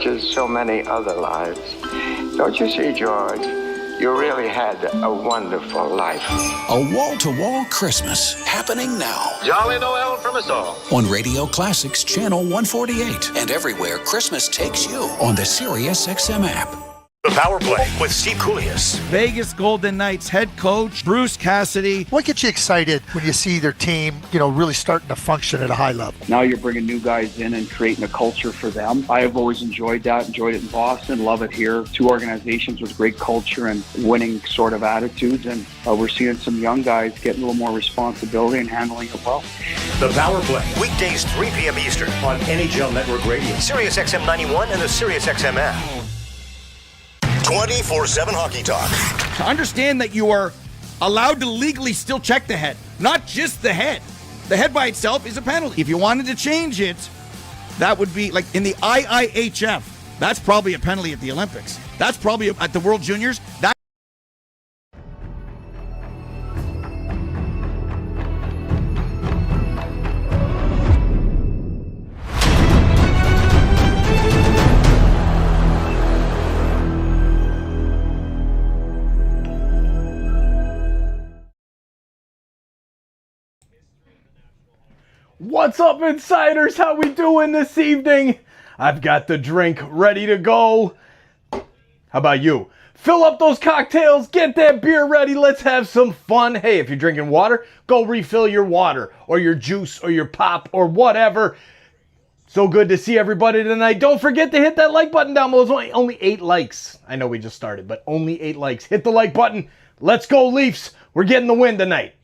Just so many other lives. Don't you see, George? You really had a wonderful life. A wall-to-wall Christmas happening now. Jolly Noel from us all. On Radio Classics Channel 148 and everywhere Christmas takes you on the SiriusXM app. The Power Play with Steve Koulias. Vegas Golden Knights head coach Bruce Cassidy. What gets you excited when you see their team, really starting to function at a high level? Now you're bringing new guys in and creating a culture for them. I have always enjoyed that, enjoyed it in Boston, love it here. Two organizations with great culture and winning sort of attitudes, and we're seeing some young guys get a little more responsibility and handling it well. The Power Play, weekdays 3 p.m. Eastern on NHL Network Radio, SiriusXM 91 and the SiriusXM app. 24/7 hockey talk. To understand that you are allowed to legally still check the head, not just the head. The head by itself is a penalty. If you wanted to change it, that would be like in the IIHF. That's probably a penalty at the Olympics. That's probably at the World Juniors. What's up, insiders? How we doing this evening? I've got the drink ready to go. How about you? Fill up those cocktails, get that beer ready, let's have some fun. Hey, if you're drinking water, go refill your water or your juice or your pop or whatever. So good to see everybody tonight. Don't forget to hit that like button down below. There's only 8 likes. I know we just started, but only 8 likes. Hit the like button. Let's go, Leafs. We're getting the win tonight.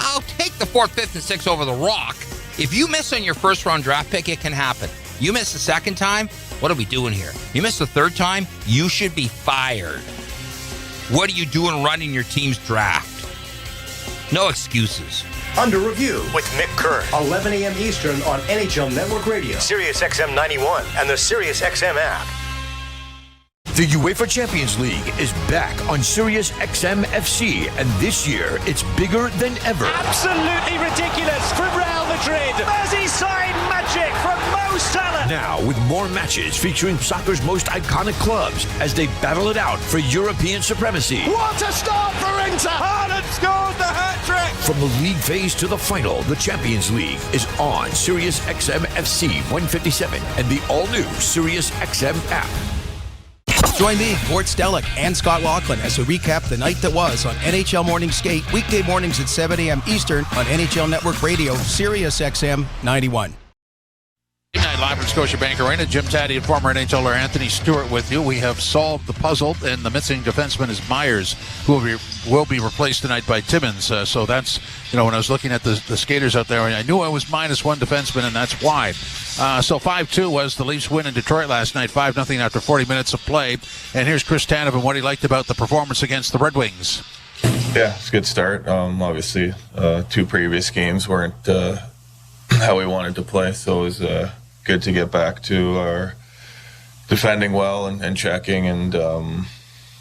I'll take the 4th, 5th, and 6th over the Rock. If you miss on your first round draft pick, it can happen. You miss the second time, what are we doing here? You miss the third time, you should be fired. What are you doing running your team's draft? No excuses. Under Review with Mick Kern, 11 a.m. Eastern on NHL Network Radio, SiriusXM 91 and the SiriusXM app. The UEFA Champions League is back on SiriusXM FC, and this year it's bigger than ever. Absolutely ridiculous from Real Madrid. Merseyside magic from Mo Salah. Now with more matches featuring soccer's most iconic clubs as they battle it out for European supremacy. What a start for Inter! Haaland scores the hat-trick! From the league phase to the final, the Champions League is on SiriusXM FC 157 and the all-new SiriusXM app. Join me, Gord Stellick, and Scott Laughlin as we recap the night that was on NHL Morning Skate, weekday mornings at 7 a.m. Eastern on NHL Network Radio, SiriusXM 91. Good night, live from Scotiabank Arena. Jim Taddy and former NHLer Anthony Stewart with you. We have solved the puzzle, and the missing defenseman is Myers, who will be replaced tonight by Timmins. So that's, when I was looking at the skaters out there, I knew I was minus one defenseman, and that's why. So 5-2 was the Leafs win in Detroit last night, 5-0 after 40 minutes of play. And here's Chris Tanev and what he liked about the performance against the Red Wings. Yeah, it's a good start. Obviously, 2 previous games weren't how we wanted to play, so it was good to get back to our defending well and checking and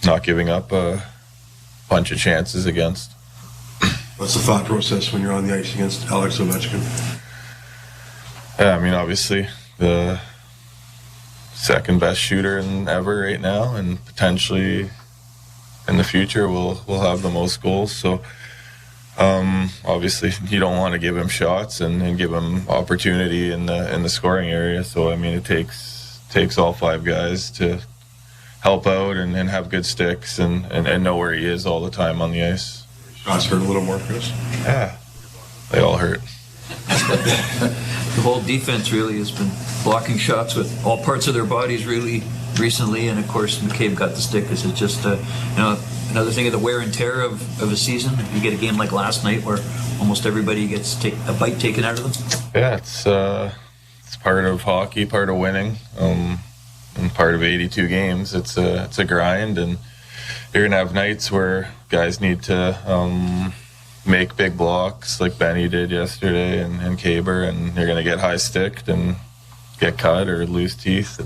not giving up a bunch of chances against. What's the thought process when you're on the ice against Alex Ovechkin? Yeah, obviously the second best shooter ever right now, and potentially in the future we'll have the most goals. So obviously you don't want to give him shots and give him opportunity in the scoring area. So it takes all 5 guys to help out and have good sticks and know where he is all the time on the ice. Shots hurt a little more, Chris? Yeah, they all hurt. The whole defense really has been blocking shots with all parts of their bodies really recently, and of course McCabe got the stick. Is it just another thing of the wear and tear of a season? You get a game like last night where almost everybody gets a bite taken out of them. Yeah, it's part of hockey, part of winning, and part of 82 games. It's a grind, and you're gonna have nights where guys need to make big blocks like Benny did yesterday and Kaber, and you're going to get high sticked and get cut or lose teeth.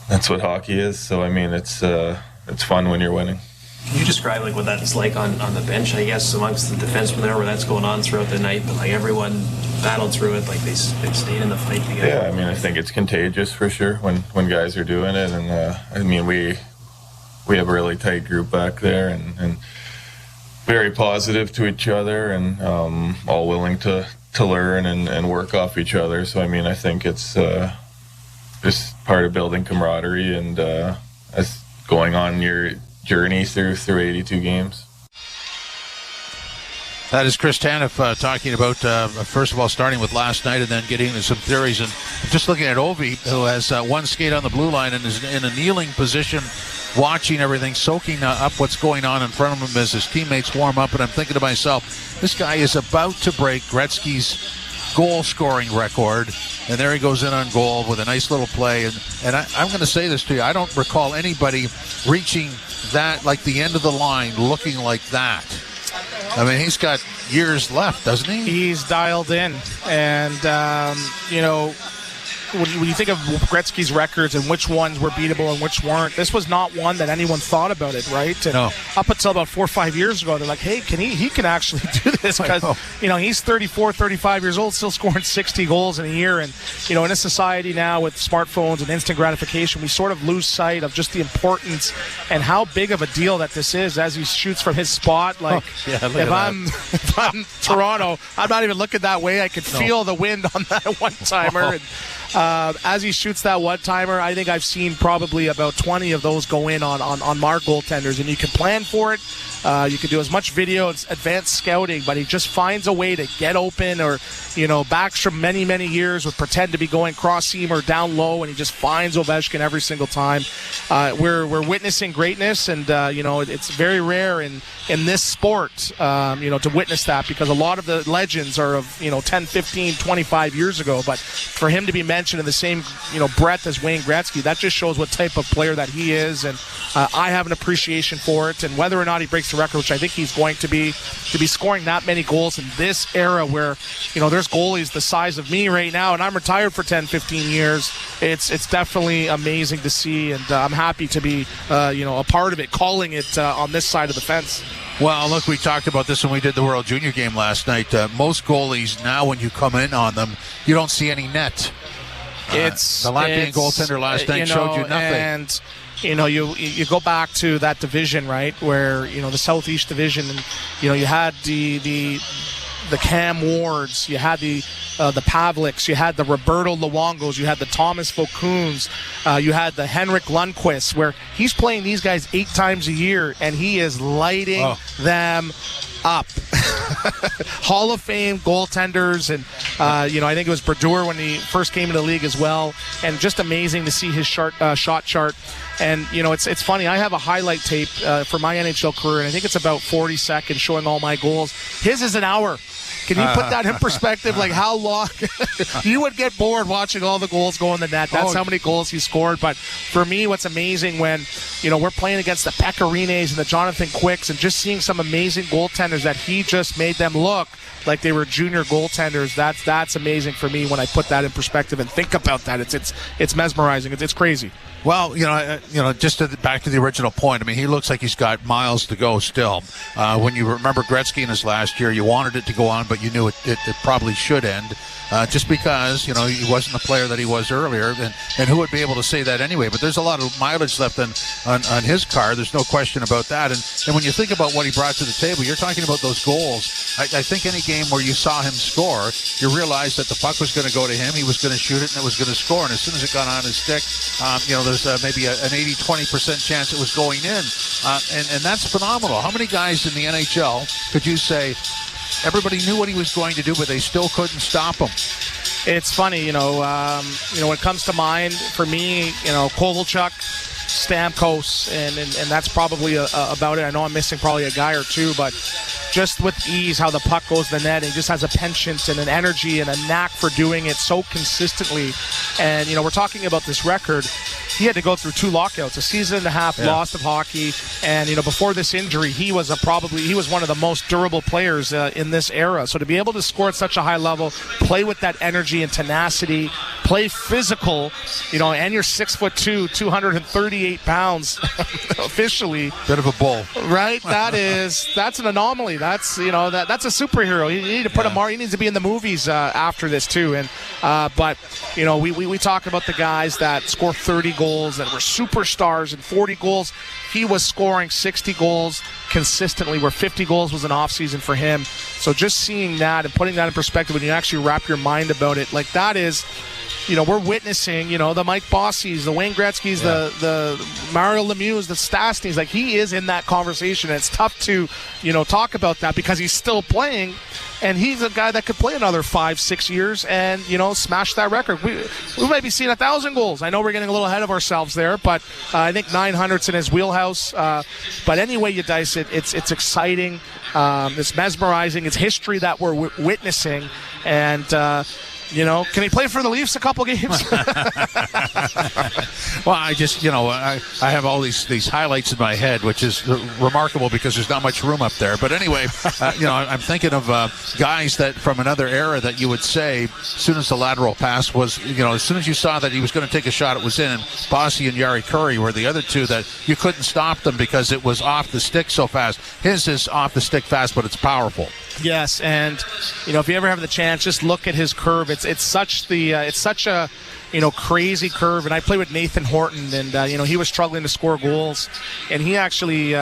That's what hockey is. So it's fun when you're winning. Can you describe what that's like on the bench? I guess amongst the defensemen there, where that's going on throughout the night, but everyone battled through it, like they've stayed in the fight together. Yeah, I mean, I think it's contagious for sure when guys are doing it, and I mean, we have a really tight group back there, and very positive to each other, and all willing to learn and work off each other. So I mean, I think it's just part of building camaraderie and as going on your journey through 82 games. That is Chris Tanev talking about, first of all, starting with last night and then getting into some theories. And just looking at Ovi, who has one skate on the blue line and is in a kneeling position, watching everything, soaking up what's going on in front of him as his teammates warm up. And I'm thinking to myself, this guy is about to break Gretzky's goal-scoring record. And there he goes in on goal with a nice little play. And I'm going to say this to you. I don't recall anybody reaching that, like the end of the line, looking like that. I mean, he's got years left, doesn't he? He's dialed in. And, you know, when you think of Gretzky's records and which ones were beatable and which weren't, this was not one that anyone thought about it, right? And no. Up until about 4 or 5 years ago, they're like, hey, he can actually do this because, you know, he's 34, 35 years old, still scoring 60 goals in a year. And, you know, in a society now with smartphones and instant gratification, we sort of lose sight of just the importance and how big of a deal that this is as he shoots from his spot. Like, if I'm Toronto, I'm not even looking that way. I could feel the wind on that one-timer. And, as he shoots that one-timer, I think I've seen probably about 20 of those go in on our goaltenders, and you can plan for it. You can do as much video, it's advanced scouting, but he just finds a way to get open, or, you know, backs from many, many years would pretend to be going cross-seam or down low, and he just finds Ovechkin every single time. We're witnessing greatness, and, you know, it's very rare in this sport, you know, to witness that, because a lot of the legends are of, you know, 10, 15, 25 years ago, but for him to be mentioned in the same, you know, breadth as Wayne Gretzky, that just shows what type of player that he is, and I have an appreciation for it. And whether or not he breaks the record, which I think he's going to be scoring that many goals in this era where, you know, there's goalies the size of me right now, and I'm retired for 10, 15 years. It's definitely amazing to see, and I'm happy to be, you know, a part of it, calling it on this side of the fence. Well, look, we talked about this when we did the World Junior game last night. Most goalies now, when you come in on them, you don't see any net. The Latvian goaltender last night showed you nothing. And, you know, you go back to that division, right, where, you know, the Southeast Division, and, you know, you had the Cam Wards, you had the Pavliks, you had the Roberto Luongos, you had the Thomas Vokuns, you had the Henrik Lundqvist, where he's playing these guys 8 times a year, and he is lighting them up. Hall of Fame goaltenders, and you know, I think it was Brodeur when he first came into the league as well, and just amazing to see his shot chart. And, you know, it's funny, I have a highlight tape for my NHL career, and I think it's about 40 seconds showing all my goals. His is an hour. Can you put that in perspective? Like, how long? You would get bored watching all the goals go in the net. That's how many goals he scored. But for me, what's amazing when, you know, we're playing against the Pecorines and the Jonathan Quicks, and just seeing some amazing goaltenders that he just made them look like they were junior goaltenders. That's amazing for me when I put that in perspective and think about that. It's mesmerizing. It's crazy. Well, you know, just back to the original point. I mean, he looks like he's got miles to go still. When you remember Gretzky in his last year, you wanted it to go on, but you knew it probably should end. Just because, you know, he wasn't the player that he was earlier, and who would be able to say that anyway? But there's a lot of mileage left on his car. There's no question about that. And when you think about what he brought to the table, you're talking about those goals. I think any game where you saw him score, you realized that the puck was going to go to him, he was going to shoot it, and it was going to score. And as soon as it got on his stick, you know, there's maybe an 80-20% chance it was going in. And that's phenomenal. How many guys in the NHL could you say everybody knew what he was going to do, but they still couldn't stop him? It's funny, you know, when it comes to mind, for me, you know, Kovalchuk, Stamkos, and that's probably about it. I know I'm missing probably a guy or two, but just with ease how the puck goes to the net, and he just has a penchant and an energy and a knack for doing it so consistently. And, you know, we're talking about this record. He had to go through 2 lockouts, a season and a half lost of hockey, and, you know, before this injury, he was one of the most durable players in this era. So to be able to score at such a high level, play with that energy and tenacity, play physical, and you're 6'2", 238 pounds officially. Bit of a bull, right? That's an anomaly. That's that's a superhero. You need to put him more. He needs to be in the movies after this too. And but we talk about the guys that score 30 goals that were superstars and 40 goals. He was scoring 60 goals consistently, where 50 goals was an off season for him. So just seeing that and putting that in perspective, when you actually wrap your mind about it, like that is, we're witnessing, the Mike Bossies, the Wayne Gretzky's, the Mario Lemieux, the Stastny's. Like, he is in that conversation. And it's tough to, talk about that because he's still playing. And he's a guy that could play another 5-6 years and, smash that record. We might be seeing 1,000 goals. I know we're getting a little ahead of ourselves there, but I think 900's in his wheelhouse. But anyway you dice it, it's exciting. It's mesmerizing. It's history that we're witnessing. And, can he play for the Leafs a couple games? Well, I just, I have all these highlights in my head, which is remarkable because there's not much room up there. But anyway, I'm thinking of guys that from another era that you would say, as soon as the lateral pass was, as soon as you saw that he was going to take a shot, it was in. And Bossy and Jari Kurri were the other two that you couldn't stop them because it was off the stick so fast. His is off the stick fast, but it's powerful. Yes, and if you ever have the chance, just look at his curve. It's such a crazy curve. And I played with Nathan Horton, and he was struggling to score goals, and he actually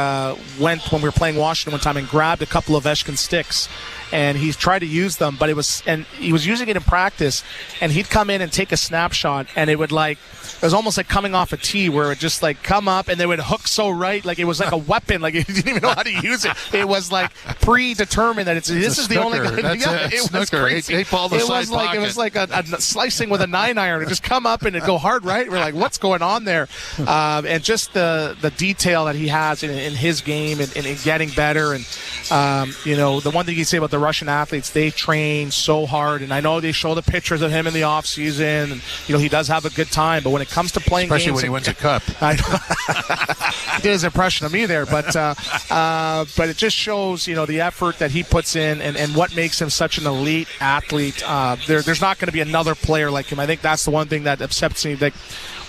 went when we were playing Washington one time and grabbed a couple of Ovechkin sticks. And he tried to use them, but he was using it in practice, and he'd come in and take a snapshot, and it was almost like coming off a tee where it would just come up and they would hook so right, like it was like a weapon, like he didn't even know how to use it. It was like predetermined that this is the only guy. It was crazy. It was like a slicing with a 9-iron. It just come up and it'd go hard right. We're like, what's going on there? And just the detail that he has in his game and in getting better. And the one thing you say about the Russian athletes, they train so hard, and I know they show the pictures of him in the off season, and he does have a good time, but when it comes to playing especially games, when he wins a cup, he did his impression of me there, but it just shows the effort that he puts in and what makes him such an elite athlete. There's not going to be another player like him. I think that's the one thing that upsets me.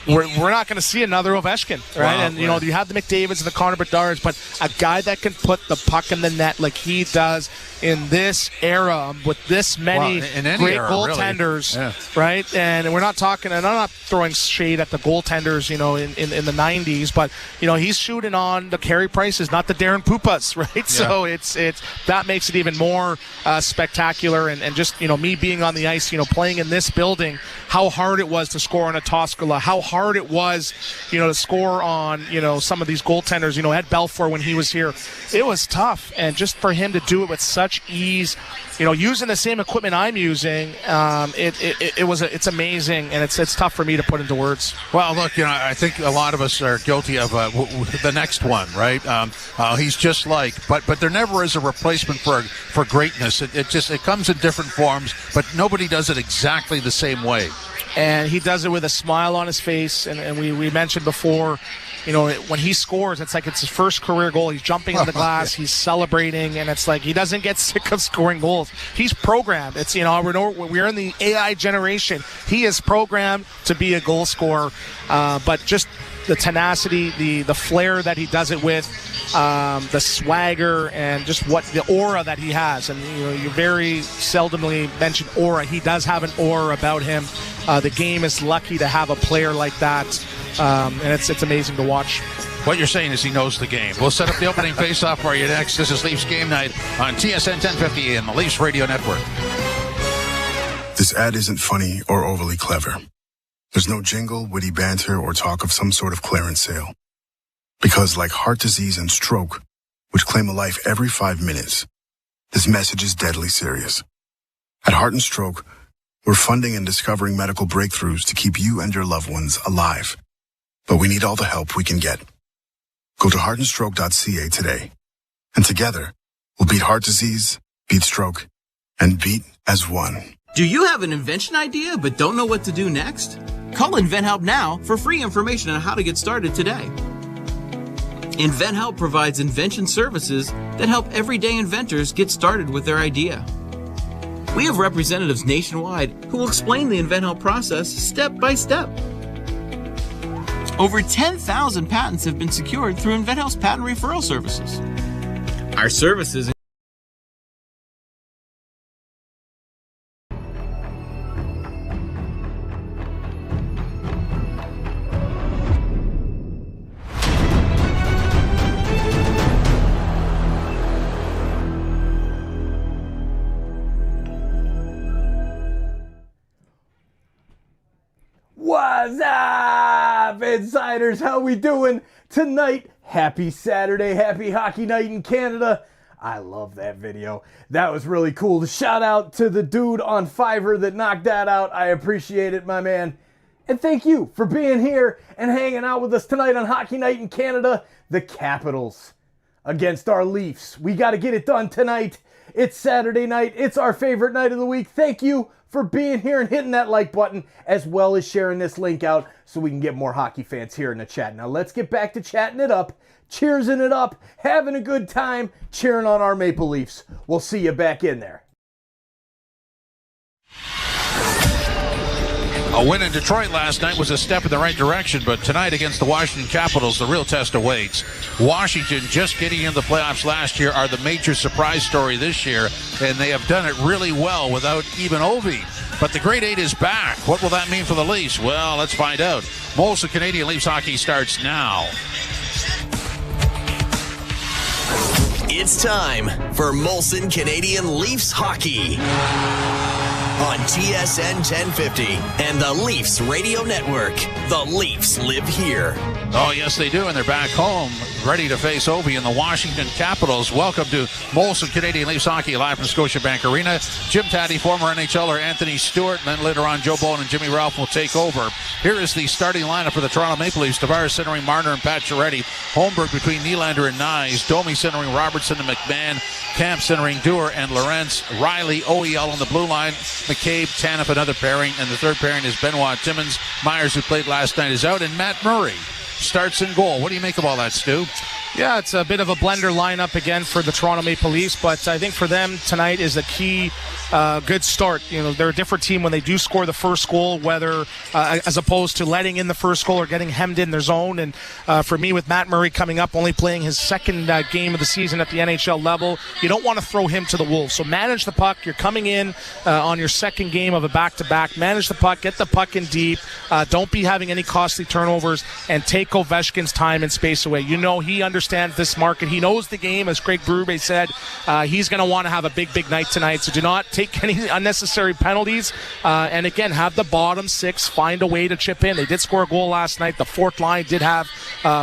We're not going to see another Ovechkin, right? Wow, and you have the McDavids and the Connor Bedard's, but a guy that can put the puck in the net like he does in this era with this many great goaltenders, really. Right? And we're not talking, and I'm not throwing shade at the goaltenders, in the 90s, but he's shooting on the Carey Prices, not the Darren Pupas, right? Yeah. So it's that makes it even more spectacular, and just me being on the ice, playing in this building, how hard it was to score on a Toskala, how hard it was, to score on, some of these goaltenders, Ed Belfour when he was here. It was tough, and just for him to do it with such ease, using the same equipment I'm using, it's amazing, and it's tough for me to put into words. Well, look, I think a lot of us are guilty of the next one, right? He's just but there never is a replacement for greatness. It comes in different forms, but nobody does it exactly the same way. And he does it with a smile on his face, and we mentioned before, when he scores, it's like it's his first career goal. He's jumping in the glass, he's celebrating, and it's like he doesn't get sick of scoring goals. He's programmed. It's we're in the AI generation. He is programmed to be a goal scorer, but just the tenacity, the flair that he does it with, the swagger, and just the aura that he has. And you very seldomly mention aura. He does have an aura about him. The game is lucky to have a player like that, and it's amazing to watch. What you're saying is he knows the game. We'll set up the opening face-off for you next. This is Leafs Game Night on TSN 1050 and the Leafs Radio Network. This ad isn't funny or overly clever. There's no jingle, witty banter, or talk of some sort of clearance sale. Because like heart disease and stroke, which claim a life every 5 minutes, this message is deadly serious. At Heart and Stroke, we're funding and discovering medical breakthroughs to keep you and your loved ones alive. But we need all the help we can get. Go to heartandstroke.ca today. And together, we'll beat heart disease, beat stroke, and beat as one. Do you have an invention idea but don't know what to do next? Call InventHelp now for free information on how to get started today. InventHelp provides invention services that help everyday inventors get started with their idea. We have representatives nationwide who will explain the InventHelp process step by step. Over 10,000 patents have been secured through InventHelp's patent referral services. Our services What's up, insiders? How we doing tonight? Happy Saturday, happy hockey night in Canada. I love that video. That was really cool. Shout out to the dude on Fiverr that knocked that out. I appreciate it, my man. And thank you for being here and hanging out with us tonight on Hockey Night in Canada. The Capitals against our Leafs. We got to get it done tonight. It's Saturday night. It's our favorite night of the week. Thank you for being here and hitting that like button, as well as sharing this link out so we can get more hockey fans here in the chat. Now let's get back to chatting it up, cheersing it up, having a good time, cheering on our Maple Leafs. We'll see you back in there. A win in Detroit last night was a step in the right direction, but tonight against the Washington Capitals, the real test awaits. Washington, just getting in the playoffs last year, are the major surprise story this year, and they have done it really well without even Ovi. But the Great Eight is back. What will that mean for the Leafs? Well, let's find out. Molson Canadian Leafs hockey starts now. It's time for Molson Canadian Leafs hockey on TSN 1050 and the Leafs Radio Network. The Leafs live here. Oh, yes, they do, and they're back home, ready to face Ovi and the Washington Capitals. Welcome to Molson Canadian Leafs hockey live from Scotiabank Arena. Jim Taddy, former NHLer Anthony Stewart, and then later on Joe Bowen and Jimmy Ralph will take over. Here is the starting lineup for the Toronto Maple Leafs. Tavares centering Marner and Pacioretty. Holmberg between Nylander and Nyes. Domi centering Robertson and McMahon. Camp centering Dewar and Lorentz. Riley, OEL on the blue line. McCabe, Tanev, another pairing. And the third pairing is Benoit Timmins. Myers, who played last night, is out. And Matt Murray starts in goal. What do you make of all that, Stu? Yeah, it's a bit of a blender lineup again for the Toronto Maple Leafs, but I think for them tonight is a key good start. You know, they're a different team when they do score the first goal, whether as opposed to letting in the first goal or getting hemmed in their zone. And for me, with Matt Murray coming up, only playing his second game of the season at the NHL level, you don't want to throw him to the wolves. So manage the puck. You're coming in on your second game of a back-to-back. Manage the puck. Get the puck in deep. Don't be having any costly turnovers, and take Ovechkin's time and space away. You know, he understands this market. He knows the game, as Craig Berube said. He's going to want to have a big night tonight, so do not take any unnecessary penalties. And again, have the bottom six find a way to chip in. They did score a goal last night. The fourth line did have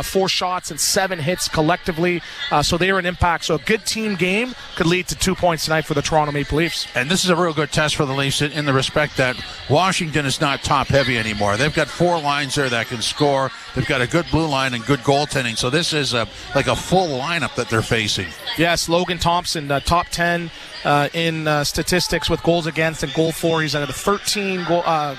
4 shots and 7 hits collectively, so they are an impact. So a good team game could lead to 2 points tonight for the Toronto Maple Leafs. And this is a real good test for the Leafs in the respect that Washington is not top-heavy anymore. They've got 4 lines there that can score. They've got a good blue line and good goaltending. So this is like a full lineup that they're facing. Yes, Logan Thompson, top 10 in statistics with goals against and goal for. He's at 13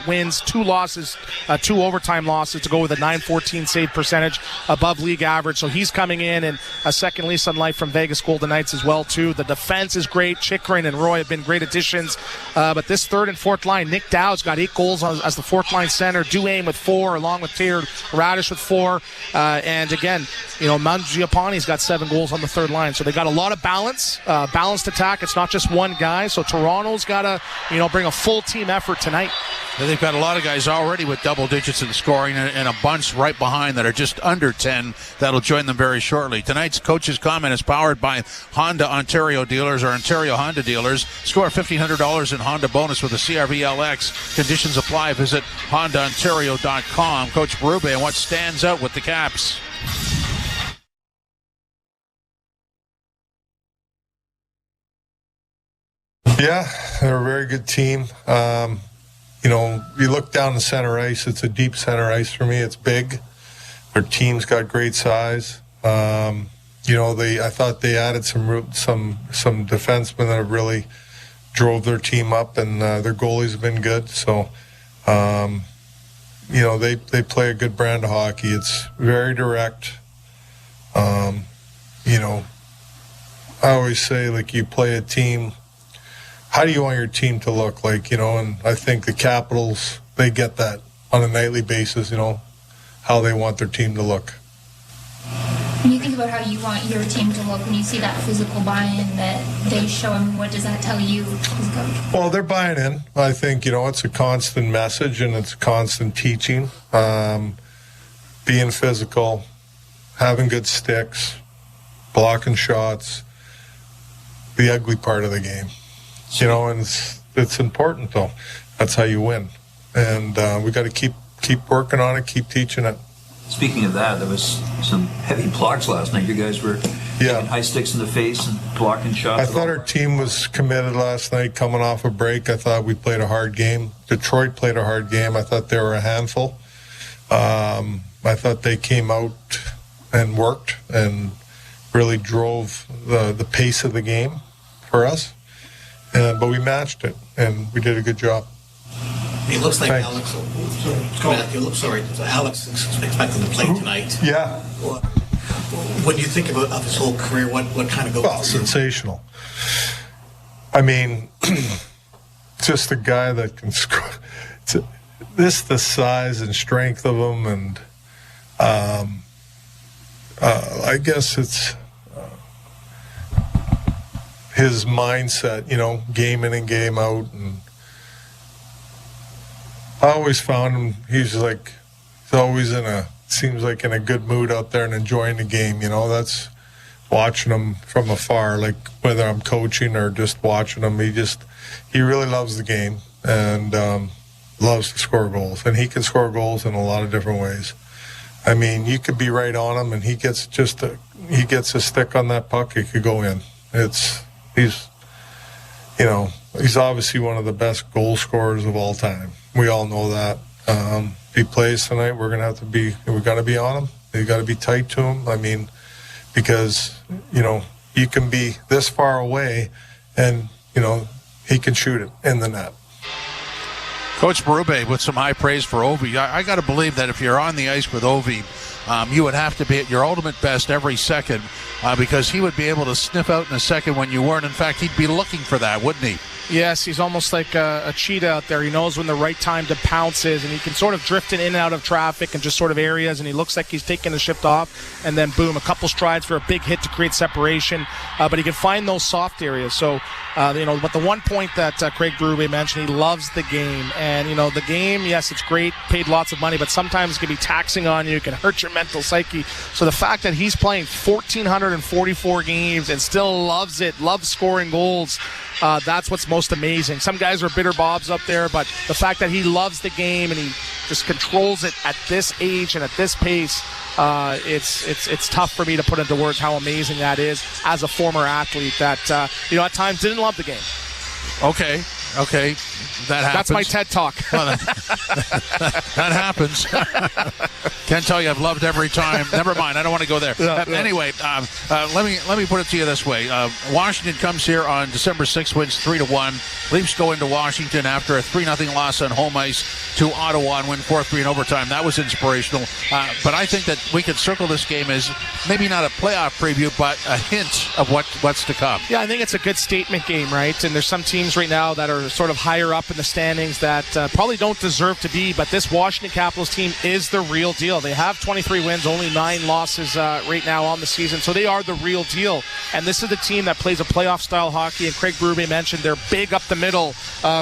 wins, 2 losses, 2 overtime losses to go with a .914 save percentage above league average. So he's coming in, and a second lease on life from Vegas Golden Knights as well too. The defense is great. Chychrun and Roy have been great additions. But this third and fourth line, Nick Dowd's got 8 goals as the fourth line center. Duane with 4, along with Taylor Radish with 4. And again, you know, Mangiapane's got 7 goals on the third line. So they got a lot of balance, balanced attack. It's not just one guy. So Toronto's got to, you know, bring a full team effort tonight. They've got a lot of guys already with double digits in scoring, and a bunch right behind that are just under 10 that'll join them very shortly. Tonight's coach's comment is powered by Honda Ontario dealers or Ontario Honda dealers. Score $1,500 in Honda bonus with a CRV LX. Conditions apply. Visit HondaOntario.com. Coach Berube, and what stands out with the Caps? Yeah, they're a very good team. You know, you look down the center ice, it's a deep center ice for me. It's big. Their team's got great size. You know, I thought they added some defensemen that have really drove their team up, and their goalies have been good. So, you know, they play a good brand of hockey. It's very direct. You know, I always say, like, you play a team how do you want your team to look like, and I think the Capitals, they get that on a nightly basis, how they want their team to look. When you think about how you want your team to look, when you see that physical buy-in that they show, what does that tell you as a coach? Well, they're buying in. I think, it's a constant message and it's constant teaching. Being physical, having good sticks, blocking shots, the ugly part of the game. And it's important, though. That's how you win. And we got to keep working on it, keep teaching it. Speaking of that, there was some heavy blocks last night. You guys were taking high sticks in the face and blocking shots. I thought our team was committed last night coming off a break. I thought we played a hard game. Detroit played a hard game. I thought they were a handful. I thought they came out and worked and really drove the pace of the game for us. But we matched it, and we did a good job. It looks like Alex. Alex is expecting to play tonight. Yeah. When you think of his whole career, what kind of goes? Well, sensational. I mean, just a guy that can score. The size and strength of him, and I guess it's his mindset. Game in and game out, and I always found him, he's always seems like in a good mood out there and enjoying the game, that's watching him from afar, like whether I'm coaching or just watching him, he really loves the game and loves to score goals, and he can score goals in a lot of different ways. I mean, you could be right on him and he gets a stick on that puck, it could go in. He's obviously one of the best goal scorers of all time. We all know that. If he plays tonight, we got to be on him. We got to be tight to him. I mean, because, you can be this far away and, he can shoot it in the net. Coach Berube with some high praise for Ovi. I got to believe that if you're on the ice with Ovi, you would have to be at your ultimate best every second because he would be able to sniff out in a second when you weren't. In fact, he'd be looking for that, wouldn't he? Yes, he's almost like a cheetah out there. He knows when the right time to pounce is, and he can sort of drift in and out of traffic and just sort of areas, and he looks like he's taking a shift off, and then boom, a couple strides for a big hit to create separation. But he can find those soft areas. So, but the one point that Craig Berube mentioned, he loves the game. And, the game, yes, it's great, paid lots of money, but sometimes it can be taxing on you. It can hurt your mental psyche. So the fact that he's playing 1,444 games and still loves it, loves scoring goals, that's what's most amazing. Some guys are bitter bobs up there, but the fact that he loves the game and he just controls it at this age and at this pace, it's tough for me to put into words how amazing that is as a former athlete that, at times didn't love the game. Okay. That happens. That's my TED Talk. Well, that happens. Can't tell you I've loved every time. Never mind. I don't want to go there. Anyway, let me put it to you this way. Washington comes here on December 6th, wins 3-1. Leafs go into Washington after a 3-0 loss on home ice to Ottawa and win 4-3 in overtime. That was inspirational. But I think that we could circle this game as maybe not a playoff preview, but a hint of what's to come. Yeah, I think it's a good statement game, right? And there's some teams right now that are sort of higher up in the standings that probably don't deserve to be, but this Washington Capitals team is the real deal. They have 23 wins, only 9 losses right now on the season, so they are the real deal. And this is the team that plays a playoff-style hockey, and Craig Berube mentioned they're big up the middle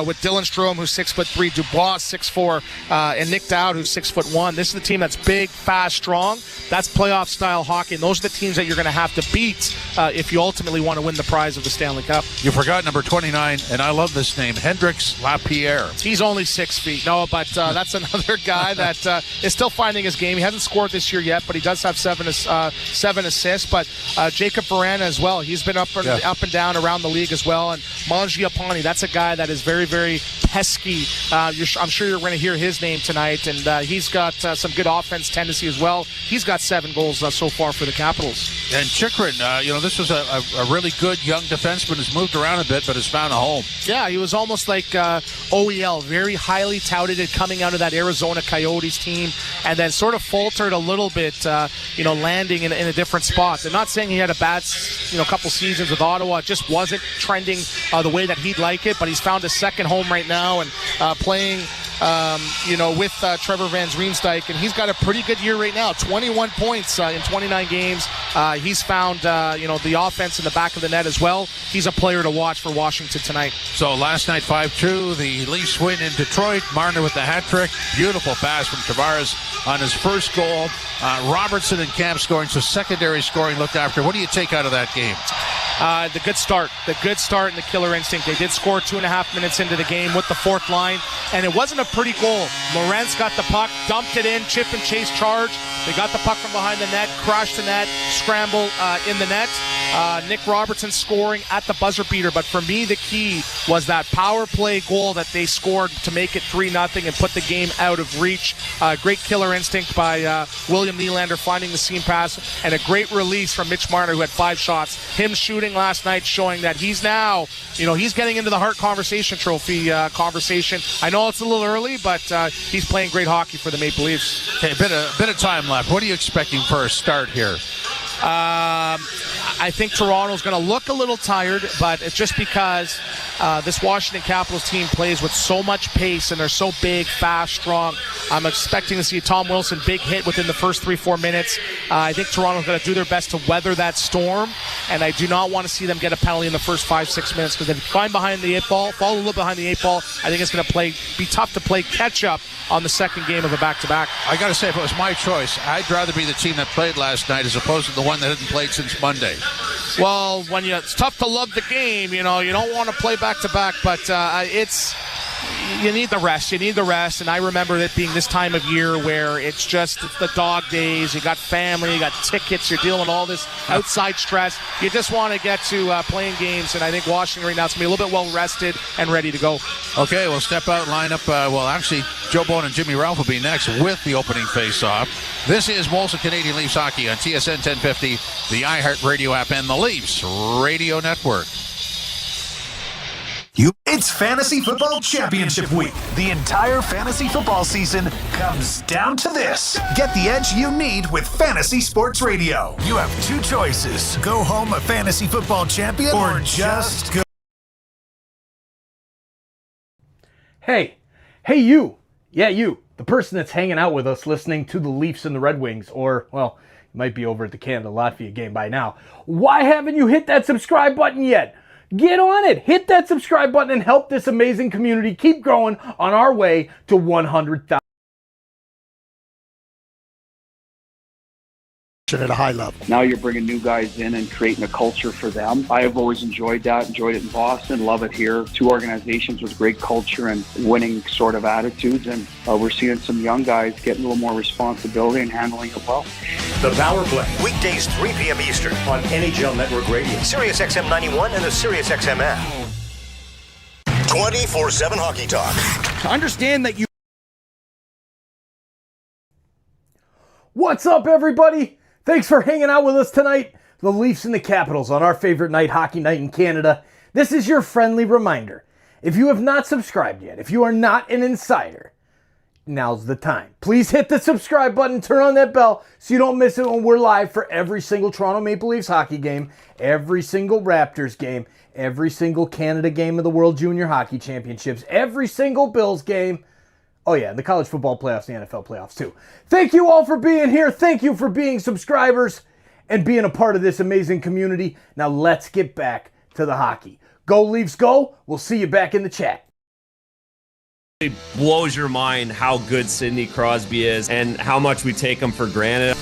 with Dylan Strome, who's 6'3", Dubois, 6'4", and Nick Dowd, who's 6'1". This is the team that's big, fast, strong. That's playoff-style hockey, and those are the teams that you're going to have to beat if you ultimately want to win the prize of the Stanley Cup. You forgot number 29, and I love this name, Hendrix Lapierre. He's only 6 feet. No, but that's another guy that is still finding his game. He hasn't scored this year yet, but he does have 7 assists. But Jacob Verana as well. He's been up and down around the league as well. And Mangiapane, that's a guy that is very, very pesky. I'm sure you're going to hear his name tonight. And he's got some good offense tendency as well. He's got 7 goals so far for the Capitals. And Chychrun, this was a really good young defenseman who's moved around a bit, but has found a home. Yeah, he was almost like OEL, very highly touted it coming out of that Arizona Coyotes team, and then sort of faltered a little bit, landing in a different spot. They're not saying he had a bad, couple seasons with Ottawa. It just wasn't trending the way that he'd like it, but he's found a second home right now and playing with Trevor Van Riemsdyk, and he's got a pretty good year right now. 21 points in 29 games. He's found, the offense in the back of the net as well. He's a player to watch for Washington tonight. So last night, 5-2, the Leafs win in Detroit. Marner with the hat trick. Beautiful pass from Tavares on his first goal. Robertson and Camp scoring, so secondary scoring looked after. What do you take out of that game? The good start and the killer instinct. They did score 2.5 minutes into the game with the fourth line, and it wasn't a pretty goal. Lorentz got the puck, dumped it in, chip and chase charge. They got the puck from behind the net, crashed the net, scramble in the net. Nick Robertson scoring at the buzzer beater, but for me the key was that power play goal that they scored to make it 3-0 and put the game out of reach. Great killer instinct by William Nylander finding the seam pass, and a great release from Mitch Marner, who had 5 shots. Him shooting last night, showing that he's now, he's getting into the Hart Conversation Trophy conversation. I know it's a little early, but he's playing great hockey for the Maple Leafs. Okay, a bit of time left. What are you expecting for a start here? I think Toronto's going to look a little tired, but it's just because this Washington Capitals team plays with so much pace, and they're so big, fast, strong. I'm expecting to see a Tom Wilson big hit within the first 3-4 minutes. I think Toronto's going to do their best to weather that storm, and I do not want to see them get a penalty in the first 5-6 minutes, because if you fall behind the 8 ball, I think it's going to be tough to play catch-up on the second game of a back-to-back. I got to say, if it was my choice, I'd rather be the team that played last night as opposed to the one that hadn't played since Monday. Well, it's tough to love the game, you don't want to play back-to-back, but you need the rest, and I remember it being this time of year where it's the dog days. You got family, you got tickets, you're dealing with all this outside stress. You just want to get to playing games, and I think Washington right now is going to be a little bit well-rested and ready to go. Okay, we'll step out, line up. Actually, Joe Bone and Jimmy Ralph will be next with the opening face-off. This is Molson Canadian Leafs Hockey on TSN 1050, the iHeart Radio app, and the Leafs Radio Network. It's Fantasy Football Championship Week. The entire fantasy football season comes down to this. Get the edge you need with Fantasy Sports Radio. You have 2 choices. Go home a fantasy football champion or just go. Hey, you. Yeah, you. The person that's hanging out with us listening to the Leafs and the Red Wings, or, you might be over at the Canada-Latvia game by now. Why haven't you hit that subscribe button yet? Get on it. Hit that subscribe button and help this amazing community keep growing on our way to 100,000. At a high level. Now you're bringing new guys in and creating a culture for them. I have always enjoyed that, enjoyed it in Boston, love it here. 2 organizations with great culture and winning sort of attitudes, and we're seeing some young guys getting a little more responsibility and handling it well. The Power Play, weekdays 3 p.m. Eastern on NHL Network Radio, Sirius XM 91 and the Sirius XM app. 24/7 hockey talk. To understand that you... What's up, everybody? Thanks for hanging out with us tonight. The Leafs and the Capitals on our favorite night, hockey night in Canada. This is your friendly reminder. If you have not subscribed yet, if you are not an insider, now's the time. Please hit the subscribe button, turn on that bell so you don't miss it when we're live for every single Toronto Maple Leafs hockey game, every single Raptors game, every single Canada game of the World Junior Hockey Championships, every single Bills game. Oh yeah, the college football playoffs, the NFL playoffs too. Thank you all for being here. Thank you for being subscribers and being a part of this amazing community. Now let's get back to the hockey. Go Leafs, go. We'll see you back in the chat. It blows your mind how good Sidney Crosby is and how much we take him for granted.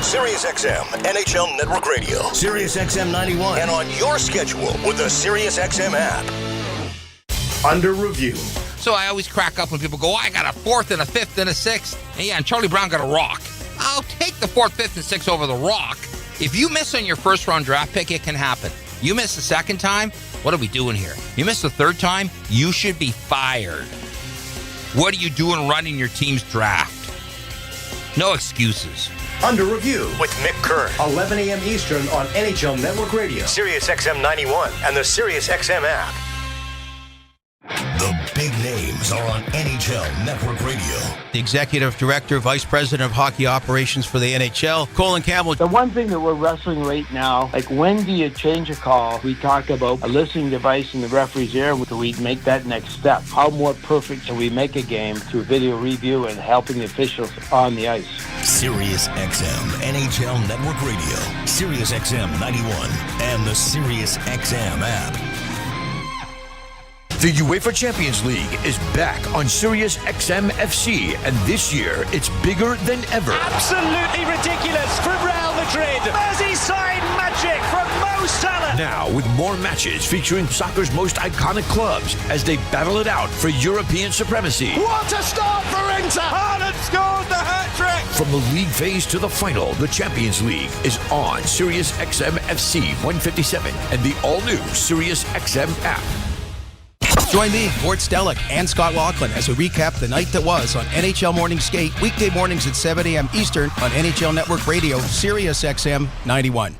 Sirius XM, NHL Network Radio, Sirius XM 91, and on your schedule with the Sirius XM app. Under review. So I always crack up when people go, I got a 4th and a 5th and a 6th. And Charlie Brown got a rock. I'll take the 4th, 5th, and 6th over the rock. If you miss on your first-round draft pick, it can happen. You miss the second time, what are we doing here? You miss the third time, you should be fired. What are you doing running your team's draft? No excuses. Under review with Mick Kern, 11 a.m. Eastern on NHL Network Radio, Sirius XM 91, and the Sirius XM app. games are on NHL Network Radio. The Executive Director, Vice President of Hockey Operations for the NHL, Colin Campbell. The one thing that we're wrestling right now, like when do you change a call? We talk about a listening device in the referee's ear. Do we make that next step? How more perfect can we make a game through video review and helping the officials on the ice? Sirius XM NHL Network Radio, Sirius XM 91, and the Sirius XM app. The UEFA Champions League is back on Sirius XM FC, and this year it's bigger than ever. Absolutely ridiculous from Real Madrid. Merseyside magic from Mo Salah. Now with more matches featuring soccer's most iconic clubs as they battle it out for European supremacy. What a start for Inter! Haaland scores the hat-trick! From the league phase to the final, the Champions League is on Sirius XM FC 157 and the all-new Sirius XM app. Join me, Gord Stellick, and Scott Laughlin as we recap the night that was on NHL Morning Skate, weekday mornings at 7 a.m. Eastern on NHL Network Radio, Sirius XM 91.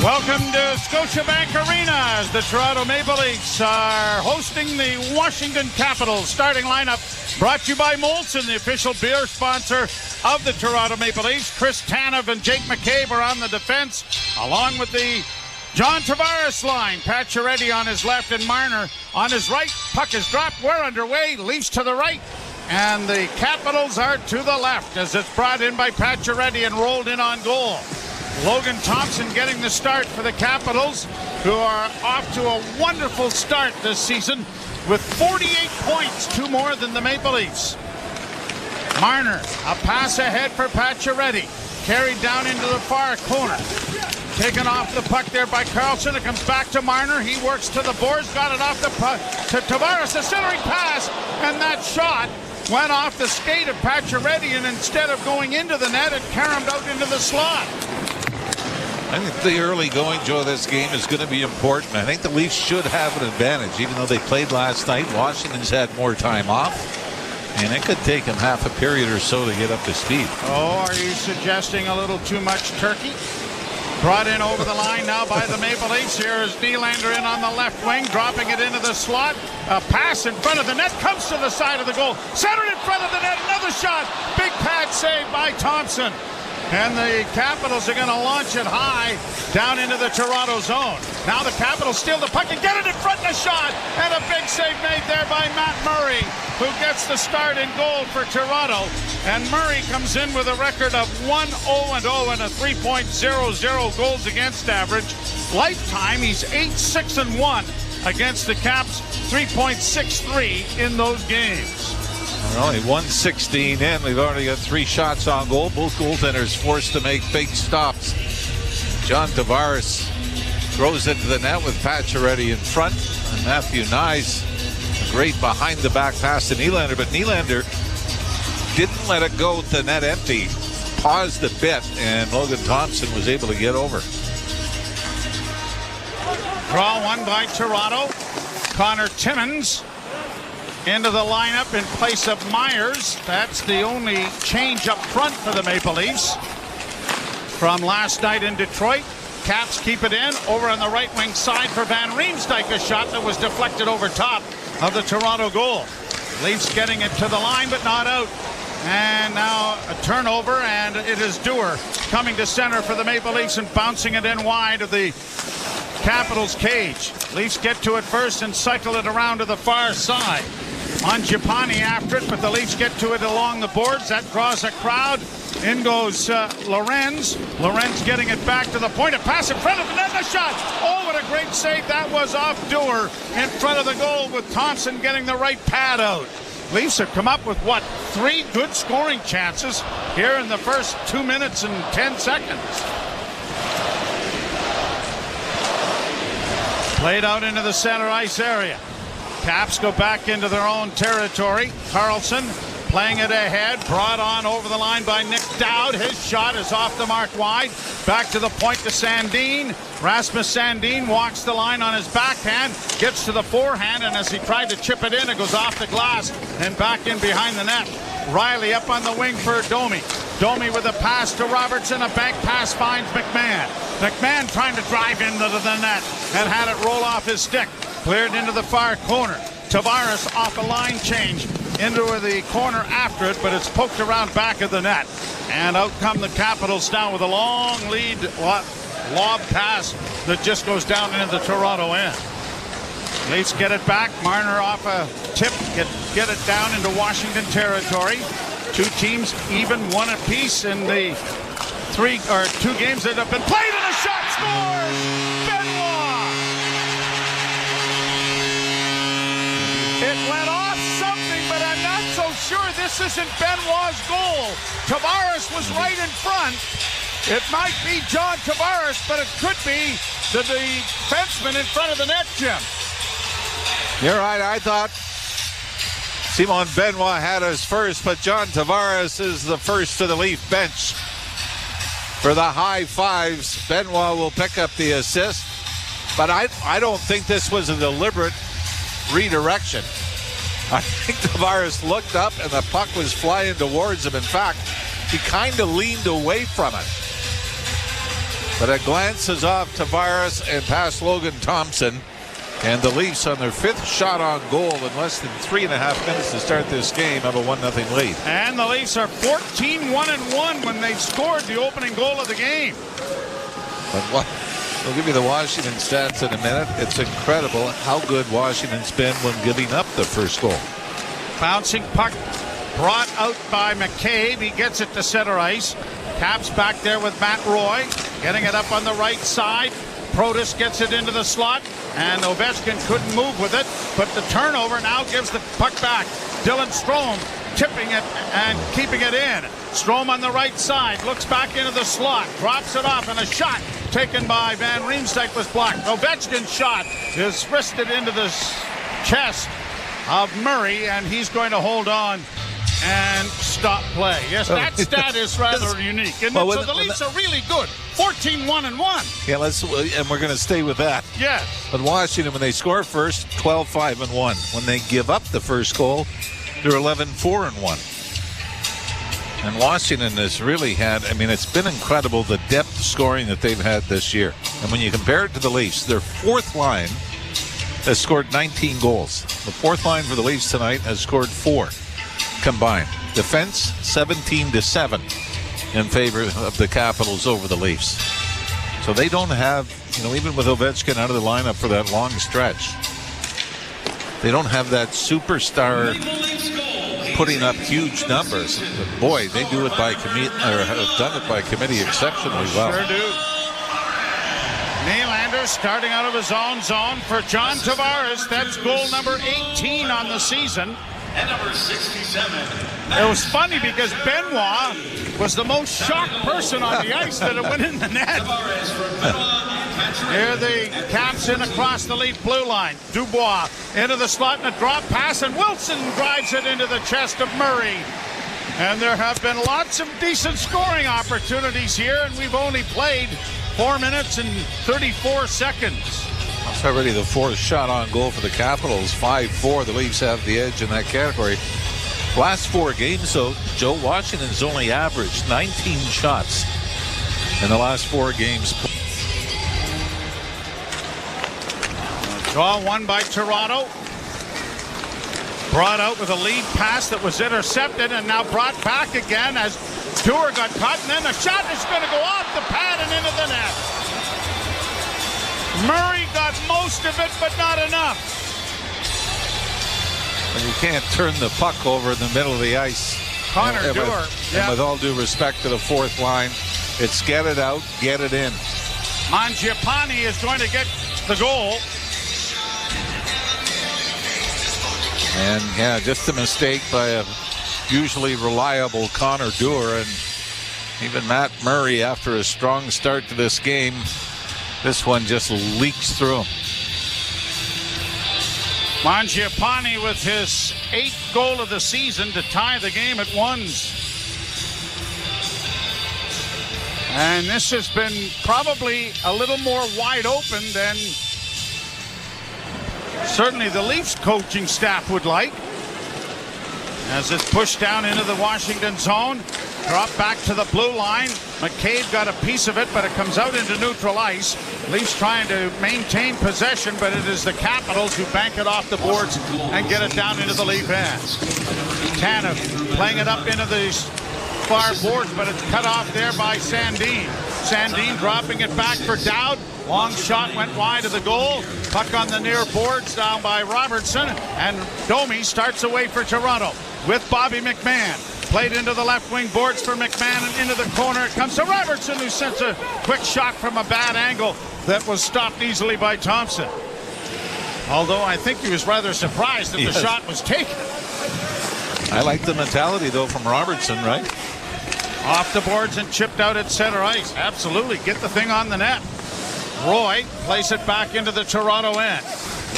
Welcome to Scotiabank Arena as the Toronto Maple Leafs are hosting the Washington Capitals. Starting lineup brought to you by Molson, the official beer sponsor of the Toronto Maple Leafs. Chris Tanev and Jake McCabe are on the defense, along with the John Tavares line. Pacioretty on his left and Marner on his right. Puck is dropped. We're underway. Leafs to the right. And the Capitals are to the left as it's brought in by Pacioretty and rolled in on goal. Logan Thompson getting the start for the Capitals, who are off to a wonderful start this season with 48 points, 2 more than the Maple Leafs. Marner, a pass ahead for Pacioretty, carried down into the far corner. Taken off the puck there by Carlson. It comes back to Marner. He works to the boards, got it off the puck to Tavares, a centering pass, and that shot went off the skate of Pacioretty, and instead of going into the net, it caromed out into the slot. I think the early going, Joe, of this game is going to be important. I think the Leafs should have an advantage, even though they played last night. Washington's had more time off, and it could take them half a period or so to get up to speed. Oh, are you suggesting a little too much turkey? Brought in over the line now by the Maple Leafs. Here is Nylander in on the left wing, dropping it into the slot. A pass in front of the net, comes to the side of the goal. Centered in front of the net, another shot. Big pad save by Thompson. And the Capitals are going to launch it high down into the Toronto zone. Now the Capitals steal the puck and get it in front of the shot. And a big save made there by Matt Murray, who gets the start in goal for Toronto. And Murray comes in with a record of 1-0-0 and a 3.00 goals against average. Lifetime, he's 8-6-1 against the Caps, 3.63 in those games. We're only 1:16 in. We've already got 3 shots on goal. Both goaltenders forced to make big stops. John Tavares throws it to the net with Pacioretty in front. And Matthew Nyes, a great behind-the-back pass to Nylander. But Nylander didn't let it go to net empty. Paused a bit, and Logan Thompson was able to get over. Draw one by Toronto. Connor Timmins into the lineup in place of Myers. That's the only change up front for the Maple Leafs from last night in Detroit. Caps keep it in over on the right wing side for Van Riemsdyk, a shot that was deflected over top of the Toronto goal. Leafs getting it to the line but not out. And now a turnover, and it is Dewar coming to center for the Maple Leafs and bouncing it in wide of the Capitals cage. Leafs get to it first and cycle it around to the far side. Mangiapane after it, but the Leafs get to it along the boards. That draws a crowd. In goes Lorenz. Lorenz getting it back to the point. A pass in front of the net. A shot. Oh, what a great save. That was off Dewar in front of the goal with Thompson getting the right pad out. Leafs have come up with, 3 good scoring chances here in the first 2 minutes and 10 seconds. Played out into the center ice area. Caps go back into their own territory. Carlson playing it ahead, brought on over the line by Nick Dowd. His shot is off the mark wide. Back to the point to Sandin. Rasmus Sandin walks the line on his backhand, gets to the forehand, and as he tried to chip it in, it goes off the glass and back in behind the net. Riley up on the wing for Domi. Domi with a pass to Robertson. A bank pass finds McMahon. McMahon trying to drive into the net. and had it roll off his stick. Cleared into the far corner. Tavares off a line change into the corner after it, but it's poked around back of the net. And out come the Capitals now with a long lead lob pass that just goes down into the Toronto end. Leafs get it back. Marner off a tip, get it down into Washington territory. Two teams even, one apiece in the two games that have been played, and a shot scored! Benoit! It went off something, but I'm not so sure this isn't Benoit's goal. Tavares was right in front. It might be John Tavares, but it could be the defenseman in front of the net, Jim. You're right. I thought Simon Benoit had us first, but John Tavares is the first to the Leaf bench. For the high fives, Benoit will pick up the assist, but I don't think this was a deliberate redirection. I think Tavares looked up and the puck was flying towards him. In fact, he kind of leaned away from it. But it glances off Tavares and past Logan Thompson. And the Leafs on their 5th shot on goal in less than 3.5 minutes to start this game have a 1-0 lead. And the Leafs are 14-1-1 when they scored the opening goal of the game. But we'll give you the Washington stats in a minute. It's incredible how good Washington's been when giving up the first goal. Bouncing puck brought out by McCabe. He gets it to center ice. Caps back there with Matt Roy. Getting it up on the right side. Protas gets it into the slot, and Ovechkin couldn't move with it, but the turnover now gives the puck back. Dylan Strome tipping it and keeping it in. Strome on the right side, looks back into the slot, drops it off, and a shot taken by Van Riemsdyk was blocked. Ovechkin's shot is wristed into the chest of Murray, and he's going to hold on and stop play. Yes, that stat is rather unique. And so the Leafs are really good. 14-1-1. Yeah, and we're going to stay with that. Yes. But Washington, when they score first, 12-5-1. When they give up the first goal, they're 11-4-1. And Washington has really had, it's been incredible the depth scoring that they've had this year. And when you compare it to the Leafs, their 4th line has scored 19 goals. The 4th line for the Leafs tonight has scored 4 combined. Defense 17-7 in favor of the Capitals over the Leafs. So they don't have, even with Ovechkin out of the lineup for that long stretch, they don't have that superstar putting up huge numbers. But boy, they do it by committee, or have done it by committee exceptionally well. Sure do. Nylander starting out of his own zone for John Tavares. That's goal number 18 on the season. And number 67. It was funny because Benoit was the most shocked person on the ice that it went in the net. Here the Caps in across the Leaf blue line. Dubois into the slot and a drop pass, and Wilson drives it into the chest of Murray. And there have been lots of decent scoring opportunities here, and we've only played 4 minutes and 34 seconds. It's already the 4th shot on goal for the Capitals. 5-4. The Leafs have the edge in that category. Last 4 games, though, Joe, Washington's only averaged 19 shots in the last 4 games. Draw one by Toronto. Brought out with a lead pass that was intercepted and now brought back again as Stewart got caught, and then the shot is going to go off the pad and into the net. Murray got most of it, but not enough. And you can't turn the puck over in the middle of the ice. Connor Dewar. And with all due respect to the 4th line, it's get it out, get it in. Mangiapane is going to get the goal. And yeah, just a mistake by a usually reliable Connor Dewar, and even Matt Murray, after a strong start to this game, this one just leaks through him. Mangiapane with his 8th goal of the season to tie the game at 1. And this has been probably a little more wide open than certainly the Leafs coaching staff would like. As it's pushed down into the Washington zone. Drop back to the blue line. McCabe got a piece of it, but it comes out into neutral ice. Leafs trying to maintain possession, but it is the Capitals who bank it off the boards and get it down into the Leaf hands. Tanev playing it up into the far boards, but it's cut off there by Sandin. Sandin dropping it back for Dowd. Long shot went wide of the goal. Puck on the near boards down by Robertson. And Domi starts away for Toronto with Bobby McMahon. Played into the left wing boards for McMahon and into the corner. It comes to Robertson, who sends a quick shot from a bad angle that was stopped easily by Thompson. Although I think he was rather surprised that the shot was taken. I like the mentality, though, from Robertson, right? Off the boards and chipped out at center ice. Absolutely. Get the thing on the net. Roy plays it back into the Toronto end.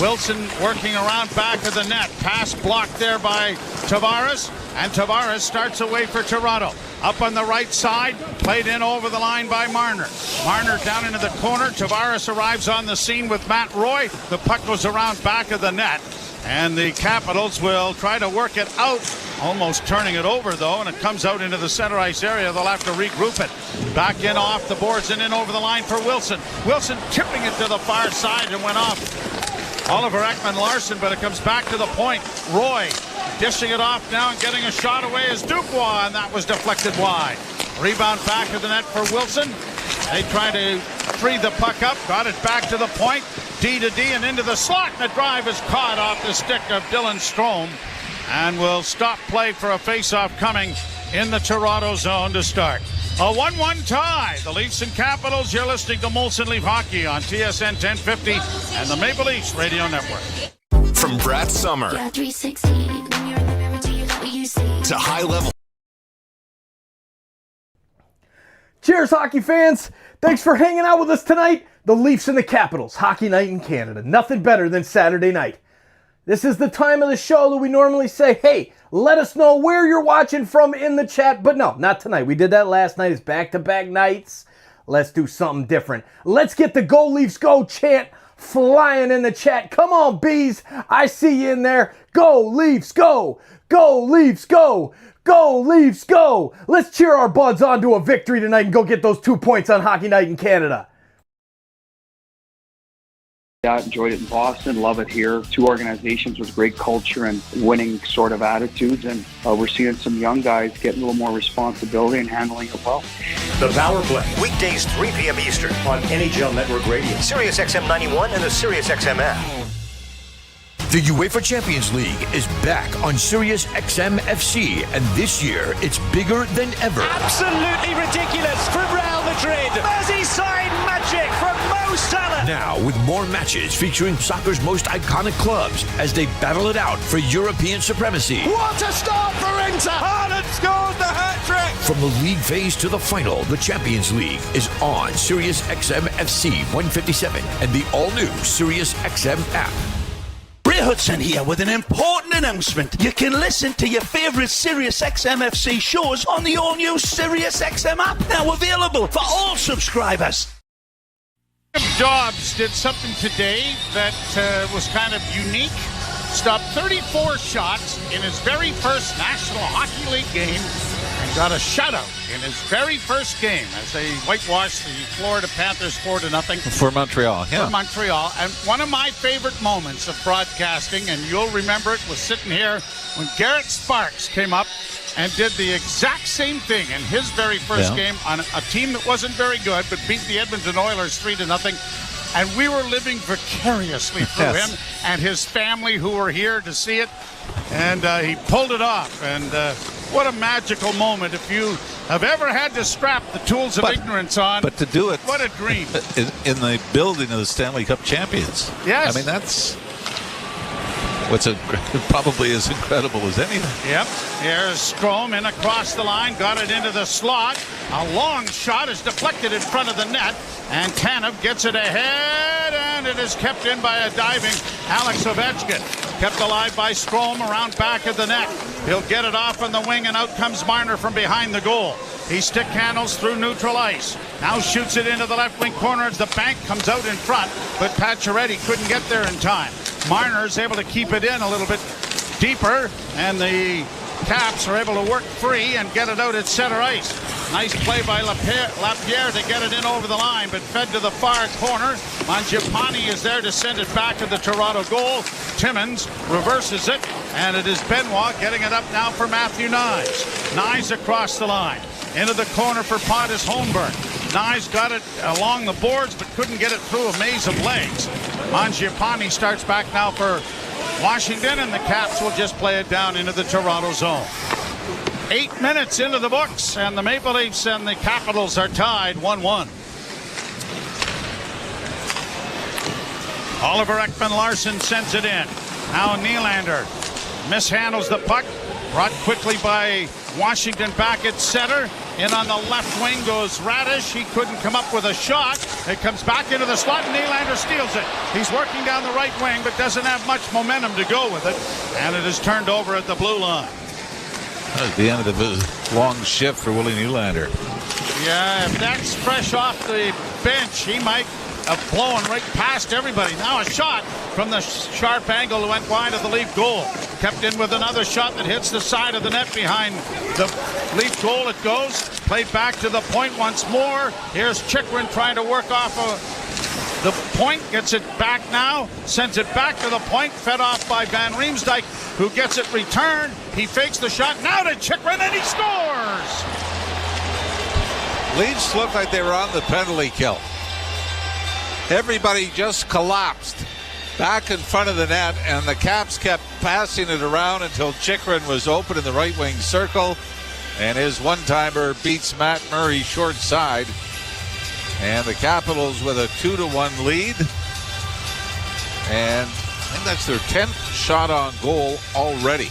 Wilson working around back of the net. Pass blocked there by Tavares. And Tavares starts away for Toronto. Up on the right side. Played in over the line by Marner. Marner down into the corner. Tavares arrives on the scene with Matt Roy. The puck goes around back of the net. And the Capitals will try to work it out, almost turning it over, though, and it comes out into the center ice area. They'll have to regroup it. Back in off the boards and in over the line for Wilson. Wilson tipping it to the far side and went off Oliver Ekman-Larsson, but it comes back to the point. Roy dishing it off now and getting a shot away is Dubois, and that was deflected wide. Rebound back of the net for Wilson. They try to free the puck up, got it back to the point. D to D and into the slot, and the drive is caught off the stick of Dylan Strome and will stop play for a face-off coming in the Toronto zone to start. A 1-1 tie. The Leafs and Capitals. You're listening to Molson Leaf Hockey on TSN 1050 and the Maple Leafs Radio Network. From Brad Summer to high level. Cheers, hockey fans. Thanks for hanging out with us tonight. The Leafs and the Capitals, hockey night in Canada. Nothing better than Saturday night. This is the time of the show that we normally say, hey, let us know where you're watching from in the chat. But no, not tonight. We did that last night. It's back-to-back nights. Let's do something different. Let's get the Go Leafs Go chant flying in the chat. Come on, bees. I see you in there. Go Leafs Go. Go Leafs Go. Go Leafs Go. Let's cheer our buds on to a victory tonight and go get those 2 points on Hockey Night in Canada. Yeah, enjoyed it in Boston, love it here. Two organizations with great culture and winning sort of attitudes, and we're seeing some young guys getting a little more responsibility and handling it well. The Power Play, weekdays 3 p.m. Eastern on NHL Network Radio, Sirius XM 91 and the Sirius XM app. The UEFA Champions League is back on Sirius XM FC, and this year it's bigger than ever. Absolutely ridiculous from Real Madrid. Merseyside magic from Mo Salah. Now with more matches featuring soccer's most iconic clubs as they battle it out for European supremacy. What a start for Inter! Haaland scores the hat-trick! From the league phase to the final, the Champions League is on Sirius XM FC 157 and the all-new Sirius XM app. Ray Hudson here with an important announcement. You can listen to your favourite Sirius XM FC shows on the all-new Sirius XM app, now available for all subscribers. Dobbs did something today that was kind of unique. Stopped 34 shots in his very first National Hockey League game and got a shutout in his very first game as they whitewashed the Florida Panthers 4-0. For Montreal, yeah. For Montreal. And one of my favorite moments of broadcasting, and you'll remember it, was sitting here when Garrett Sparks came up and did the exact same thing in his very first game on a team that wasn't very good, but beat the Edmonton Oilers 3-0. And we were living vicariously through him and his family who were here to see it. And he pulled it off. And what a magical moment. If you have ever had to strap the tools of ignorance on. But to do it. What a dream. In the building of the Stanley Cup champions. Yes. I mean, that's probably as incredible as anything. Yep. Here's Strome in across the line. Got it into the slot. A long shot is deflected in front of the net. And Tanev gets it ahead, and it is kept in by a diving Alex Ovechkin. Kept alive by Strome around back of the net. He'll get it off on the wing, and out comes Marner from behind the goal. He stick handles through neutral ice. Now shoots it into the left wing corner as the bank comes out in front, but Pacioretty couldn't get there in time. Marner's able to keep it in a little bit deeper, and the Caps are able to work free and get it out at center ice. Nice play by Lapierre to get it in over the line, but fed to the far corner. Mangiapane is there to send it back to the Toronto goal. Timmins reverses it, and it is Benoit getting it up now for Matthew Knies. Knies across the line. Into the corner for Pontus Holmberg. Knies got it along the boards, but couldn't get it through a maze of legs. Mangiapane starts back now for Washington, and the Caps will just play it down into the Toronto zone. 8 minutes into the books, and the Maple Leafs and the Capitals are tied 1-1. Oliver Ekman-Larsson sends it in. Now Nylander mishandles the puck. Brought quickly by Washington back at center. In on the left wing goes Radish. He couldn't come up with a shot. It comes back into the slot, and Nylander steals it. He's working down the right wing, but doesn't have much momentum to go with it. And it is turned over at the blue line. That was the end of the long shift for Willie Nylander. Yeah, if that's fresh off the bench, he might have blown right past everybody. Now a shot from the sharp angle went wide of the Leaf goal. Kept in with another shot that hits the side of the net behind the Leaf goal. It goes. Played back to the point once more. Here's Chychrun trying to work off the point. Gets it back now. Sends it back to the point. Fed off by Van Riemsdyk, who gets it returned. He fakes the shot. Now to Chychrun, and he scores! Leafs looked like they were on the penalty kill. Everybody just collapsed back in front of the net, and the Caps kept passing it around until Chychrun was open in the right wing circle, and his one-timer beats Matt Murray short side. And the Capitals with a 2-1 lead, and I think that's their 10th shot on goal already.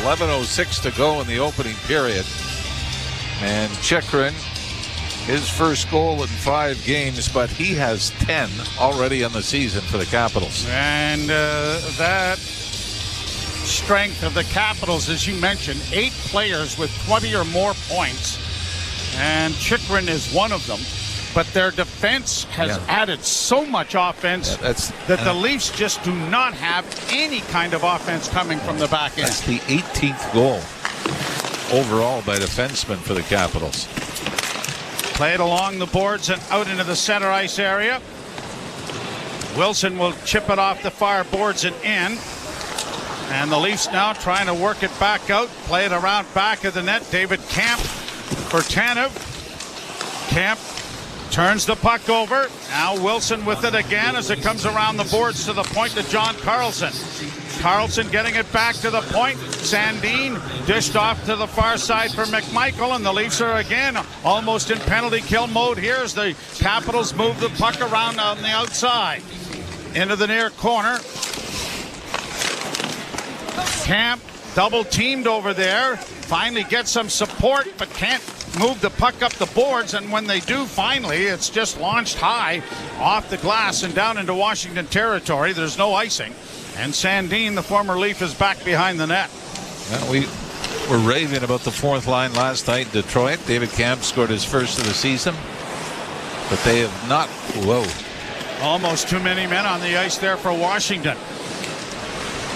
11:06 to go in the opening period, and Chychrun, his first goal in 5 games, but he has 10 already in the season for the Capitals. And that strength of the Capitals, as you mentioned, 8 players with 20 or more points, and Chychrun is one of them. But their defense has added so much offense that the Leafs just do not have any kind of offense coming from the back end. That's the 18th goal overall by defensemen for the Capitals. Played along the boards and out into the center ice area. Wilson will chip it off the far boards and in. And the Leafs now trying to work it back out. Play it around back of the net. David Camp for Tanev. Camp turns the puck over. Now Wilson with it again as it comes around the boards to the point to John Carlson. Carlson getting it back to the point. Sandin dished off to the far side for McMichael, and the Leafs are again almost in penalty kill mode here as the Capitals move the puck around on the outside. Into the near corner. Camp double teamed over there. Finally gets some support, but can't move the puck up the boards, and when they do finally, it's just launched high off the glass and down into Washington territory. There's no icing. And Sandin, the former Leaf, is back behind the net. Well, we were raving about the fourth line last night in Detroit. David Camp scored his first of the season, but they have not. Whoa. Almost too many men on the ice there for Washington.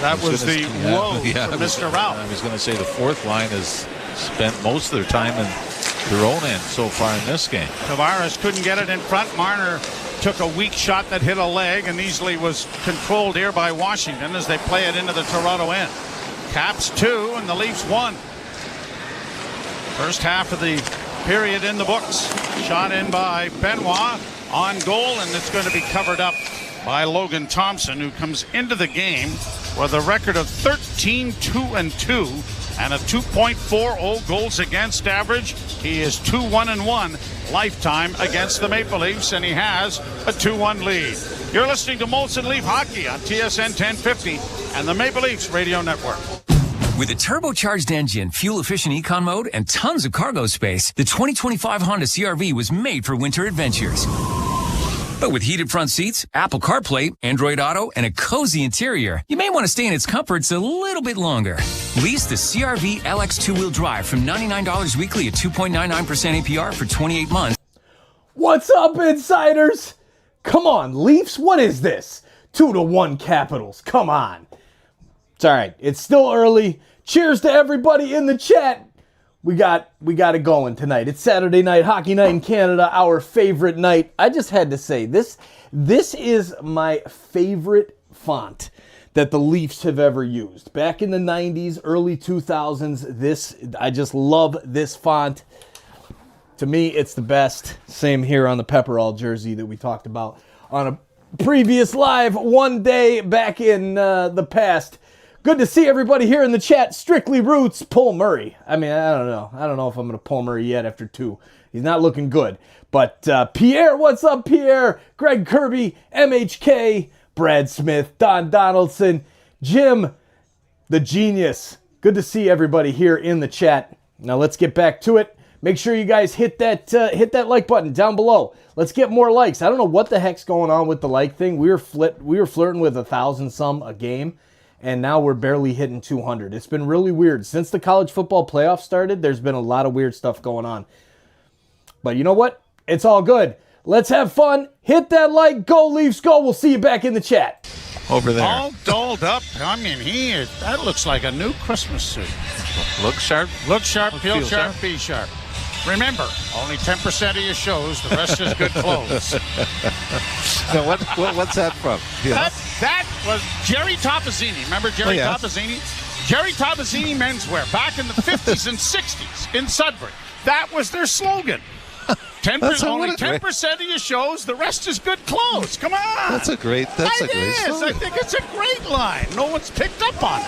That was the whoa for Mr. Ralph. I was going to say the fourth line has spent most of their time in their own end so far in this game. Tavares couldn't get it in front. Marner took a weak shot that hit a leg and easily was controlled here by Washington as they play it into the Toronto end. Caps 2 and the Leafs 1. First half of the period in the books. Shot in by Benoit on goal, and it's going to be covered up by Logan Thompson, who comes into the game with a record of 13-2-2 and a 2.40 goals against average. He is 2-1-1 lifetime against the Maple Leafs, and he has a 2-1 lead. You're listening to Molson Leaf Hockey on TSN 1050 and the Maple Leafs Radio Network. With a turbocharged engine, fuel-efficient econ mode, and tons of cargo space, the 2025 Honda CR-V was made for winter adventures. But with heated front seats, Apple CarPlay, Android Auto, and a cozy interior, you may want to stay in its comforts a little bit longer. Lease the CR-V LX two-wheel drive from $99 weekly at 2.99% APR for 28 months. What's up, insiders? Come on, Leafs, what is this? 2-1 Capitals, come on. It's all right. It's still early. Cheers to everybody in the chat. We got it going tonight. It's Saturday night, hockey night in Canada, our favorite night. I just had to say, this is my favorite font that the Leafs have ever used. Back in the 90s, early 2000s, I just love this font. To me, it's the best. Same here on the Pepperall jersey that we talked about on a previous live one day back in the past. Good to see everybody here in the chat. Strictly Roots, pull Murray. I mean, I don't know. I don't know if I'm going to pull Murray yet after 2. He's not looking good. But Pierre, what's up, Pierre? Greg Kirby, MHK, Brad Smith, Don Donaldson, Jim, the genius. Good to see everybody here in the chat. Now let's get back to it. Make sure you guys hit that like button down below. Let's get more likes. I don't know what the heck's going on with the like thing. We were flirting with 1,000 some a game, and now we're barely hitting 200. It's been really weird. Since the college football playoff started, there's been a lot of weird stuff going on. But you know what? It's all good. Let's have fun. Hit that like. Go Leafs, go. We'll see you back in the chat. Over there. All dolled up. I mean, that looks like a new Christmas suit. Look sharp. Look sharp, feel sharp, be sharp. Remember, only 10% of your shows. The rest is good clothes. Now, what's that from? Yeah. That was Jerry Topazzini. Remember Jerry Topazzini? Jerry Topazzini menswear back in the 50s and 60s in Sudbury. That was their slogan. 10%, only 10% of your shows. The rest is good clothes. Come on. That's a great slogan. I think it's a great line. No one's picked up on it.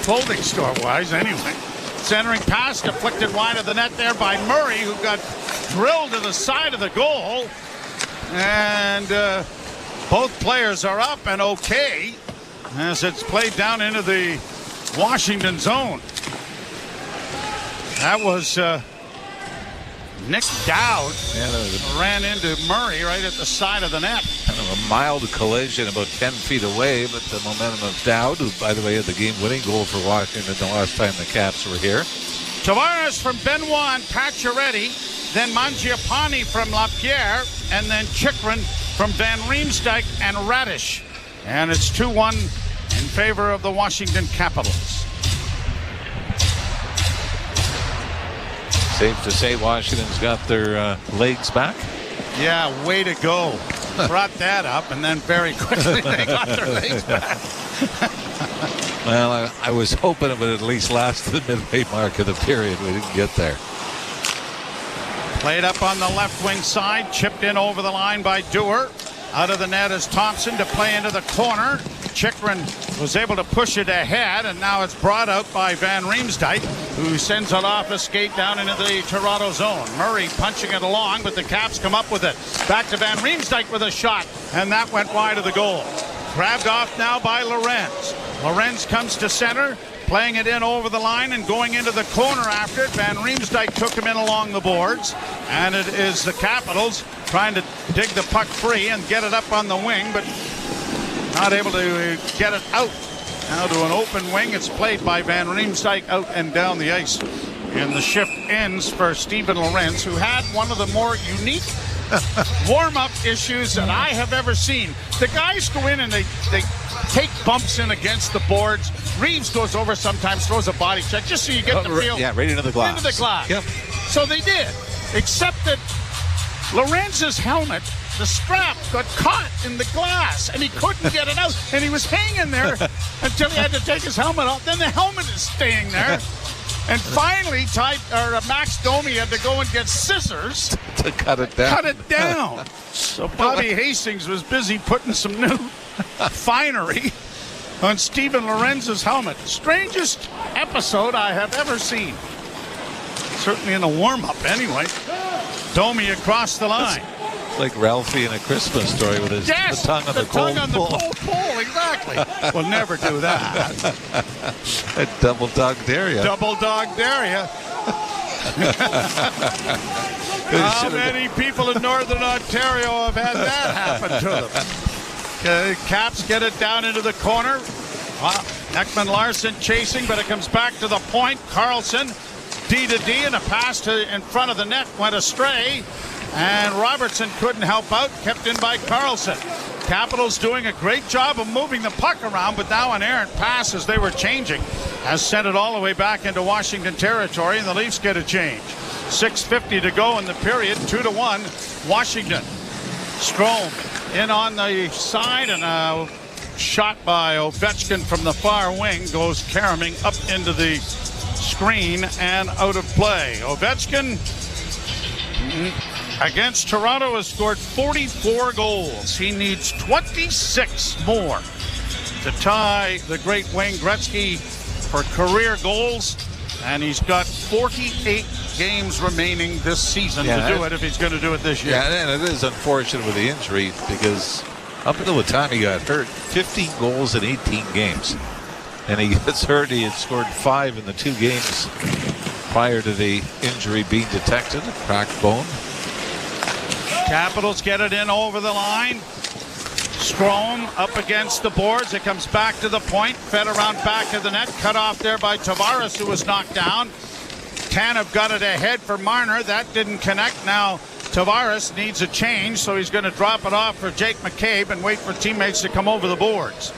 Clothing store-wise, anyway. Centering pass deflected wide of the net there by Murray, who got drilled to the side of the goal. And both players are up and okay as it's played down into the Washington zone. That was Nick Dowd ran into Murray right at the side of the net. Kind of a mild collision about 10 feet away, but the momentum of Dowd, who, by the way, had the game-winning goal for Washington the last time the Caps were here. Tavares from Benoit and Pacioretty, then Mangiapane from LaPierre, and then Chychrun from Van Riemsdyk and Radish. And it's 2-1 in favor of the Washington Capitals. Safe to say Washington's got their legs back. Yeah, way to go. Brought that up, and then very quickly they got their legs back. Well, I was hoping it would at least last to the midway mark of the period. We didn't get there. Played up on the left wing side, chipped in over the line by Dewar. Out of the net is Thompson to play into the corner. Chychrun was able to push it ahead, and now it's brought out by Van Riemsdyk, who sends it off a skate down into the Toronto zone. Murray punching it along, but the Caps come up with it. Back to Van Riemsdyk with a shot, and that went wide of the goal. Grabbed off now by Lorenz. Lorenz comes to center, playing it in over the line and going into the corner after it. Van Riemsdyk took him in along the boards, and it is the Capitals trying to dig the puck free and get it up on the wing, but not able to get it out. Now to an open wing. It's played by Van Riemsdyk out and down the ice. And the shift ends for Steven Lorenz, who had one of the more unique warm-up issues that I have ever seen. The guys go in and they take bumps in against the boards. Reeves goes over sometimes, throws a body check just so you get the feel. Yeah, right into the glass. Into the glass. Yep. So they did, except that Lorenz's helmet, the strap, got caught in the glass, and he couldn't get it out. And he was hanging there until he had to take his helmet off. Then the helmet is staying there. And finally, Max Domi had to go and get scissors to cut it down. Cut it down. So Bobby Hastings was busy putting some new finery on Steven Lorenz's helmet. Strangest episode I have ever seen. Certainly in the warm-up, anyway. Domi across the line. Like Ralphie in A Christmas Story with his the tongue on the cold pole. Exactly. We'll never do that. A double dog dare ya. Double dog dare ya. How many people in Northern Ontario have had that happen to them? Caps get it down into the corner. Ekman Larson chasing, but it comes back to the point. Carlson, D to D, and a pass to in front of the net went astray. And Robertson couldn't help out, kept in by Carlson. Capitals doing a great job of moving the puck around, but now an errant pass as they were changing has sent it all the way back into Washington territory, and the Leafs get a change. 6:50 to go in the period, 2-1 Washington. Strome in on the side, and a shot by Ovechkin from the far wing goes caroming up into the screen and out of play. Ovechkin against Toronto has scored 44 goals. He needs 26 more to tie the great Wayne Gretzky for career goals, and he's got 48 games remaining this season to do it if he's going to do it this year. Yeah, and it is unfortunate with the injury because up until the time he got hurt, 15 goals in 18 games. And he gets hurt. He had scored 5 in the 2 games prior to the injury being detected, a cracked bone. Capitals get it in over the line. Strome up against the boards. It comes back to the point. Fed around back of the net. Cut off there by Tavares, who was knocked down. Tanev got it ahead for Marner. That didn't connect. Now Tavares needs a change, so he's going to drop it off for Jake McCabe and wait for teammates to come over the boards.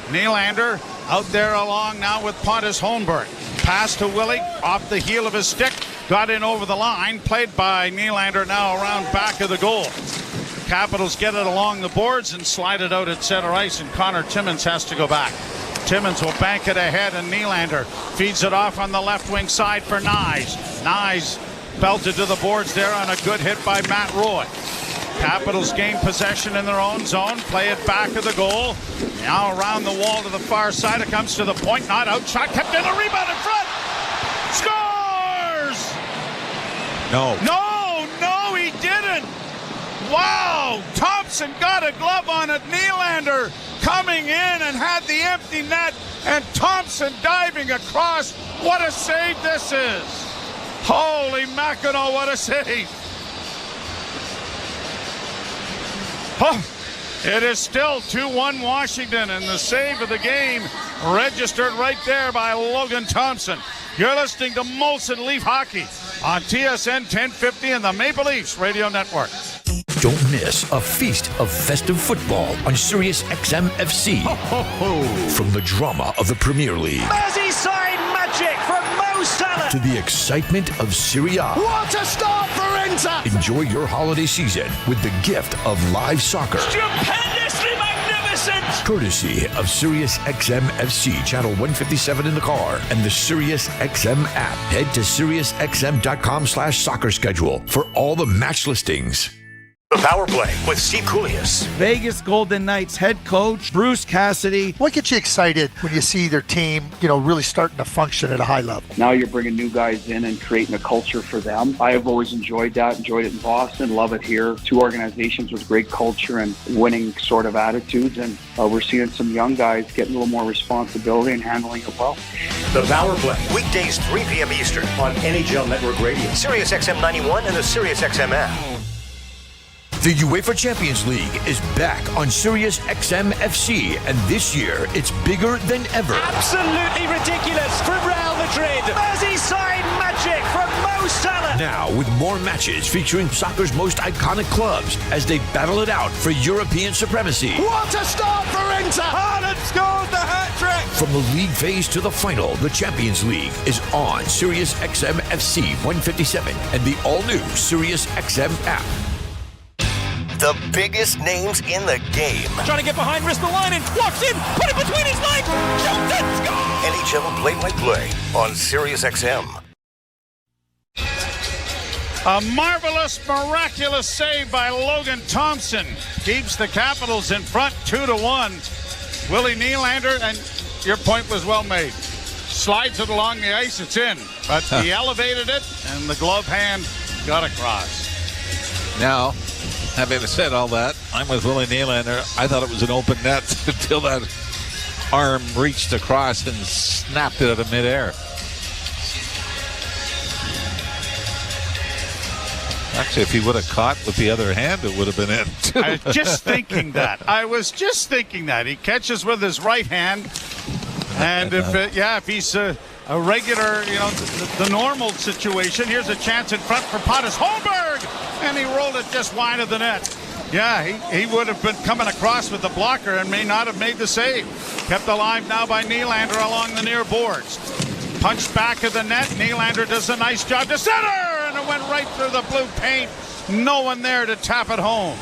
Nylander out there along now with Pontus Holmberg. Pass to Willie off the heel of his stick. Got in over the line. Played by Nylander now around back of the goal. Capitals get it along the boards and slide it out at center ice, and Connor Timmins has to go back. Timmins will bank it ahead, and Nylander feeds it off on the left wing side for Nyes. Nyes belted to the boards there on a good hit by Matt Roy. Capitals gain possession in their own zone, play it back of the goal. Now around the wall to the far side, it comes to the point, not out, shot kept in, a rebound in front. Scores! No, he didn't. Wow, Thompson got a glove on it. Nylander coming in and had the empty net, and Thompson diving across. What a save this is. Holy mackerel, what a save. Oh, it is still 2-1 Washington, and the save of the game registered right there by Logan Thompson. You're listening to Molson Leaf Hockey on TSN 1050 and the Maple Leafs Radio Network. Don't miss a feast of festive football on Sirius XM FC. From the drama of the Premier League Merseyside magic from Mo Salah to the excitement of Serie A. What a start for Inter! Enjoy your holiday season with the gift of live soccer. Stupendously magnificent! Courtesy of Sirius XM FC, channel 157 in the car, and the Sirius XM app. Head to SiriusXM.com/soccer schedule for all the match listings. The Power Play with Steve Koulias. Vegas Golden Knights head coach Bruce Cassidy. What gets you excited when you see their team, really starting to function at a high level? Now you're bringing new guys in and creating a culture for them. I have always enjoyed that, enjoyed it in Boston, love it here. 2 organizations with great culture and winning sort of attitudes, and we're seeing some young guys getting a little more responsibility and handling it well. The Power Play, weekdays 3 p.m. Eastern on NHL Network Radio, Sirius XM 91 and the Sirius XM app. The UEFA Champions League is back on Sirius XM FC, and this year it's bigger than ever. Absolutely ridiculous from Real Madrid. Merseyside magic from Mo Salah. Now with more matches featuring soccer's most iconic clubs as they battle it out for European supremacy. What a start for Inter! Haaland scores the hat-trick! From the league phase to the final, the Champions League is on Sirius XM FC 157 and the all-new Sirius XM app. The biggest names in the game. Trying to get behind Ristolainen, walks in, put it between his legs, shoots it, scores! NHL play-by-play on Sirius XM. A marvelous, miraculous save by Logan Thompson keeps the Capitals in front 2-1. Willie Nylander, and your point was well made, slides it along the ice, it's in, but he elevated it, and the glove hand got across. Now, having said all that, I'm with Willie Nylander. I thought it was an open net until that arm reached across and snapped it out of midair. Actually, if he would have caught with the other hand, it would have been in, too. I was just thinking that. He catches with his right hand, and if he's a regular, the normal situation, here's a chance in front for Pontus Holmberg, and he rolled it just wide of the net. Yeah, he would have been coming across with the blocker and may not have made the save. Kept alive now by Nylander along the near boards. Punched back of the net. Nylander does a nice job to center, and it went right through the blue paint. No one there to tap it home.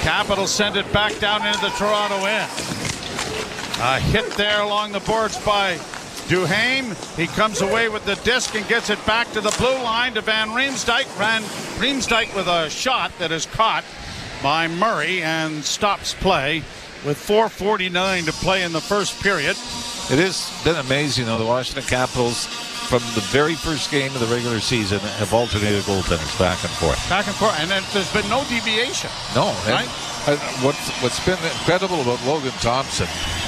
Capitals send it back down into the Toronto end. A hit there along the boards by Duhaime. He comes away with the disc and gets it back to the blue line to Van Riemsdyk. Van Riemsdyk with a shot that is caught by Murray and stops play with 4:49 to play in the first period. It has been amazing, though. The Washington Capitals, from the very first game of the regular season, have alternated goaltenders back and forth. Back and forth, and there's been no deviation. No, right? What's been incredible about Logan Thompson,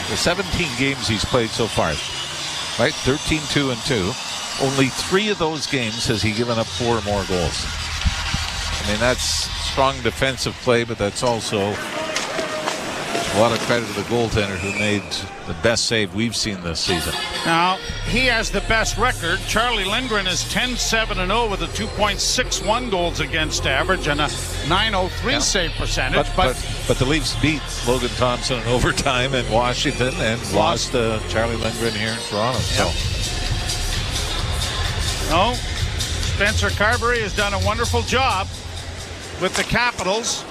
the 17 games he's played so far, right? 13-2-2. Only 3 of those games has he given up 4 or more goals. I mean, that's strong defensive play, but that's also a lot of credit to the goaltender who made the best save we've seen this season. Now, he has the best record. Charlie Lindgren is 10-7-0 with a 2.61 goals against average and a 903 save percentage. But the Leafs beat Logan Thompson in overtime in Washington and lost Charlie Lindgren here in Toronto. So. No, Spencer Carberry has done a wonderful job with the Capitals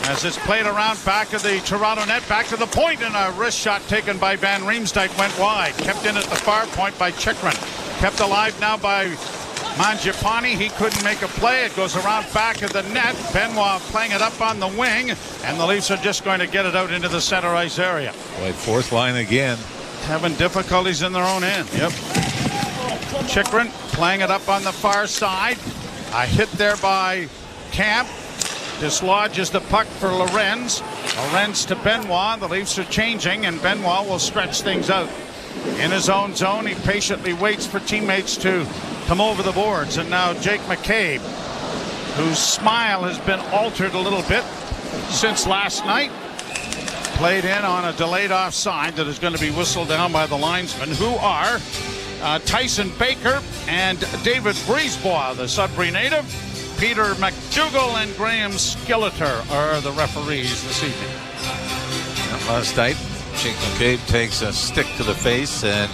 as it's played around back of the Toronto net, back to the point, and a wrist shot taken by Van Riemsdyk went wide. Kept in at the far point by Chychrun. Kept alive now by Mangiapane. He couldn't make a play. It goes around back of the net. Benoit playing it up on the wing, and the Leafs are just going to get it out into the center ice area. Boy, fourth line again. Having difficulties in their own end. Yep. Chychrun playing it up on the far side. A hit there by Camp. Dislodges the puck for Lorenz. Lorenz to Benoit. The Leafs are changing, and Benoit will stretch things out. In his own zone, he patiently waits for teammates to come over the boards. And now Jake McCabe, whose smile has been altered a little bit since last night, played in on a delayed offside that is going to be whistled down by the linesmen, who are Tyson Baker and David Brisebois, the Sudbury native. Peter McDougall and Graham Skilleter are the referees this evening. Last night, Jake McCabe takes a stick to the face, and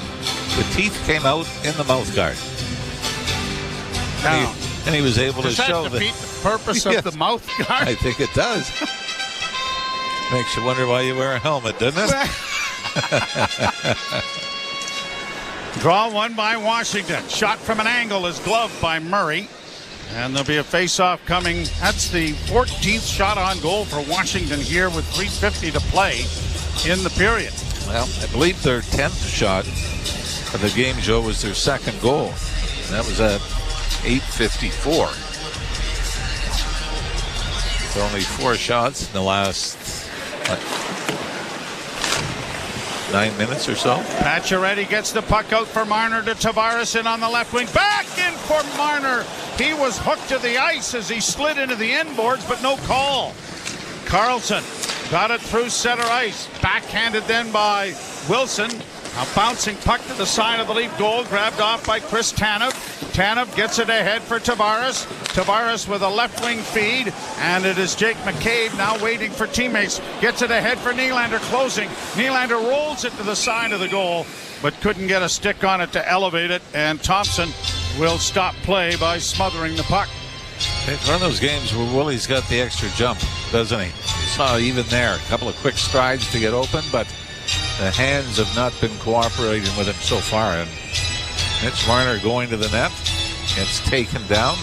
the teeth came out in the mouth guard. And he was able to show that defeat the purpose of the mouth guard? I think it does. Makes you wonder why you wear a helmet, doesn't it? Draw one by Washington. Shot from an angle is gloved by Murray. And there'll be a face-off coming. That's the 14th shot on goal for Washington here with 3:50 to play in the period. Well, I believe their 10th shot of the game, Joe, was their second goal. And that was at 8:54. So only 4 shots in the last 9 minutes or so. Pacioretty gets the puck out for Marner to Tavares in on the left wing. Back in for Marner. He was hooked to the ice as he slid into the inboards, but no call. Carlson got it through center ice. Backhanded then by Wilson. A bouncing puck to the side of the Leaf goal, grabbed off by Chris Tanev. Tanev gets it ahead for Tavares. Tavares with a left wing feed, and it is Jake McCabe now waiting for teammates. Gets it ahead for Nylander, closing. Nylander rolls it to the side of the goal, but couldn't get a stick on it to elevate it, and Thompson will stop play by smothering the puck. It's one of those games where Willie's got the extra jump, doesn't he? You saw even there a couple of quick strides to get open, but the hands have not been cooperating with him so far. And Mitch Marner going to the net, gets taken down.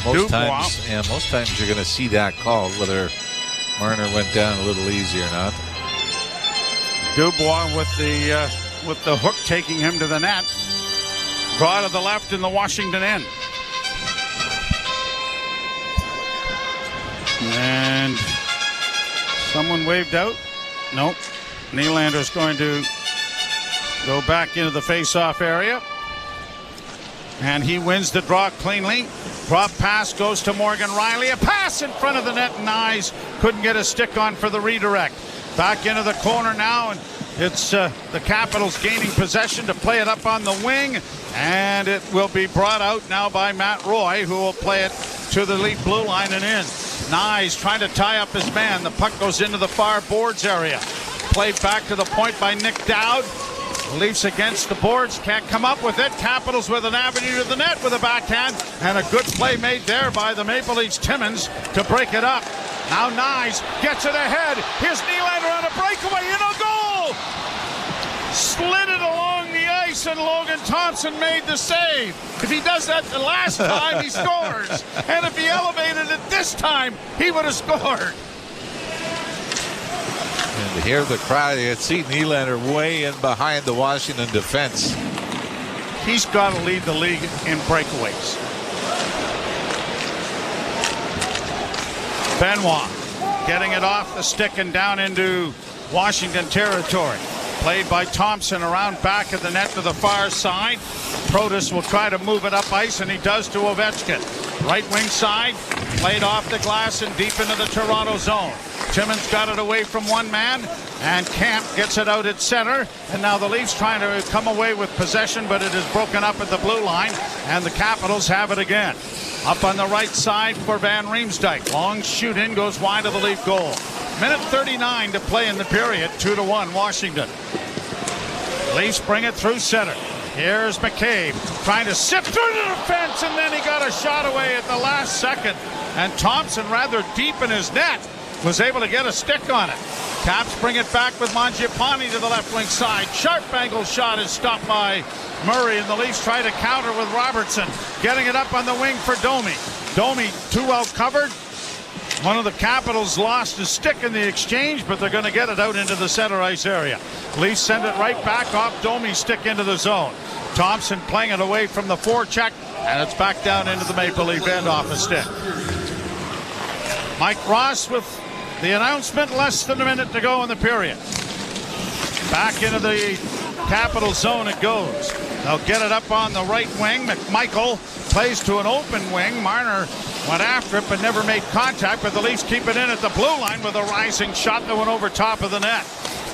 Most times you're going to see that called, whether Marner went down a little easy or not. Dubois with the hook taking him to the net. Draw to the left in the Washington end. And someone waved out. Nope. Nylander's going to go back into the face-off area. And he wins the draw cleanly. Drop pass goes to Morgan Riley. A pass in front of the net, and Nyes couldn't get a stick on for the redirect. Back into the corner now, and it's the Capitals gaining possession to play it up on the wing. And it will be brought out now by Matt Roy, who will play it to the Leaf blue line and in. Nyes trying to tie up his man. The puck goes into the far boards area. Played back to the point by Nick Dowd. Leafs against the boards, can't come up with it. Capitals with an avenue to the net with a backhand, and a good play made there by the Maple Leafs Timmins to break it up. Now Nyes gets it ahead. Here's Nylander on a breakaway in a goal. Slid it along the ice, and Logan Thompson made the save. If he does that the last time, he scores. And if he elevated it this time, he would have scored. And to hear the crowd, you see Nylander way in behind the Washington defense. He's got to lead the league in breakaways. Benoit getting it off the stick and down into Washington territory. Played by Thompson around back of the net to the far side. Protas will try to move it up ice, and he does to Ovechkin. Right wing side, played off the glass and deep into the Toronto zone. Timmins got it away from one man, and Camp gets it out at center. And now the Leafs trying to come away with possession, but it is broken up at the blue line, and the Capitals have it again. Up on the right side for Van Riemsdyk. Long shoot in, goes wide of the Leaf goal. Minute 39 to play in the period. 2-1 Washington. Leafs bring it through center. Here's McCabe trying to sift through the defense, and then he got a shot away at the last second. And Thompson, rather deep in his net, was able to get a stick on it. Caps bring it back with Mangiapane to the left wing side. Sharp angle shot is stopped by Murray, and the Leafs try to counter with Robertson. Getting it up on the wing for Domi. Domi too well covered. One of the Capitals lost his stick in the exchange, but they're going to get it out into the center ice area. Leafs send it right back off Domi's stick into the zone. Thompson playing it away from the forecheck, and it's back down into the Maple Leaf end off a stick. Mike Ross with the announcement, less than a minute to go in the period. Back into the Capital zone it goes. They'll get it up on the right wing. McMichael plays to an open wing. Marner went after it but never made contact, but the Leafs keep it in at the blue line with a rising shot that went over top of the net.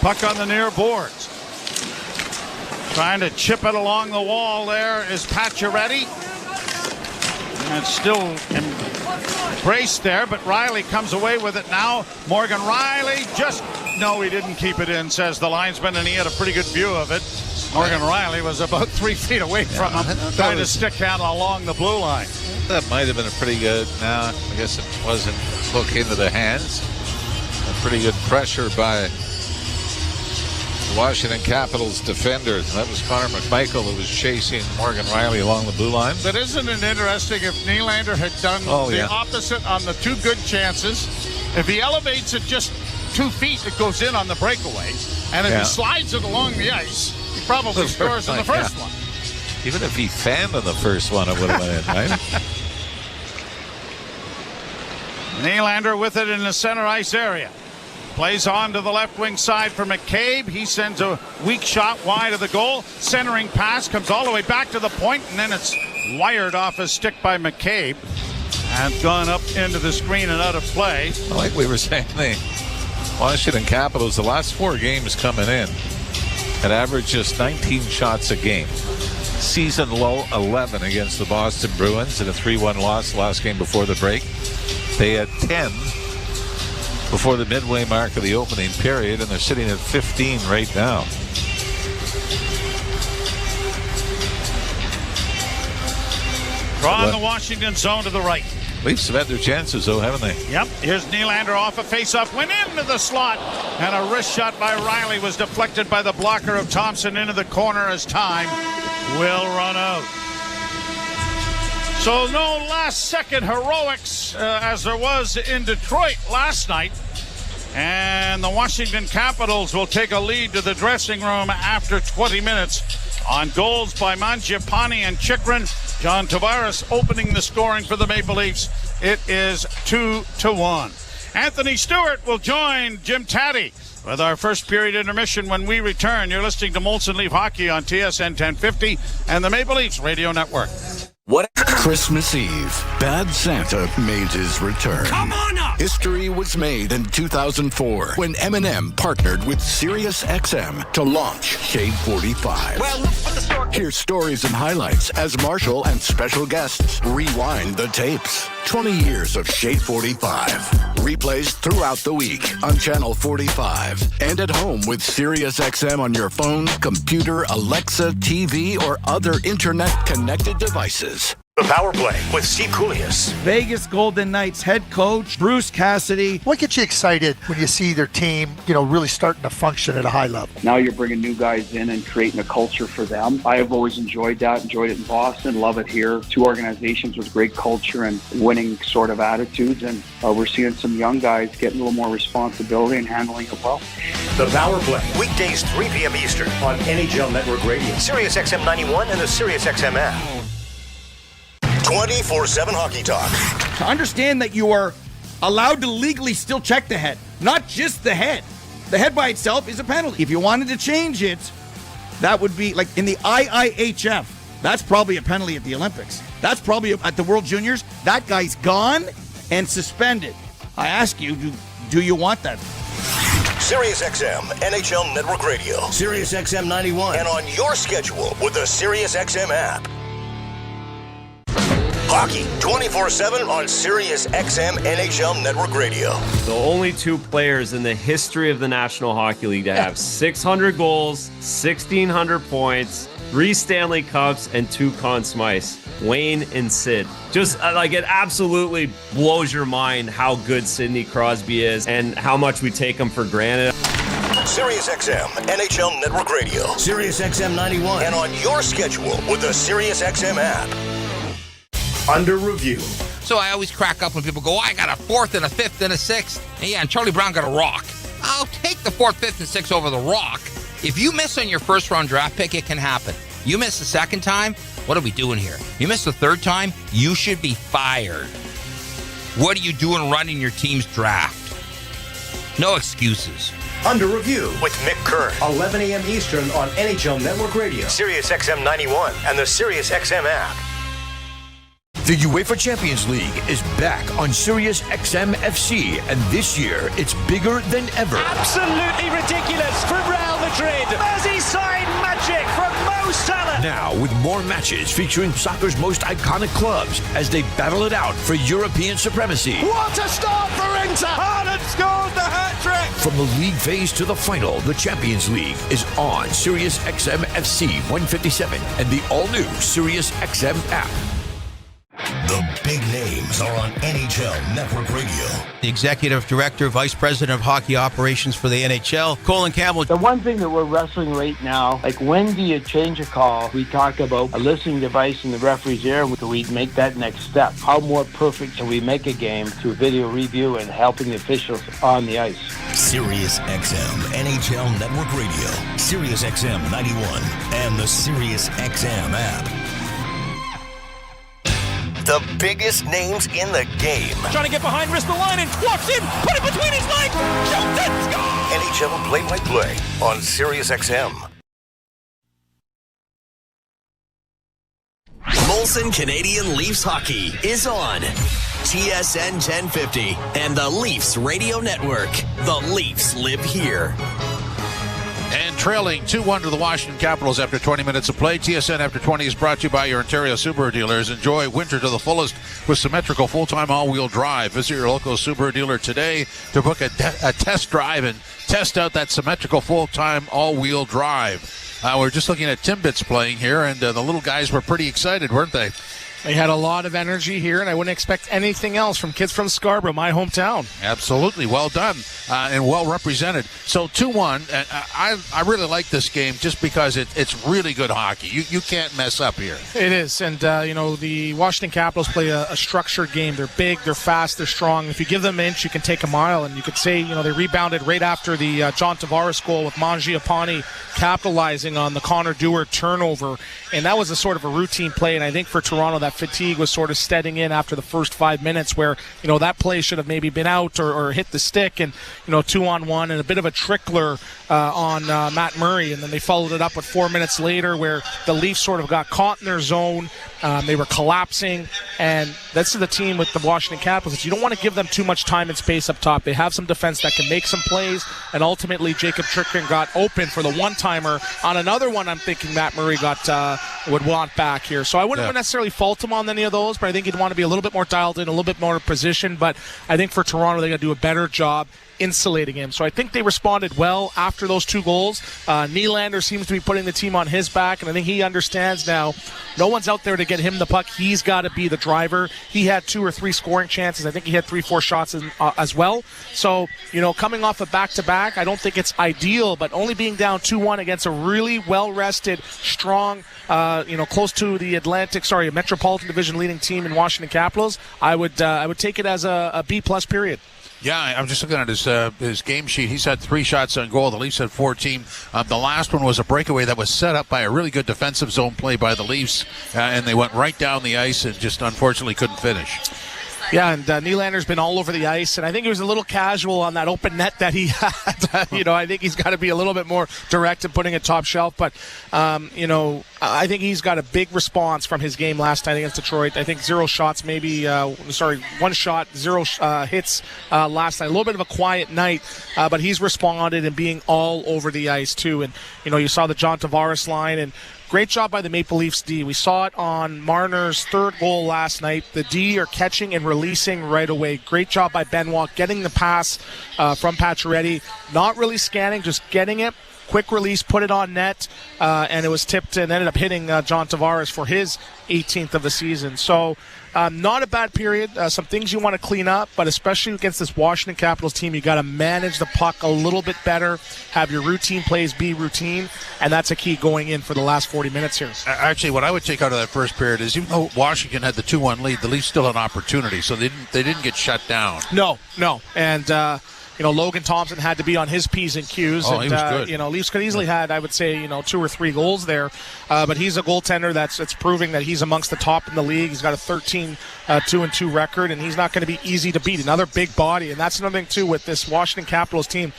Puck on the near boards. Trying to chip it along the wall there is Pacioretty. And still embraced there, but Riley comes away with it now. Morgan Riley no, he didn't keep it in, says the linesman, and he had a pretty good view of it. Morgan Riley was about 3 feet away from him, trying to stick down along the blue line. That might have been a pretty good, I guess it wasn't hook into the hands. A pretty good pressure by the Washington Capitals defenders. That was Connor McMichael who was chasing Morgan Riley along the blue line. But isn't it interesting if Nylander had done the opposite on the two good chances? If he elevates it just 2 feet, it goes in on the breakaway. And if he slides it along the ice, he probably scores on the first one. Even if he fanned on the first one, it would have went in, right? Nylander with it in the center ice area. Plays on to the left wing side for McCabe. He sends a weak shot wide of the goal. Centering pass comes all the way back to the point, and then it's wired off a stick by McCabe and gone up into the screen and out of play. Like we were saying, the Washington Capitals, the last 4 games coming in, had averaged just 19 shots a game. Season low 11 against the Boston Bruins in a 3-1 loss last game before the break. They had 10 before the midway mark of the opening period, and they're sitting at 15 right now. Draw in the Washington zone to the right. Leafs have had their chances, though, haven't they? Yep. Here's Nylander off a faceoff, went into the slot, and a wrist shot by Riley was deflected by the blocker of Thompson into the corner as time will run out. So no last-second heroics as there was in Detroit last night. And the Washington Capitals will take a lead to the dressing room after 20 minutes on goals by Mangiapane and Chychrun. John Tavares opening the scoring for the Maple Leafs. It is 2-1. Anthony Stewart will join Jim Taddy with our first period intermission when we return. You're listening to Molson Leaf Hockey on TSN 1050 and the Maple Leafs Radio Network. What? Christmas Eve, Bad Santa made his return. Come on up! History was made in 2004 when Eminem partnered with SiriusXM to launch Shade 45. Well, look for the store. Hear stories and highlights as Marshall and special guests rewind the tapes. 20 years of Shade 45. Replays throughout the week on Channel 45 and at home with SiriusXM on your phone, computer, Alexa, TV, or other internet-connected devices. The Power Play with Steve Koulias. Vegas Golden Knights head coach Bruce Cassidy. What gets you excited when you see their team, really starting to function at a high level? Now you're bringing new guys in and creating a culture for them. I have always enjoyed that, enjoyed it in Boston, love it here. Two organizations with great culture and winning sort of attitudes, and we're seeing some young guys getting a little more responsibility and handling it well. The Power Play, weekdays 3 p.m. Eastern on NHL Network Radio, Sirius XM 91, and the Sirius XM app. 24/7 hockey talk. To understand that you are allowed to legally still check the head, not just the head. The head by itself is a penalty. If you wanted to change it, that would be like in the IIHF. That's probably a penalty at the Olympics. That's probably at the World Juniors. That guy's gone and suspended. I ask you, do you want that? Sirius XM, NHL Network Radio, Sirius XM 91, and on your schedule with the Sirius XM app. Hockey 24/7 on Sirius XM NHL Network Radio. The only two players in the history of the National Hockey League to have 600 goals, 1,600 points, 3 Stanley Cups, and 2 Conn Smythes. Wayne and Sid. Just it absolutely blows your mind how good Sidney Crosby is and how much we take him for granted. Sirius XM NHL Network Radio, Sirius XM 91, and on your schedule with the Sirius XM app. Under review. So I always crack up when people go, I got a 4th and a 5th and a 6th. And yeah, and Charlie Brown got a rock. I'll take the 4th, 5th, and 6th over the rock. If you miss on your first round draft pick, it can happen. You miss the second time, what are we doing here? You miss the third time, you should be fired. What are you doing running your team's draft? No excuses. Under Review with Mick Kern, 11 a.m. Eastern on NHL Network Radio, Sirius XM 91, and the Sirius XM app. The UEFA Champions League is back on Sirius XM FC, and this year it's bigger than ever. Absolutely ridiculous from Real Madrid. Merseyside magic from Mo Salah. Now with more matches featuring soccer's most iconic clubs as they battle it out for European supremacy. What a start for Inter! Haaland scores the hat-trick! From the league phase to the final, the Champions League is on Sirius XM FC 157 and the all-new Sirius XM app. The big names are on NHL Network Radio. The Executive Director, Vice President of Hockey Operations for the NHL, Colin Campbell. The one thing that we're wrestling right now, like when do you change a call? We talk about a listening device in the referee's ear. Do we make that next step? How more perfect can we make a game through video review and helping the officials on the ice? Sirius XM NHL Network Radio, Sirius XM 91, and the Sirius XM app. The biggest names in the game. Trying to get behind Ristolainen, walks in, put it between his legs, shoots it, scores! NHL play-by-play on Sirius XM. Molson Canadian Leafs Hockey is on TSN 1050 and the Leafs Radio Network. The Leafs live here. And trailing 2-1 to the Washington Capitals after 20 minutes of play. TSN After 20 is brought to you by your Ontario Subaru dealers. Enjoy winter to the fullest with symmetrical full-time all-wheel drive. Visit your local Subaru dealer today to book a test drive and test out that symmetrical full-time all-wheel drive. We're just looking at Timbits playing here, and the little guys were pretty excited, weren't they? They had a lot of energy here, and I wouldn't expect anything else from kids from Scarborough, my hometown. Absolutely. Well done and well represented. So 2-1. I really like this game just because it's really good hockey. You can't mess up here. It is. And, the Washington Capitals play a structured game. They're big, they're fast, they're strong. If you give them an inch, you can take a mile. And you could say, they rebounded right after the John Tavares goal with Mangiapane capitalizing on the Connor Dewar turnover. And that was a sort of a routine play. And I think for Toronto, that that fatigue was sort of steading in after the first 5 minutes where, that play should have maybe been out or hit the stick and, 2-on-1 and a bit of a trickler on Matt Murray. And then they followed it up with 4 minutes later where the Leafs sort of got caught in their zone. They were collapsing, and this is the team with the Washington Capitals. You don't want to give them too much time and space up top. They have some defense that can make some plays, and ultimately Jacob Chikrin got open for the one-timer. On another one, I'm thinking Matt Murray would want back here. So I wouldn't necessarily fault him on any of those, but I think he'd want to be a little bit more dialed in, a little bit more positioned. But I think for Toronto, they got to do a better job insulating him. So I think they responded well after those 2 goals. Nylander seems to be putting the team on his back, and I think he understands now no one's out there to get him the puck. He's got to be the driver. He had 2 or 3 scoring chances. I think he had 3-4 shots as well. So, coming off a back-to-back, I don't think it's ideal, but only being down 2-1 against a really well-rested, strong, close to the Metropolitan Division leading team in Washington Capitals, I would take it as a B+ period. Yeah, I'm just looking at his game sheet. He's had 3 shots on goal. The Leafs had 14. The last one was a breakaway that was set up by a really good defensive zone play by the Leafs, and they went right down the ice and just unfortunately couldn't finish. Yeah, and Nylander's been all over the ice, and I think he was a little casual on that open net that he had. I think he's got to be a little bit more direct in putting it top shelf, but, I think he's got a big response from his game last night against Detroit. I think 0 shots, 1 shot, 0 hits last night. A little bit of a quiet night, but he's responded and being all over the ice, too. And, you saw the John Tavares line, and great job by the Maple Leafs D. We saw it on Marner's 3rd goal last night. The D are catching and releasing right away. Great job by Benoit getting the pass from Pacioretty. Not really scanning, just getting it. Quick release, put it on net, and it was tipped and ended up hitting John Tavares for his 18th of the season. So not a bad period. Some things you want to clean up, but especially against this Washington Capitals team, you got to manage the puck a little bit better, have your routine plays be routine, and that's a key going in for the last 40 minutes here. Actually, what I would take out of that first period is even though Washington had the 2-1 lead, the Leafs still had an opportunity, so they didn't get shut down. No. And Logan Thompson had to be on his P's and Q's. Oh, he was good. Leafs could easily had, I would say, 2 or 3 goals there. But he's a goaltender that's proving that he's amongst the top in the league. He's got a 13-2-2 record, and he's not going to be easy to beat. Another big body, and that's another thing, too, with this Washington Capitals team.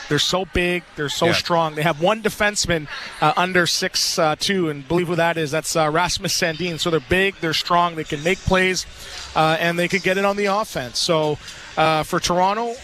They're so big. They're so strong. They have one defenseman under 6'2", and believe who that is. That's Rasmus Sandin. So they're big. They're strong. They can make plays, and they can get it on the offense. So for Toronto,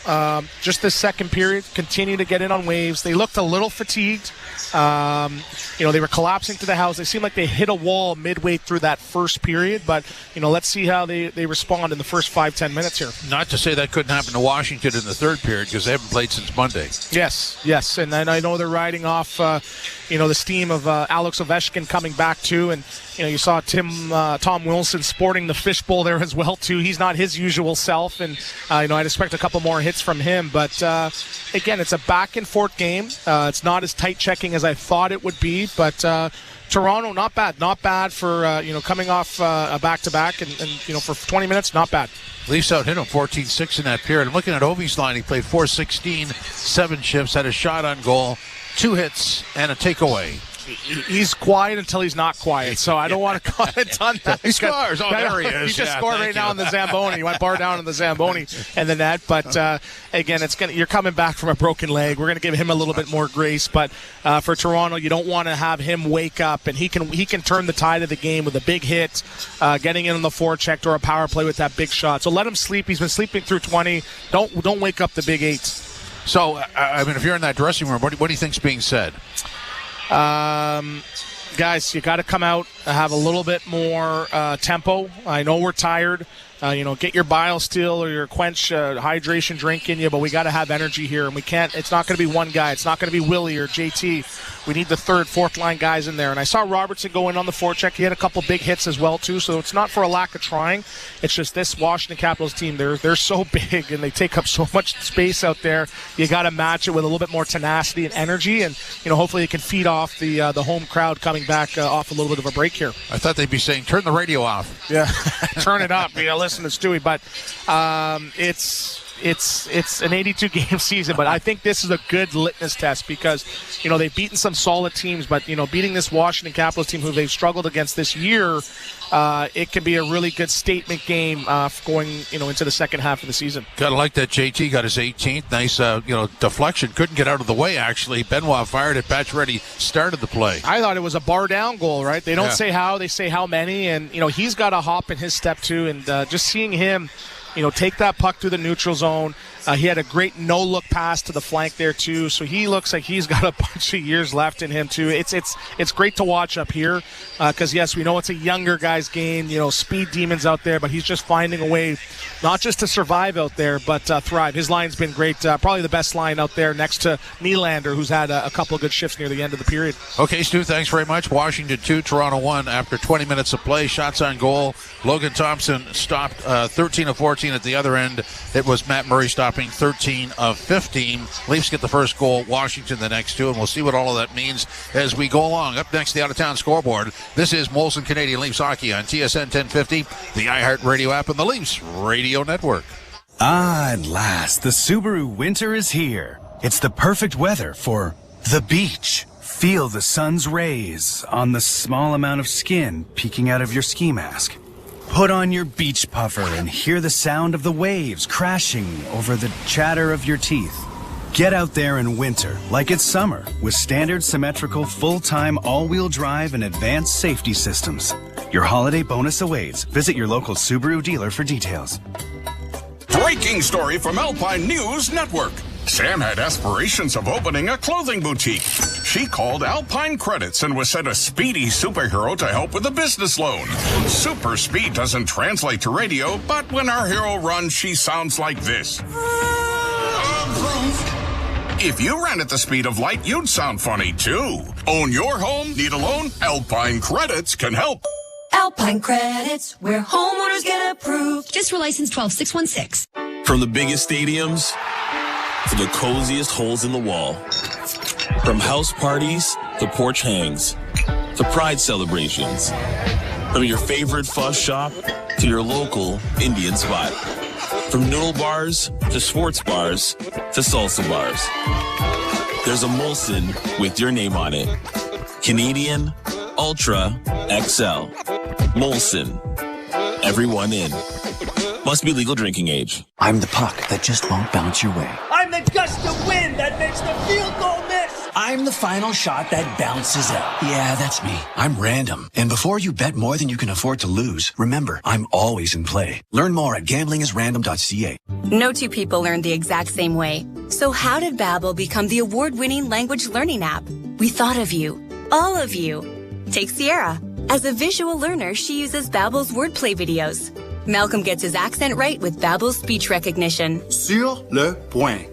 just this second period, continue to get in on waves. They looked a little fatigued. They were collapsing to the house. They seemed like they hit a wall midway through that first period, but let's see how they respond in the first 5-10 minutes here. Not to say that couldn't happen to Washington in the third period because they haven't played since Monday. Yes, and then I know they're riding off the steam of Alex Ovechkin coming back too, and you saw Tom Wilson sporting the fishbowl there as well too. He's not his usual self, and I'd expect a couple more hits from him, but again, it's a back and forth game. It's not as tight checking as I thought it would be, but Toronto, not bad for coming off a back-to-back, and for 20 minutes, not bad. Leafs out hit him 14-6 in that period. I'm looking at Ovi's line. He played 4-16, 7 shifts, had a shot on goal, 2 hits, and a takeaway. He's quiet until he's not quiet, so I don't want to comment on that. He scores. Oh, there he is. He just scored right now on the Zamboni. He went bar down on the Zamboni and the net. But again, you're coming back from a broken leg. We're going to give him a little bit more grace. But for Toronto, you don't want to have him wake up, and he can turn the tide of the game with a big hit, getting in on the forecheck or a power play with that big shot. So let him sleep. He's been sleeping through 20. Don't wake up the big 8. So if you're in that dressing room, what do you think's being said? Guys, you got to come out, have a little bit more tempo. I know we're tired. Get your BioSteel or your Quench hydration drink in you, but we got to have energy here, and we can't. It's not going to be one guy. It's not going to be Willie or JT. We need the third, fourth line guys in there. And I saw Robertson go in on the forecheck. He had a couple big hits as well too. So it's not for a lack of trying. It's just this Washington Capitals team. They're so big and they take up so much space out there. You got to match it with a little bit more tenacity and energy, and hopefully you can feed off the home crowd coming back off a little bit of a break here. I thought they'd be saying turn the radio off. Yeah, turn it up. Listen to Stewie, but it's an 82-game season, but I think this is a good litmus test because, they've beaten some solid teams, but, beating this Washington Capitals team who they've struggled against this year, it can be a really good statement game going, into the second half of the season. Gotta like that JT got his 18th. Nice, deflection. Couldn't get out of the way, actually. Benoit fired it. Pacioretty started the play. I thought it was a bar-down goal, right? They don't say how, they say how many, and, he's got a hop in his step, too, and just seeing him, take that puck through the neutral zone. He had a great no-look pass to the flank there, too, so he looks like he's got a bunch of years left in him, too. It's great to watch up here because, yes, we know it's a younger guy's game, speed demons out there, but he's just finding a way not just to survive out there, but thrive. His line's been great, probably the best line out there next to Nylander, who's had a couple of good shifts near the end of the period. Okay, Stu, thanks very much. Washington 2, Toronto 1 after 20 minutes of play. Shots on goal. Logan Thompson stopped 13 of 14 at the other end. It was Matt Murray stopping 13 of 15. Leafs get the first goal, Washington the next two, and we'll see what all of that means as we go along. Up next, the out-of-town scoreboard. This is Molson Canadian Leafs Hockey on TSN 1050, the iHeartRadio app, and the Leafs Radio Network. At last, the Subaru winter is here. It's the perfect weather for the beach. Feel the sun's rays on the small amount of skin peeking out of your ski mask. Put on your beach puffer and hear the sound of the waves crashing over the chatter of your teeth. Get out there in winter like it's summer with standard symmetrical full-time all-wheel drive and advanced safety systems. Your holiday bonus awaits. Visit your local Subaru dealer for details. Breaking story from Alpine News Network. Sam had aspirations of opening a clothing boutique. She called Alpine Credits and was sent a speedy superhero to help with a business loan. Super speed doesn't translate to radio, but when our hero runs, she sounds like this. If you ran at the speed of light, you'd sound funny too. Own your home? Need a loan? Alpine Credits can help. Alpine Credits, where homeowners get approved. Just for license 12616. From the biggest stadiums to the coziest holes in the wall. From house parties to porch hangs to pride celebrations. From your favorite fuzz shop to your local Indian spot. From noodle bars to sports bars to salsa bars. There's a Molson with your name on it. Canadian Ultra XL. Molson. Everyone in. Must be legal drinking age. I'm the puck that just won't bounce your way. I'm the gust of wind that makes the field goal miss. I'm the final shot that bounces out. Yeah, that's me. I'm random. And before you bet more than you can afford to lose, remember, I'm always in play. Learn more at gamblingisrandom.ca. No two people learn the exact same way. So how did Babbel become the award-winning language learning app? We thought of you. All of you. Take Sierra. As a visual learner, she uses Babbel's wordplay videos. Malcolm gets his accent right with Babbel's speech recognition. Sur le point.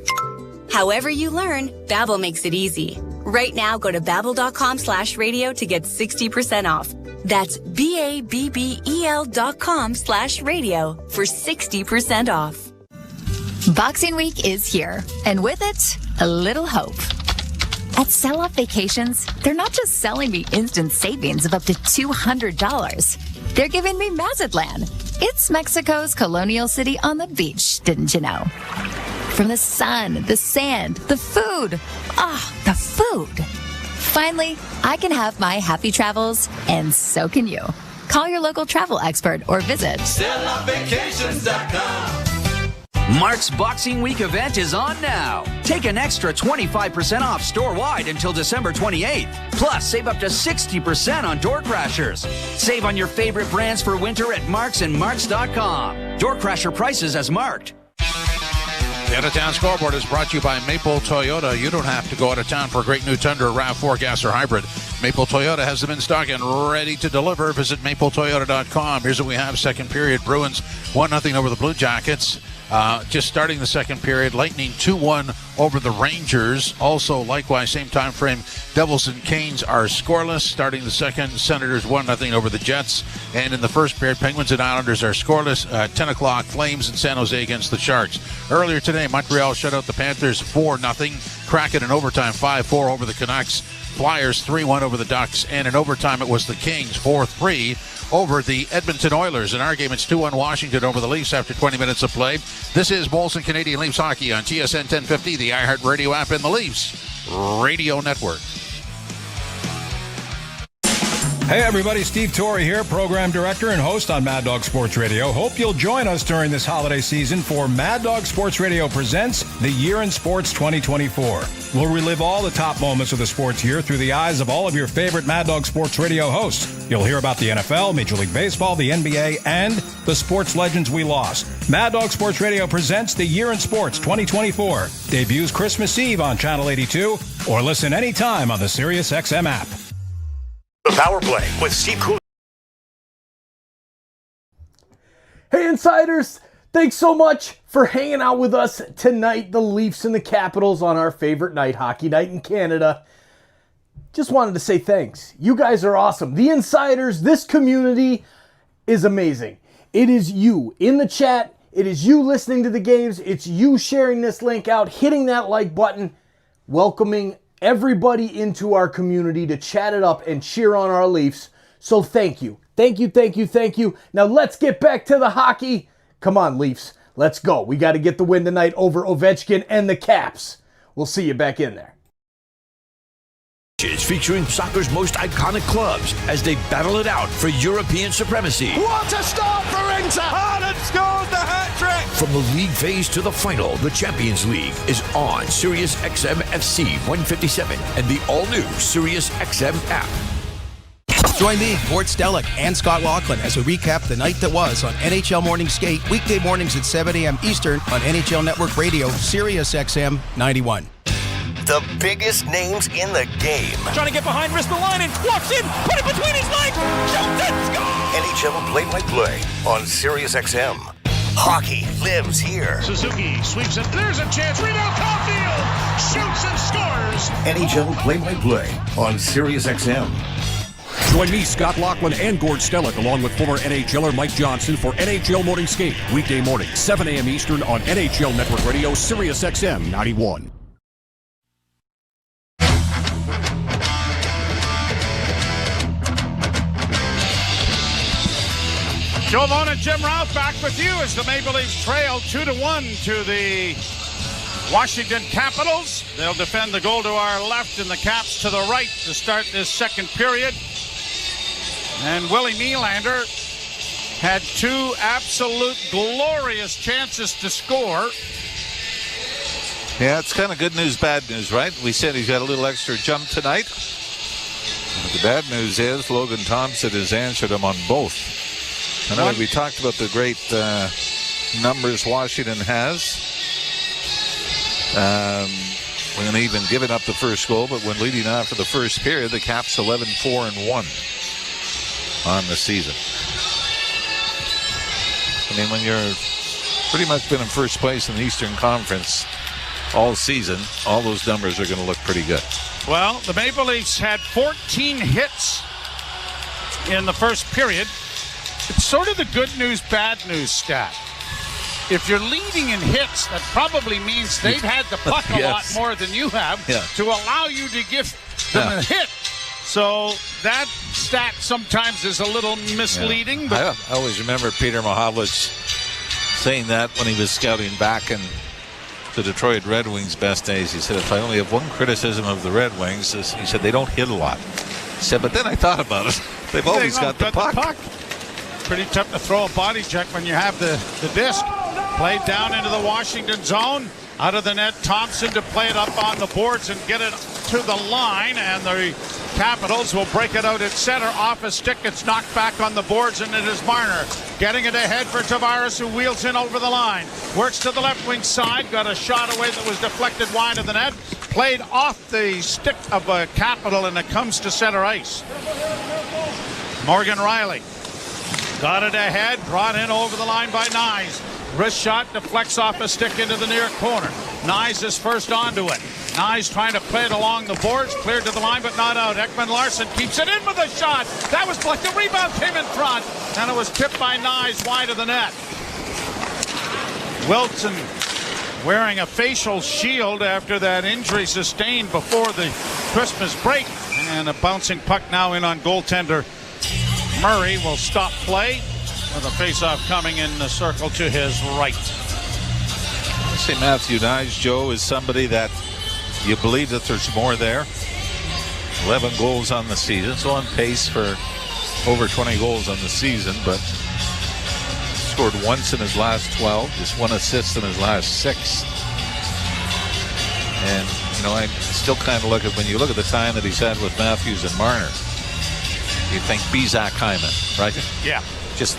However you learn, Babbel makes it easy. Right now, go to babbel.com/radio to get 60% off. That's BABBEL.com/radio for 60% off. Boxing Week is here, and with it, a little hope. At Sell Off Vacations, they're not just selling me instant savings of up to $200. They're giving me Mazatlan. It's Mexico's colonial city on the beach, didn't you know? From the sun, the sand, the food. The food. Finally, I can have my happy travels, and so can you. Call your local travel expert or visit selloffvacations.com. Mark's Boxing Week event is on now. Take an extra 25% off store-wide until December 28th. Plus, save up to 60% on door crashers. Save on your favorite brands for winter at Marks and Marks.com. Door crasher prices as marked. The out-of-town scoreboard is brought to you by Maple Toyota. You don't have to go out of town for a great new Tundra RAV4 gas or hybrid. Maple Toyota has them in stock and ready to deliver. Visit mapletoyota.com. Here's what we have. Second period. Bruins 1-0 over the Blue Jackets. Just starting the second period, Lightning 2-1 over the Rangers. Also, likewise, same time frame, Devils and Canes are scoreless. Starting the second, Senators 1-0 over the Jets. And in the first period, Penguins and Islanders are scoreless. 10 o'clock, Flames in San Jose against the Sharks. Earlier today, Montreal shut out the Panthers 4-0. Kraken in overtime 5-4 over the Canucks. Flyers 3-1 over the Ducks, and in overtime it was the Kings 4-3 over the Edmonton Oilers. In our game, it's 2-1 Washington over the Leafs after 20 minutes of play. This is Molson Canadian Leafs Hockey on TSN 1050, the iHeartRadio app, and the Leafs Radio Network. Hey everybody, Steve Torrey here, program director and host on Mad Dog Sports Radio. Hope you'll join us during this holiday season for Mad Dog Sports Radio presents The Year in Sports 2024. We'll relive all the top moments of the sports year through the eyes of all of your favorite Mad Dog Sports Radio hosts. You'll hear about the NFL, Major League Baseball, the NBA, and the sports legends we lost. Mad Dog Sports Radio presents The Year in Sports 2024. Debuts Christmas Eve on Channel 82, or listen anytime on the SiriusXM app. The Power Play with Steve Cool. Hey Insiders, thanks so much for hanging out with us tonight. The Leafs and the Capitals on our favorite night, hockey night in Canada. Just wanted to say thanks. You guys are awesome. The Insiders, this community is amazing. It is you in the chat. It is you listening to the games. It's you sharing this link out, hitting that like button, welcoming everybody into our community to chat it up and cheer on our Leafs. So thank you. Thank you, thank you, thank you. Now let's get back to the hockey. Come on, Leafs. Let's go. We got to get the win tonight over Ovechkin and the Caps. We'll see you back in there. Featuring soccer's most iconic clubs as they battle it out for European supremacy. What a start for Inter! Haaland scores the hat-trick! From the league phase to the final, the Champions League is on SiriusXM FC 157 and the all-new SiriusXM app. Join me, Gord Stellick, and Scott Laughlin as we recap the night that was on NHL Morning Skate, weekday mornings at 7 a.m. Eastern on NHL Network Radio, SiriusXM 91. The biggest names in the game. Trying to get behind Ristolainen, walks in, put it between his legs, shoots it, scores! NHL play-by-play on SiriusXM. Hockey lives here. Suzuki sweeps it, there's a chance, rebound, Caulfield, shoots and scores! NHL play-by-play on SiriusXM. Join me, Scott Laughlin, and Gord Stellick, along with former NHLer Mike Johnson for NHL Morning Skate, weekday morning, 7 a.m. Eastern on NHL Network Radio, SiriusXM 91. Joe Vaughn and Jim Ralph back with you as the Maple Leafs trail 2-1 to the Washington Capitals. They'll defend the goal to our left and the Caps to the right to start this second period. And Willie Nylander had two absolute glorious chances to score. Yeah, it's kind of good news, bad news, right? We said he's got a little extra jump tonight. But the bad news is Logan Thompson has answered him on both. I know we talked about the great numbers Washington has. When even giving up the first goal, but when leading off for the first period, the Caps 11-4-1 on the season. I mean, when you're pretty much been in first place in the Eastern Conference all season, all those numbers are going to look pretty good. Well, the Maple Leafs had 14 hits in the first period. It's sort of the good news, bad news stat. If you're leading in hits, that probably means they've had the puck a lot more than you have to allow you to give them a hit. So that stat sometimes is a little misleading. But I always remember Peter Mahovlich saying that when he was scouting back in the Detroit Red Wings' best days. He said, if I only have one criticism of the Red Wings, he said they don't hit a lot. He said, but then I thought about it. They've always got the puck. Pretty tough to throw a body check when you have the disc. Played down into the Washington zone. Out of the net, Thompson to play it up on the boards and get it to the line. And the Capitals will break it out at center. Off a stick, it's knocked back on the boards, and it is Marner getting it ahead for Tavares, who wheels in over the line. Works to the left wing side. Got a shot away that was deflected wide of the net. Played off the stick of a Capital, and it comes to center ice. Morgan Riley got it ahead, brought in over the line by Nyes. Wrist shot deflects off a stick into the near corner. Nyes is first onto it. Nyes trying to play it along the boards, cleared to the line but not out. Ekman Larsson keeps it in with a shot. That was blocked. The rebound came in front, and it was tipped by Nyes wide of the net. Wilson wearing a facial shield after that injury sustained before the Christmas break. And a bouncing puck now in on goaltender Murray will stop play with a face-off coming in the circle to his right. I say Matthew Nyes, Joe, is somebody that you believe that there's more there. 11 goals on the season, so on pace for over 20 goals on the season, but scored once in his last 12, just 1 assist in his last 6. And, you know, I still kind of look at, when you look at the time that he's had with Matthews and Marner, you think Bizak Hyman, right? Yeah. Just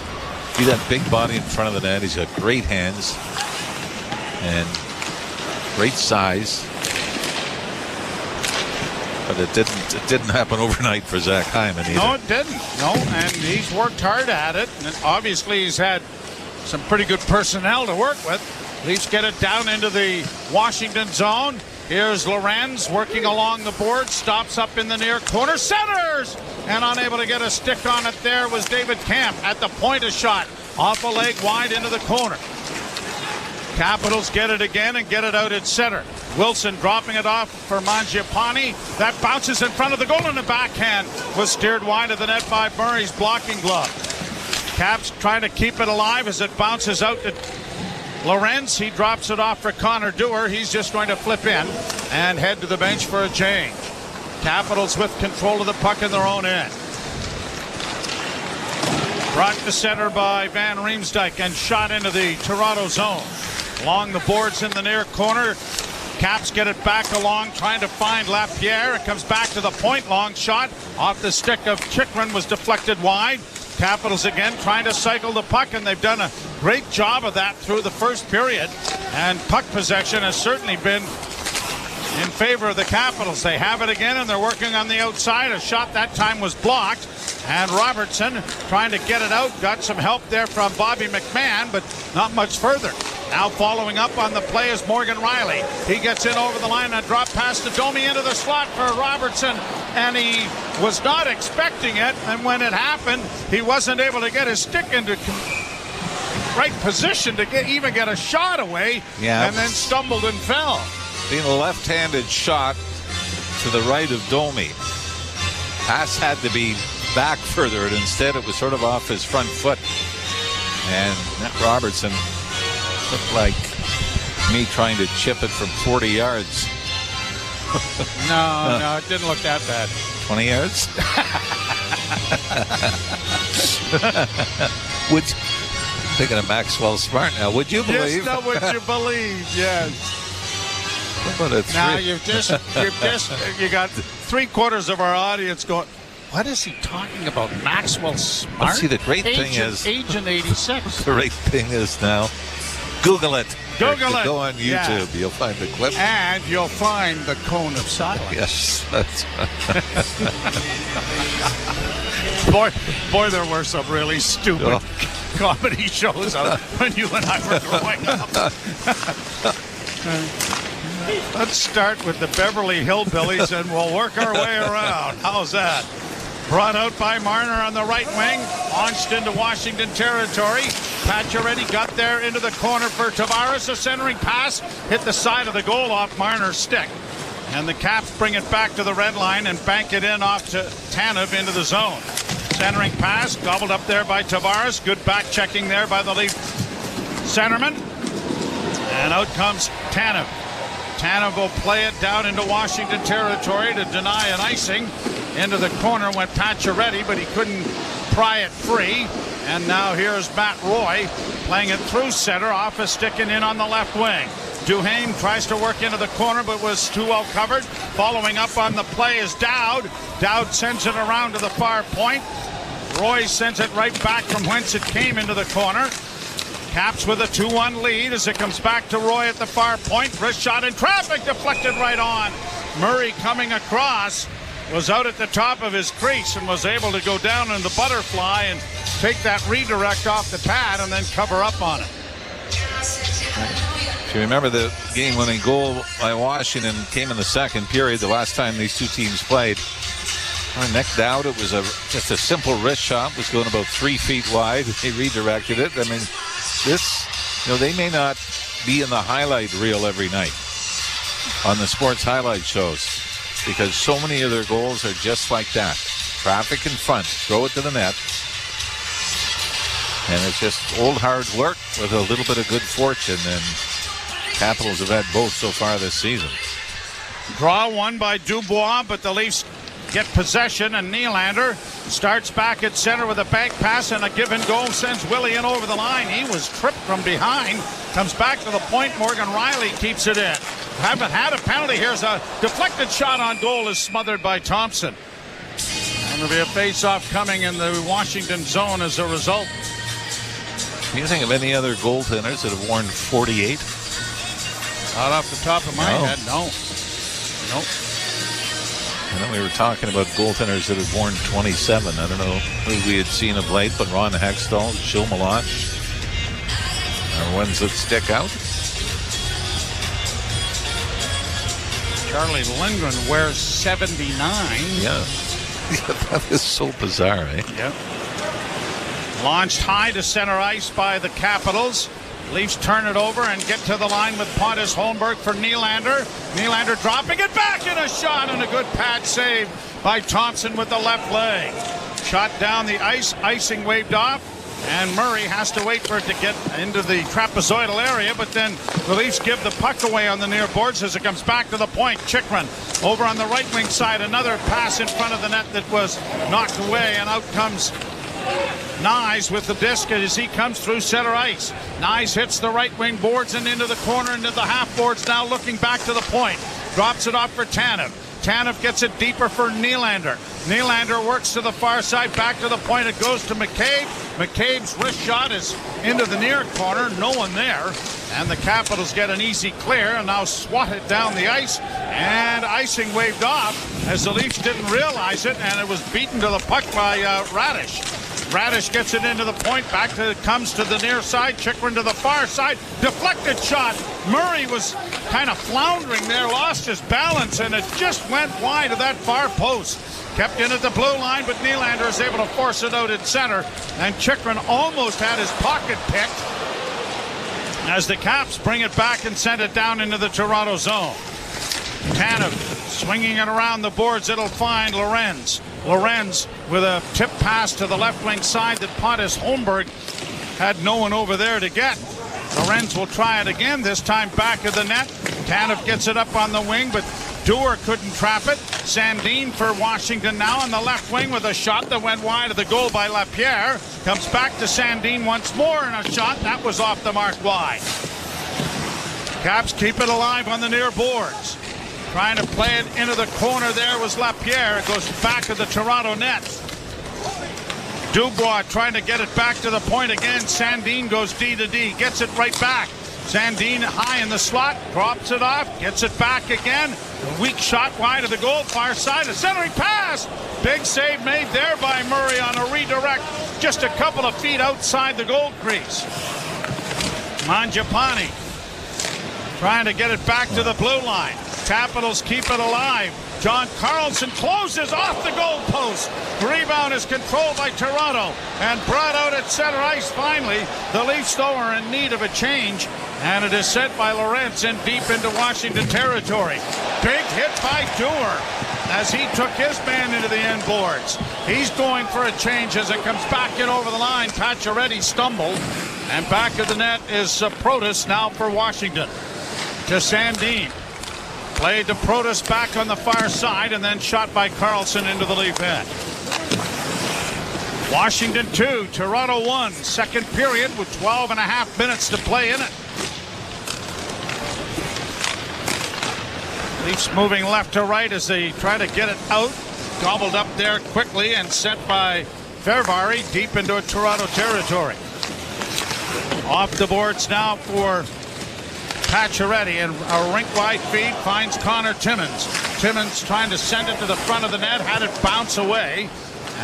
be that big body in front of the net. He's got great hands and great size. But it didn't happen overnight for Zach Hyman either. No, it didn't. No, and he's worked hard at it. And obviously he's had some pretty good personnel to work with. Leafs get it down into the Washington zone. Here's Lorenz working along the board. Stops up in the near corner. Centers! And unable to get a stick on it there was David Camp at the point of shot. Off a leg wide into the corner. Capitals get it again and get it out at center. Wilson dropping it off for Mangiapane. That bounces in front of the goal, and the backhand was steered wide of the net by Murray's blocking glove. Caps trying to keep it alive as it bounces out to Lorenz. He drops it off for Connor Dewar. He's just going to flip in and head to the bench for a change. Capitals with control of the puck in their own end. Brought to center by Van Riemsdyk and shot into the Toronto zone. Along the boards in the near corner. Caps get it back along, trying to find Lapierre. It comes back to the point. Long shot off the stick of Chychrun was deflected wide. Capitals again trying to cycle the puck, and they've done a great job of that through the first period. And puck possession has certainly been in favor of the Capitals. They have it again, and they're working on the outside. A shot that time was blocked. And Robertson trying to get it out. Got some help there from Bobby McMahon, but not much further. Now following up on the play is Morgan Riley. He gets in over the line and drop pass to Domi into the slot for Robertson. And he was not expecting it. And when it happened, he wasn't able to get his stick into right position to even get a shot away. Yeah. And then stumbled and fell. Being a left-handed shot to the right of Domi. Pass had to be back further, and instead it was sort of off his front foot. And Matt Robertson looked like me trying to chip it from 40 yards. No, it didn't look that bad. 20 yards? Thinking of Maxwell Smart now, would you believe? Yes, now would you believe, yes. Now you got 3/4 of our audience going, what is he talking about? Maxwell Smart? See, the great thing is, Agent 86. The great thing is now, Google it. Google it. Go on YouTube. Yeah. You'll find the clip. And you'll find the cone of silence. Yes, that's right. Boy, there were some really stupid comedy shows when you and I were growing up. Let's start with the Beverly Hillbillies and we'll work our way around. How's that? Brought out by Marner on the right wing. Launched into Washington territory. Pacioretty got there into the corner for Tavares. A centering pass hit the side of the goal off Marner's stick. And the Caps bring it back to the red line and bank it in off to Tanev into the zone. Centering pass gobbled up there by Tavares. Good back checking there by the Leaf centerman. And out comes Tanev. Tanev will play it down into Washington territory to deny an icing. Into the corner went Pacioretty, but he couldn't pry it free. And now here's Matt Roy playing it through center, off a stick and in on the left wing. Duhaime tries to work into the corner, but was too well covered. Following up on the play is Dowd. Dowd sends it around to the far point. Roy sends it right back from whence it came into the corner. Caps with a 2-1 lead as it comes back to Roy at the far point. Wrist shot in traffic, deflected right on. Murray coming across was out at the top of his crease and was able to go down in the butterfly and take that redirect off the pad and then cover up on it. If you remember, the game-winning goal by Washington came in the second period, the last time these two teams played. Necked out. It was just a simple wrist shot. It was going about 3 feet wide. They redirected it. I mean, they may not be in the highlight reel every night on the sports highlight shows. because so many of their goals are just like that. Traffic in front, throw it to the net. And it's just old hard work with a little bit of good fortune, and Capitals have had both so far this season. Draw one by Dubois, but the Leafs get possession, and Nylander starts back at center with a bank pass and a give and go, sends Willie in over the line. He was tripped from behind, comes back to the point. Morgan Riley keeps it in. Haven't had a penalty. Here's a deflected shot on goal, is smothered by Thompson. And there'll be a face-off coming in the Washington zone as a result. Can you think of any other goaltenders that have worn 48? Not off the top of my head, no. Nope. And then we were talking about goaltenders that have worn 27. I don't know who we had seen of late, but Ron Hextall, Gilles Meloche are ones that stick out. Charlie Lindgren wears 79. Yeah. That is so bizarre, eh? Yep. Launched high to center ice by the Capitals. Leafs turn it over and get to the line with Pontus Holmberg for Nylander. Nylander dropping it back in a shot, and a good pad save by Thompson with the left leg. Shot down the ice, icing waved off, and Murray has to wait for it to get into the trapezoidal area, but then the Leafs give the puck away on the near boards as it comes back to the point. Chychrun over on the right wing side, another pass in front of the net that was knocked away, and out comes Nyes with the disc as he comes through center ice. Nyes hits the right wing boards and into the corner, into the half boards, now looking back to the point. Drops it off for Tanev. Tanev gets it deeper for Nylander. Nylander works to the far side, back to the point. It goes to McCabe. McCabe's wrist shot is into the near corner. No one there. And the Capitals get an easy clear and now swat it down the ice. And icing waved off as the Leafs didn't realize it, and it was beaten to the puck by Radish. Radish gets it into the point, comes to the near side, Chychrun to the far side, deflected shot. Murray was kind of floundering there, lost his balance, and it just went wide of that far post. Kept in at the blue line, but Nylander is able to force it out at center, and Chychrun almost had his pocket picked as the Caps bring it back and send it down into the Toronto zone. Tanev swinging it around the boards. It'll find Lorenz. Lorenz with a tip pass to the left wing side that Pontus Holmberg had no one over there to get. Lorenz will try it again, this time back of the net. Tanev gets it up on the wing, but Dewar couldn't trap it. Sandin for Washington now on the left wing with a shot that went wide of the goal by Lapierre. Comes back to Sandin once more, and a shot that was off the mark wide. Caps keep it alive on the near boards. Trying to play it into the corner there was Lapierre. It goes back of the Toronto net. Dubois trying to get it back to the point again. Sandin goes D to D. Gets it right back. Sandin high in the slot. Drops it off. Gets it back again. A weak shot wide of the goal. Far side. A centering pass. Big save made there by Murray on a redirect. Just a couple of feet outside the goal crease. Mangiapane trying to get it back to the blue line. Capitals keep it alive. John Carlson closes off the goal post. Rebound is controlled by Toronto and brought out at center ice finally. The Leafs, though, are in need of a change, and it is sent by Lorentz in deep into Washington territory. Big hit by Dewar as he took his man into the end boards. He's going for a change as it comes back in over the line. Pacioretty stumbled, and back of the net is Protas now for Washington. To Sandin. Played to Protas back on the far side, and then shot by Carlson into the Leaf end. Washington 2, Toronto 1. Second period with 12 and a half minutes to play in it. Leafs moving left to right as they try to get it out. Gobbled up there quickly and sent by Fervari deep into Toronto territory. Off the boards now for Pacioretty, and a rink-wide feed finds Connor Timmins. Timmins trying to send it to the front of the net, had it bounce away,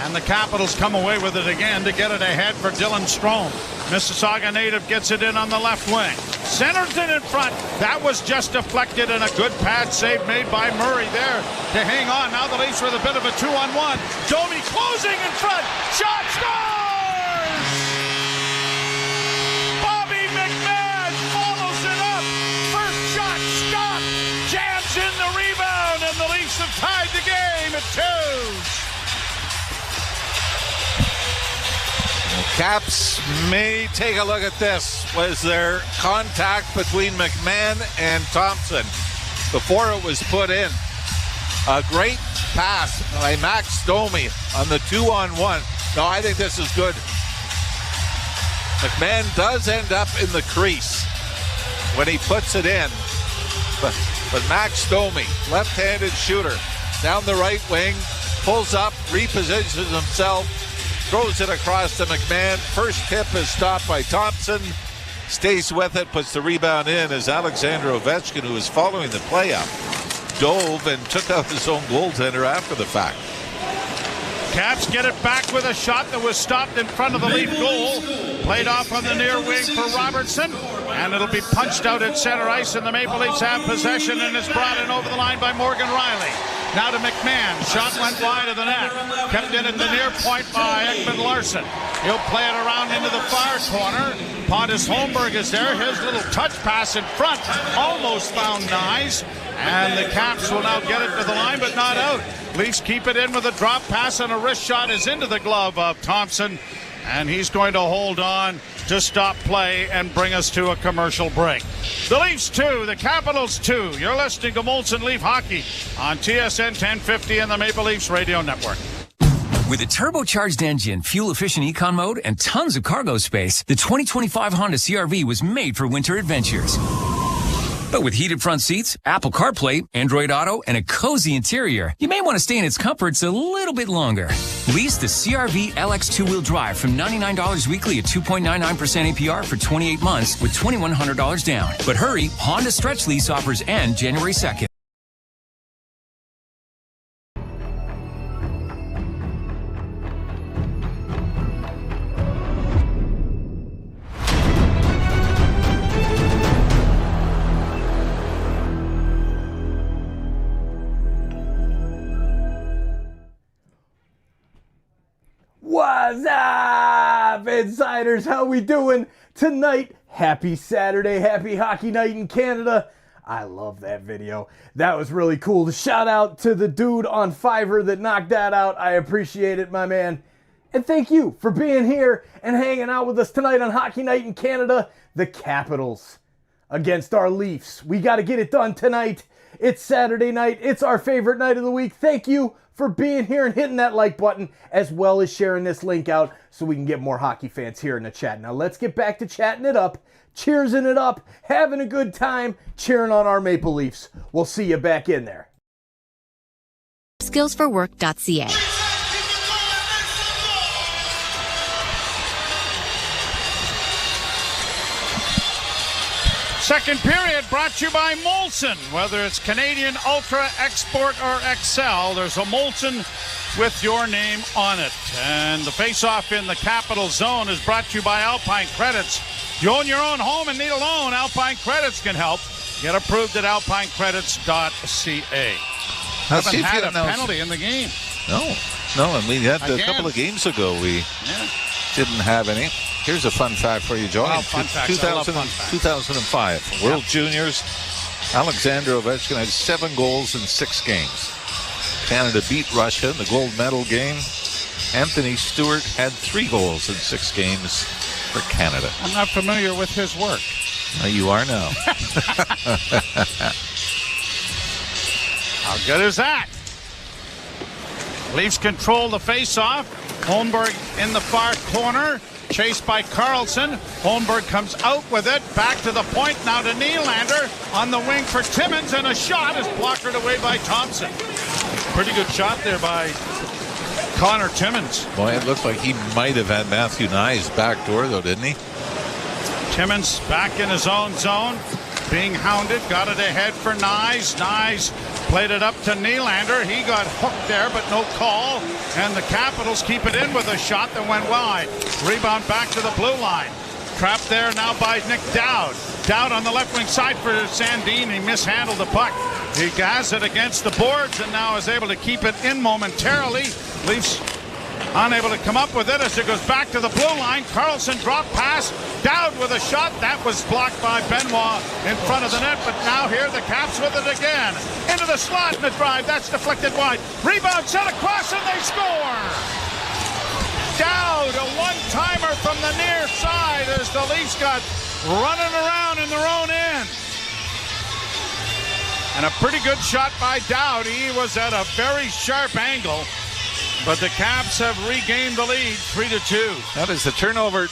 and the Capitals come away with it again to get it ahead for Dylan Strome. Mississauga native gets it in on the left wing. Centers it in front. That was just deflected, and a good pad save made by Murray there to hang on. Now the Leafs with a bit of a 2-on-1. Domi closing in front. Shot, scores! Bobby McMahon follows it up. First shot stopped. Jams in the rebound, and the Leafs have tied to twos. The Caps may take a look at this. Was there contact between McMahon and Thompson before it was put in? A great pass by Max Domi on the 2-on-1. No, I think this is good. McMahon does end up in the crease when he puts it in. But Max Domi, left-handed shooter, down the right wing, pulls up, repositions himself, throws it across to McMahon. First tip is stopped by Thompson. Stays with it, puts the rebound in as Alexander Ovechkin, who was following the play up, dove and took out his own goaltender after the fact. Caps get it back with a shot that was stopped in front of the Leaf goal. Played off on the near wing for Robertson. And it'll be punched out at center ice, and the Maple Leafs have possession, and it's brought in over the line by Morgan Riley. Now to McMahon. Shot went wide of the net. Kept in at the near point by Ekman Larsson. He'll play it around into the far corner. Pontus Holmberg is there. His little touch pass in front almost found Nyes. And the Caps will now get it to the line, but not out. Leafs keep it in with a drop pass, and a wrist shot is into the glove of Thompson. And he's going to hold on to stop play and bring us to a commercial break. The Leafs 2, the Capitals 2. You're listening to Molson Leaf Hockey on TSN 1050 and the Maple Leafs Radio Network. With a turbocharged engine, fuel-efficient econ mode, and tons of cargo space, the 2025 Honda CR-V was made for winter adventures. But with heated front seats, Apple CarPlay, Android Auto, and a cozy interior, you may want to stay in its comforts a little bit longer. Lease the CR-V LX two-wheel drive from $99 weekly at 2.99% APR for 28 months with $2,100 down. But hurry, Honda Stretch Lease offers end January 2nd. What's up, insiders? How we doing tonight? Happy Saturday, happy hockey night in Canada. I love that video. That was really cool. Shout out to the dude on Fiverr that knocked that out. I appreciate it, my man. And thank you for being here and hanging out with us tonight on Hockey Night in Canada. The Capitals against our Leafs. We got to get it done tonight. It's Saturday night. It's our favorite night of the week. Thank you for being here and hitting that like button, as well as sharing this link out so we can get more hockey fans here in the chat. Now let's get back to chatting it up, cheersing it up, having a good time, cheering on our Maple Leafs. We'll see you back in there. Skillsforwork.ca. Second period brought to you by Molson. Whether it's Canadian Ultra, Export, or XL, there's a Molson with your name on it. And the face-off in the Capital Zone is brought to you by Alpine Credits. You own your own home and need a loan, Alpine Credits can help. Get approved at alpinecredits.ca. Haven't had a penalty in the game. No, and we had a couple of games ago. We didn't have any. Here's a fun fact for you, Joe. Wow, fun facts. 2005 World Juniors, Alexander Ovechkin had 7 goals in 6 games. Canada beat Russia in the gold medal game. Anthony Stewart had 3 goals in 6 games for Canada. I'm not familiar with his work. You are now. How good is that? Leafs control the face-off. Holmberg in the far corner. Chased by Carlson. Holmberg comes out with it. Back to the point. Now to Nylander. On the wing for Timmins. And a shot is blocked away by Thompson. Pretty good shot there by Connor Timmins. Boy, it looked like he might have had Matthew Nyes back door, though, didn't he? Timmins back in his own zone. Being hounded. Got it ahead for Nyes. Nyes played it up to Nylander. He got hooked there, but no call. And the Capitals keep it in with a shot that went wide. Rebound back to the blue line. Trapped there now by Nick Dowd. Dowd on the left wing side for Sandin. He mishandled the puck. He has it against the boards and now is able to keep it in momentarily. Leafs unable to come up with it as it goes back to the blue line. Carlson drop pass. Dowd with a shot. That was blocked by Benoit in front of the net. But now here the Caps with it again. Into the slot in the drive. That's deflected wide. Rebound sent across and they score. Dowd, a one-timer from the near side as the Leafs got running around in their own end. And a pretty good shot by Dowd. He was at a very sharp angle. But the Caps have regained the lead, 3-2. Now, does the turnover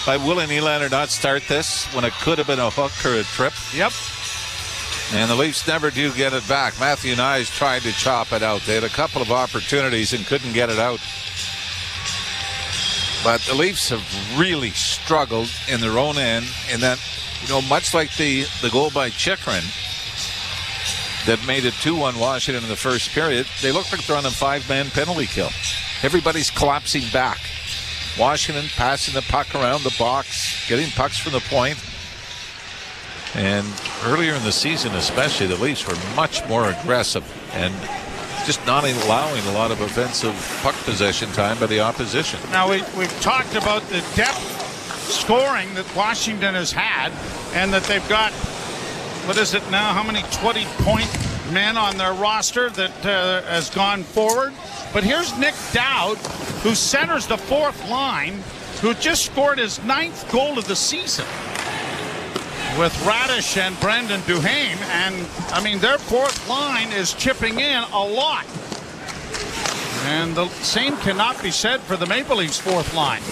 by Willie Nylander not start this when it could have been a hook or a trip? Yep. And the Leafs never do get it back. Matthew Nyes tried to chop it out. They had a couple of opportunities and couldn't get it out. But the Leafs have really struggled in their own end. And that, much like the goal by Chychrun that made it 2-1 Washington in the first period, they look like they're on a 5-man penalty kill. Everybody's collapsing back. Washington passing the puck around the box, getting pucks from the point. And earlier in the season especially, the Leafs were much more aggressive and just not allowing a lot of offensive puck possession time by the opposition. Now, we've talked about the depth scoring that Washington has had, and that they've got, what is it now, how many 20-point men on their roster that has gone forward. But here's Nick Dowd, who centers the fourth line, who just scored his 9th goal of the season with Radish and Brendan Duhaime. And, their fourth line is chipping in a lot. And the same cannot be said for the Maple Leafs' fourth line.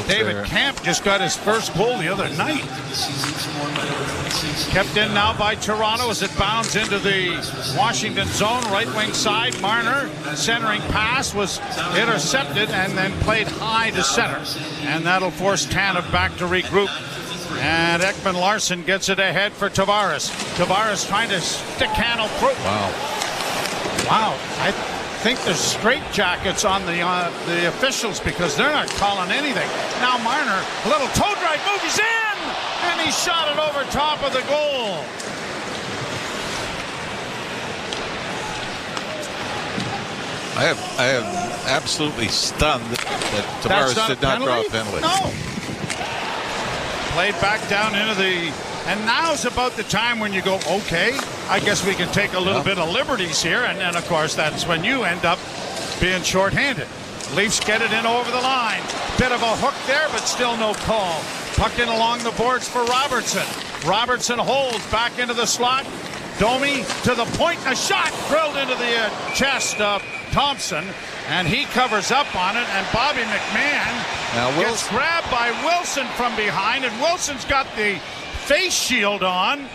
David Camp just got his first goal the other night. Kept in now by Toronto as it bounds into the Washington zone, right wing side. Marner centering pass was intercepted and then played high to center. And that'll force Tanev back to regroup. And Ekman Larsson gets it ahead for Tavares. Tavares trying to stick handle through. Wow. I think there's straitjackets on the officials because they're not calling anything. Now Marner, a little toe drag move, he's in! And he shot it over top of the goal. I am absolutely stunned that Tavares did not draw a penalty. No. Played back down into the... And now's about the time when you go, okay, I guess we can take a little bit of liberties here. And then, of course, that's when you end up being shorthanded. Leafs get it in over the line. Bit of a hook there, but still no call. Puck in along the boards for Robertson. Robertson holds back into the slot. Domi to the point, a shot drilled into the chest of Thompson, and he covers up on it, and Bobby McMahon gets grabbed by Wilson from behind, and Wilson's got the face shield on.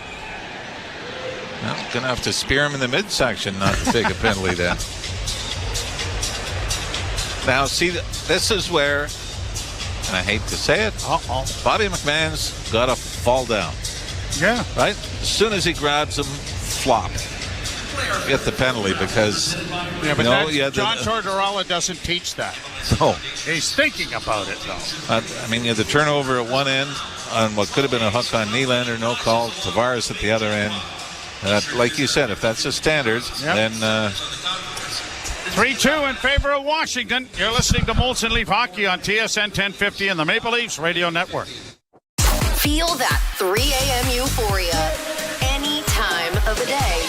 Well, gonna have to spear him in the midsection not to take a penalty then. Now, see, this is where, and I hate to say it, Bobby McMahon's got to fall down. Yeah. Right? As soon as he grabs him, flop. Get the penalty because... Yeah, but John Tortorella doesn't teach that. No. He's thinking about it, though. You had the turnover at one end on what could have been a hook on Nylander, no call. Tavares at the other end. Like you said, if that's the standard, then... 3-2 in favor of Washington. You're listening to Molson Leaf Hockey on TSN 1050 and the Maple Leafs Radio Network. Feel that 3 a.m. euphoria any time of the day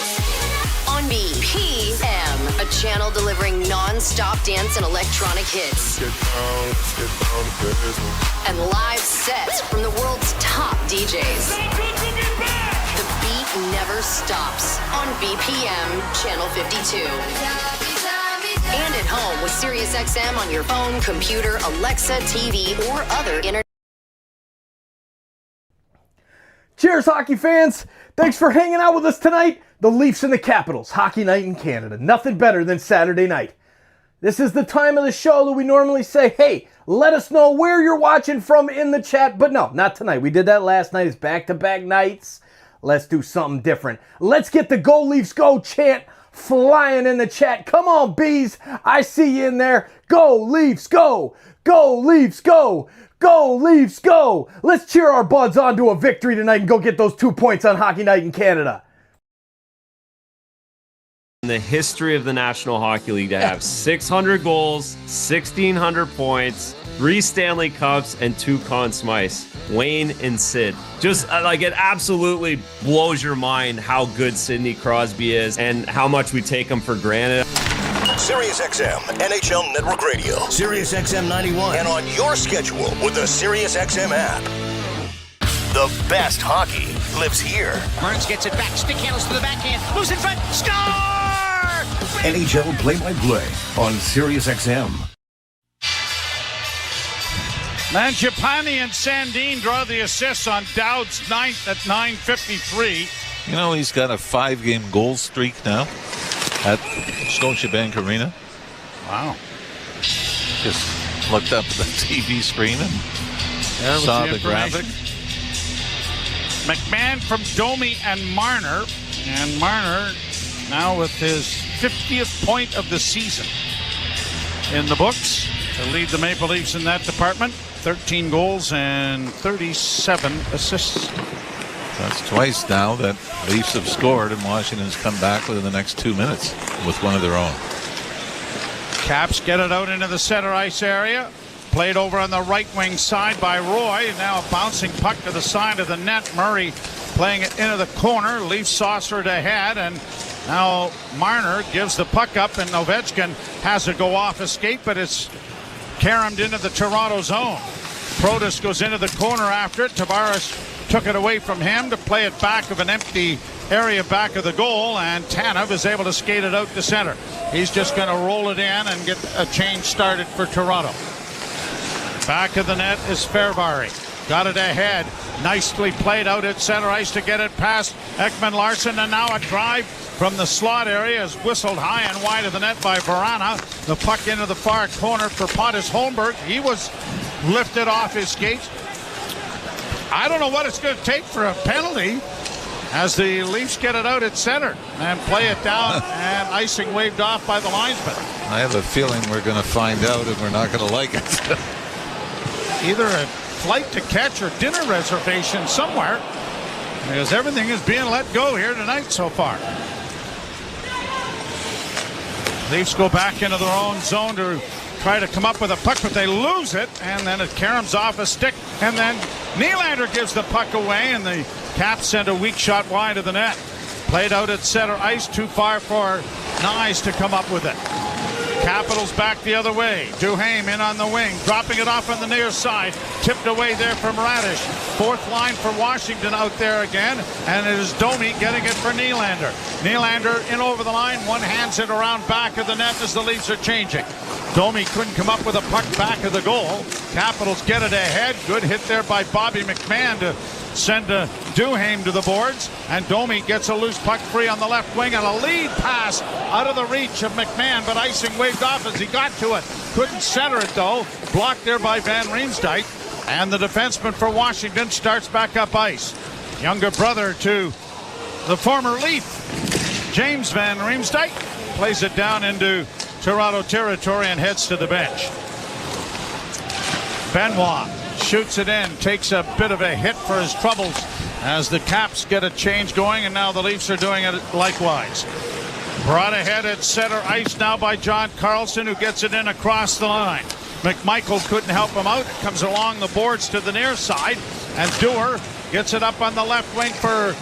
on BPM, a channel delivering non-stop dance and electronic hits. And live sets from the world's top DJs. The beat never stops on BPM Channel 52. And at home with SiriusXM on your phone, computer, Alexa, TV, or other internet. Cheers, hockey fans. Thanks for hanging out with us tonight. The Leafs and the Capitals, hockey night in Canada. Nothing better than Saturday night. This is the time of the show that we normally say, hey, let us know where you're watching from in the chat. But no, not tonight. We did that last night. It's back-to-back nights. Let's do something different. Let's get the Go Leafs Go chant flying in the chat. Come on, bees. I see you in there. Go Leafs Go. Go Leafs Go. Go Leafs Go. Let's cheer our buds on to a victory tonight and go get those 2 points on Hockey Night in Canada. in the history of the National Hockey League to have 600 goals, 1,600 points, 3 Stanley Cups, and 2 Conn Smythes. Wayne and Sid. Just like it absolutely blows your mind how good Sidney Crosby is and how much we take him for granted. SiriusXM NHL Network Radio, SiriusXM 91, and on your schedule with the SiriusXM app. The best hockey lives here. Burns gets it back. Stick handles to the backhand. Moves in front. Score! NHL play-by-play on SiriusXM. Mangiapane and Sandin draw the assists on Dowd's 9th at 9:53. You know, he's got a 5-game goal streak now at Scotiabank Arena. Wow. Just looked up at the TV screen and saw the graphic. McMahon from Domi and Marner. And Marner now with his 50th point of the season in the books to lead the Maple Leafs in that department. 13 goals and 37 assists. That's twice now that Leafs have scored and Washington's come back within the next 2 minutes with one of their own. Caps get it out into the center ice area. Played over on the right wing side by Roy. Now a bouncing puck to the side of the net. Murray playing it into the corner. Leafs saucer it ahead, and now Marner gives the puck up, and Ovechkin has to go off escape, but it's caromed into the Toronto zone. Protas goes into the corner after it. Tavares took it away from him to play it back of an empty area back of the goal, and Tanev is able to skate it out to center. He's just going to roll it in and get a change started for Toronto. Back of the net is Fairbury. Got it ahead. Nicely played out at center ice to get it past Ekman Larsson, and now a drive from the slot area is whistled high and wide of the net by Verana. The puck into the far corner for Pontus Holmberg. He was lifted off his skates. I don't know what it's going to take for a penalty as the Leafs get it out at center and play it down and icing waved off by the linesman. I have a feeling we're going to find out and we're not going to like it. Either a flight to catch or dinner reservation somewhere, because everything is being let go here tonight so far. Leafs go back into their own zone to try to come up with a puck, but they lose it, and then it caroms off a stick, and then Nylander gives the puck away, and the Caps send a weak shot wide of the net. Played out at center ice, too far for Nyes to come up with it. Capitals back the other way. Duhaime in on the wing, dropping it off on the near side. Tipped away there from Radish. Fourth line for Washington out there again, and it is Domi getting it for Nylander. Nylander in over the line, one hands it around back of the net as the Leafs are changing. Domi couldn't come up with a puck back of the goal. Capitals get it ahead. Good hit there by Bobby McMahon to send Duhaime to the boards, and Domi gets a loose puck free on the left wing, and a lead pass out of the reach of McMahon, but icing waved off as he got to it. Couldn't center it though. Blocked there by Van Riemsdyk, and the defenseman for Washington starts back up ice. Younger brother to the former Leaf, James Van Riemsdyk, plays it down into Toronto territory and heads to the bench. Benoit shoots it in, takes a bit of a hit for his troubles as the Caps get a change going, and now the Leafs are doing it likewise. Brought ahead at center ice now by John Carlson, who gets it in across the line. McMichael couldn't help him out. It comes along the boards to the near side, and Dewar gets it up on the left wing for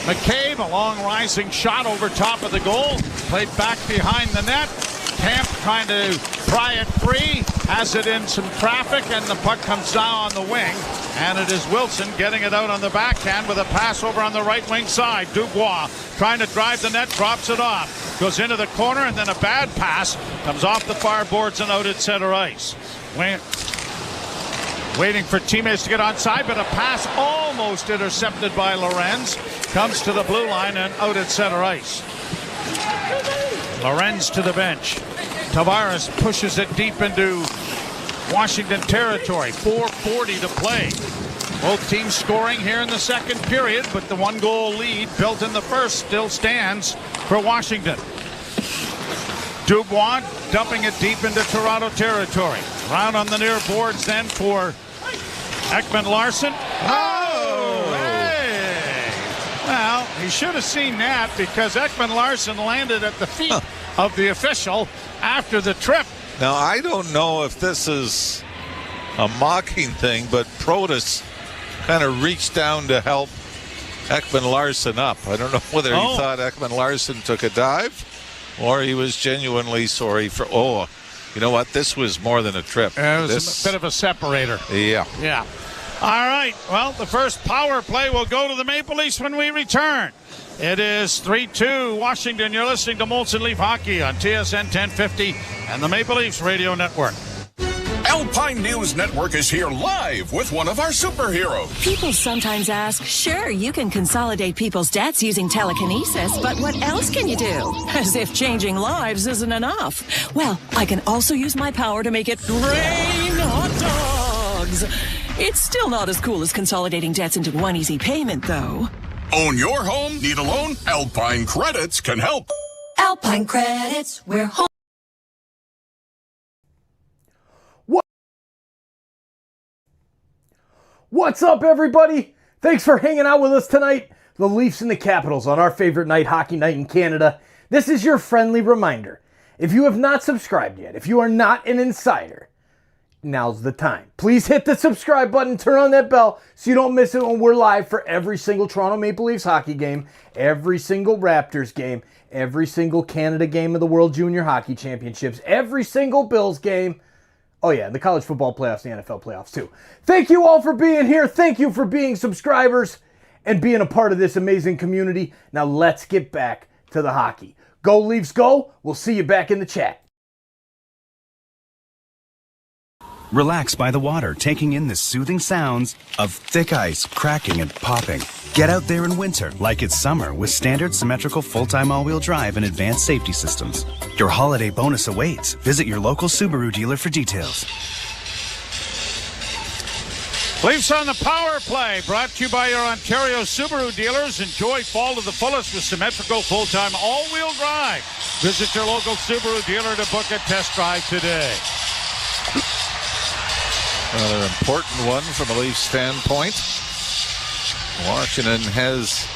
McCabe. A long rising shot over top of the goal, played back behind the net. Camp trying to pry it free, has it in some traffic, and the puck comes down on the wing, and it is Wilson getting it out on the backhand with a pass over on the right wing side. Dubois trying to drive the net, drops it off, goes into the corner, and then a bad pass comes off the far boards and out at center ice. Waiting for teammates to get onside, but a pass almost intercepted by Lorenz, comes to the blue line and out at center ice. Lorenz to the bench. Tavares pushes it deep into Washington territory. 4:40 to play. Both teams scoring here in the second period, but the one-goal lead built in the first still stands for Washington. Dubois dumping it deep into Toronto territory. Round on the near boards then for Ekman Larsson. Oh, hey! Well, He should have seen that because Ekman-Larsson landed at the feet of the official after the trip. Now, I don't know if this is a mocking thing, but Protas kind of reached down to help Ekman-Larsson up. I don't know whether he thought Ekman-Larsson took a dive or he was genuinely sorry for, you know what? This was more than a trip. It was a bit of a separator. Yeah. Yeah. All right. Well, the first power play will go to the Maple Leafs when we return. It is 3-2 Washington. You're listening to Molson Leaf Hockey on TSN 1050 and the Maple Leafs Radio Network. Alpine News Network is here live with one of our superheroes. People sometimes ask, sure, you can consolidate people's debts using telekinesis, but what else can you do? As if changing lives isn't enough. Well, I can also use my power to make it rain hot dogs. It's still not as cool as consolidating debts into one easy payment, though. Own your home? Need a loan? Alpine Credits can help. Alpine Credits, where home. What's up, everybody? Thanks for hanging out with us tonight. The Leafs and the Capitals on our favorite night, hockey night in Canada. This is your friendly reminder. If you have not subscribed yet, if you are not an insider, now's the time. Please hit the subscribe button, turn on that bell so you don't miss it when we're live for every single Toronto Maple Leafs hockey game, every single Raptors game, every single Canada game of the World Junior Hockey Championships, every single Bills game. Oh yeah, the college football playoffs, the NFL playoffs too. Thank you all for being here. Thank you for being subscribers and being a part of this amazing community. Now let's get back to the hockey. Go Leafs go. We'll see you back in the chat. Relax by the water, taking in the soothing sounds of thick ice cracking and popping. Get out there in winter like it's summer with standard symmetrical full-time all-wheel drive and advanced safety systems. Your holiday bonus awaits. Visit your local Subaru dealer for details. Leafs on the power play, brought to you by your Ontario Subaru dealers. Enjoy fall to the fullest with symmetrical full-time all-wheel drive. Visit your local Subaru dealer to book a test drive today. Another important one from a Leafs standpoint. Washington has